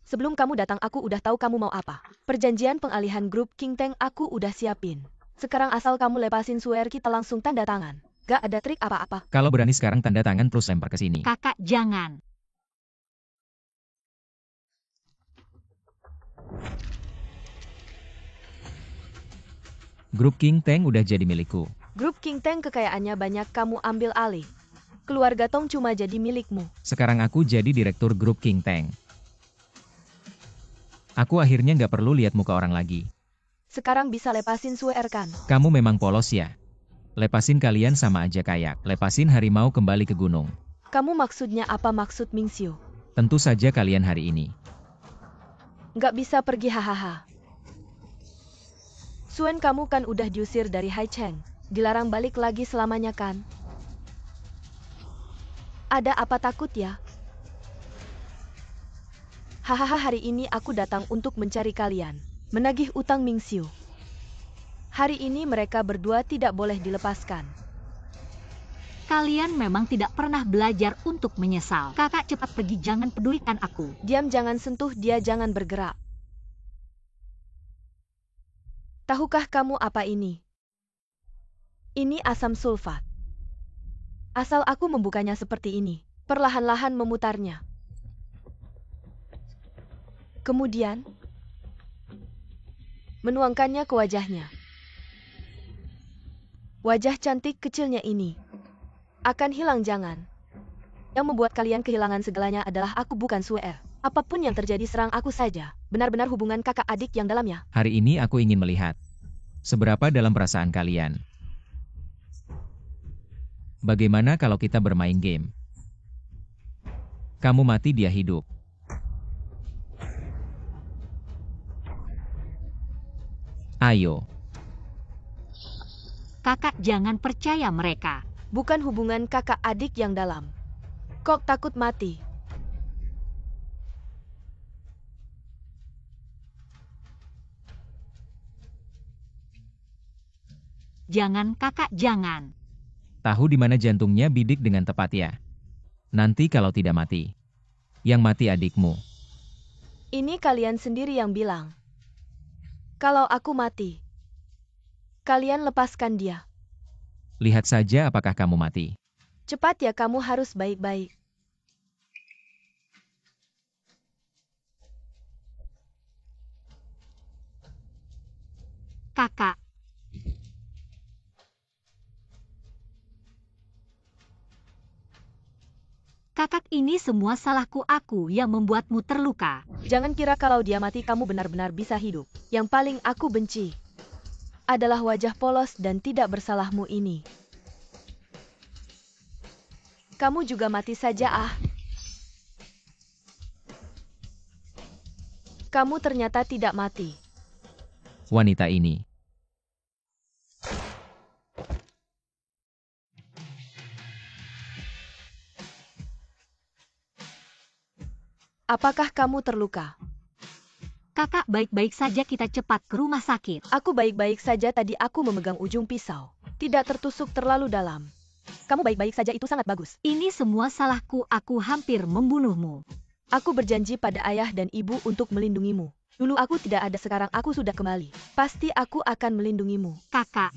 Sebelum kamu datang, aku udah tahu kamu mau apa. Perjanjian pengalihan grup King Tank aku udah siapin. Sekarang asal kamu lepasin Swear, kita langsung tanda tangan. Gak ada trik apa-apa. Kalau berani sekarang tanda tangan terus lempar ke sini. Kakak, jangan. Grup King Tank udah jadi milikku. Grup King Tang kekayaannya banyak, kamu ambil alih. Keluarga Tong cuma jadi milikmu. Sekarang aku jadi direktur grup King Tang. Aku akhirnya nggak perlu lihat muka orang lagi. Sekarang bisa lepasin Suer kan? Kamu memang polos ya? Lepasin kalian sama aja kayak lepasin harimau kembali ke gunung. Kamu maksudnya apa maksud Mingxiu? Tentu saja kalian hari ini. Nggak bisa pergi, hahaha. Suen, kamu kan udah diusir dari Hai Cheng. Dilarang balik lagi selamanya kan? Ada apa takut ya? Hahaha, hari ini aku datang untuk mencari kalian. Menagih utang Mingxiu. Hari ini mereka berdua tidak boleh dilepaskan. Kalian memang tidak pernah belajar untuk menyesal. Kakak cepat pergi, jangan pedulikan aku. Diam, jangan sentuh dia, jangan bergerak. Tahukah kamu apa ini? Ini asam sulfat. Asal aku membukanya seperti ini, perlahan-lahan memutarnya. Kemudian, menuangkannya ke wajahnya. Wajah cantik kecilnya ini akan hilang, jangan. Yang membuat kalian kehilangan segalanya adalah aku, bukan Suer. Apapun yang terjadi, serang aku saja. Benar-benar hubungan kakak adik yang dalamnya. Hari ini aku ingin melihat seberapa dalam perasaan kalian. Bagaimana kalau kita bermain game? Kamu mati, dia hidup. Ayo. Kakak jangan percaya mereka. Bukan hubungan kakak adik yang dalam. Kok takut mati? Jangan kakak, jangan. Tahu di mana jantungnya bidik dengan tepat ya? Nanti kalau tidak mati, yang mati adikmu. Ini kalian sendiri yang bilang. Kalau aku mati, kalian lepaskan dia. Lihat saja apakah kamu mati. Cepat ya, kamu harus baik-baik. Kakak. Kakak, ini semua salahku, aku yang membuatmu terluka. Jangan kira kalau dia mati kamu benar-benar bisa hidup. Yang paling aku benci adalah wajah polos dan tidak bersalahmu ini. Kamu juga mati saja, ah. Kamu ternyata tidak mati. Wanita ini. Apakah kamu terluka? Kakak, baik-baik saja, kita cepat ke rumah sakit. Aku baik-baik saja, tadi aku memegang ujung pisau. Tidak tertusuk terlalu dalam. Kamu baik-baik saja, itu sangat bagus. Ini semua salahku, aku hampir membunuhmu. Aku berjanji pada ayah dan ibu untuk melindungimu. Dulu aku tidak ada, sekarang aku sudah kembali. Pasti aku akan melindungimu. Kakak.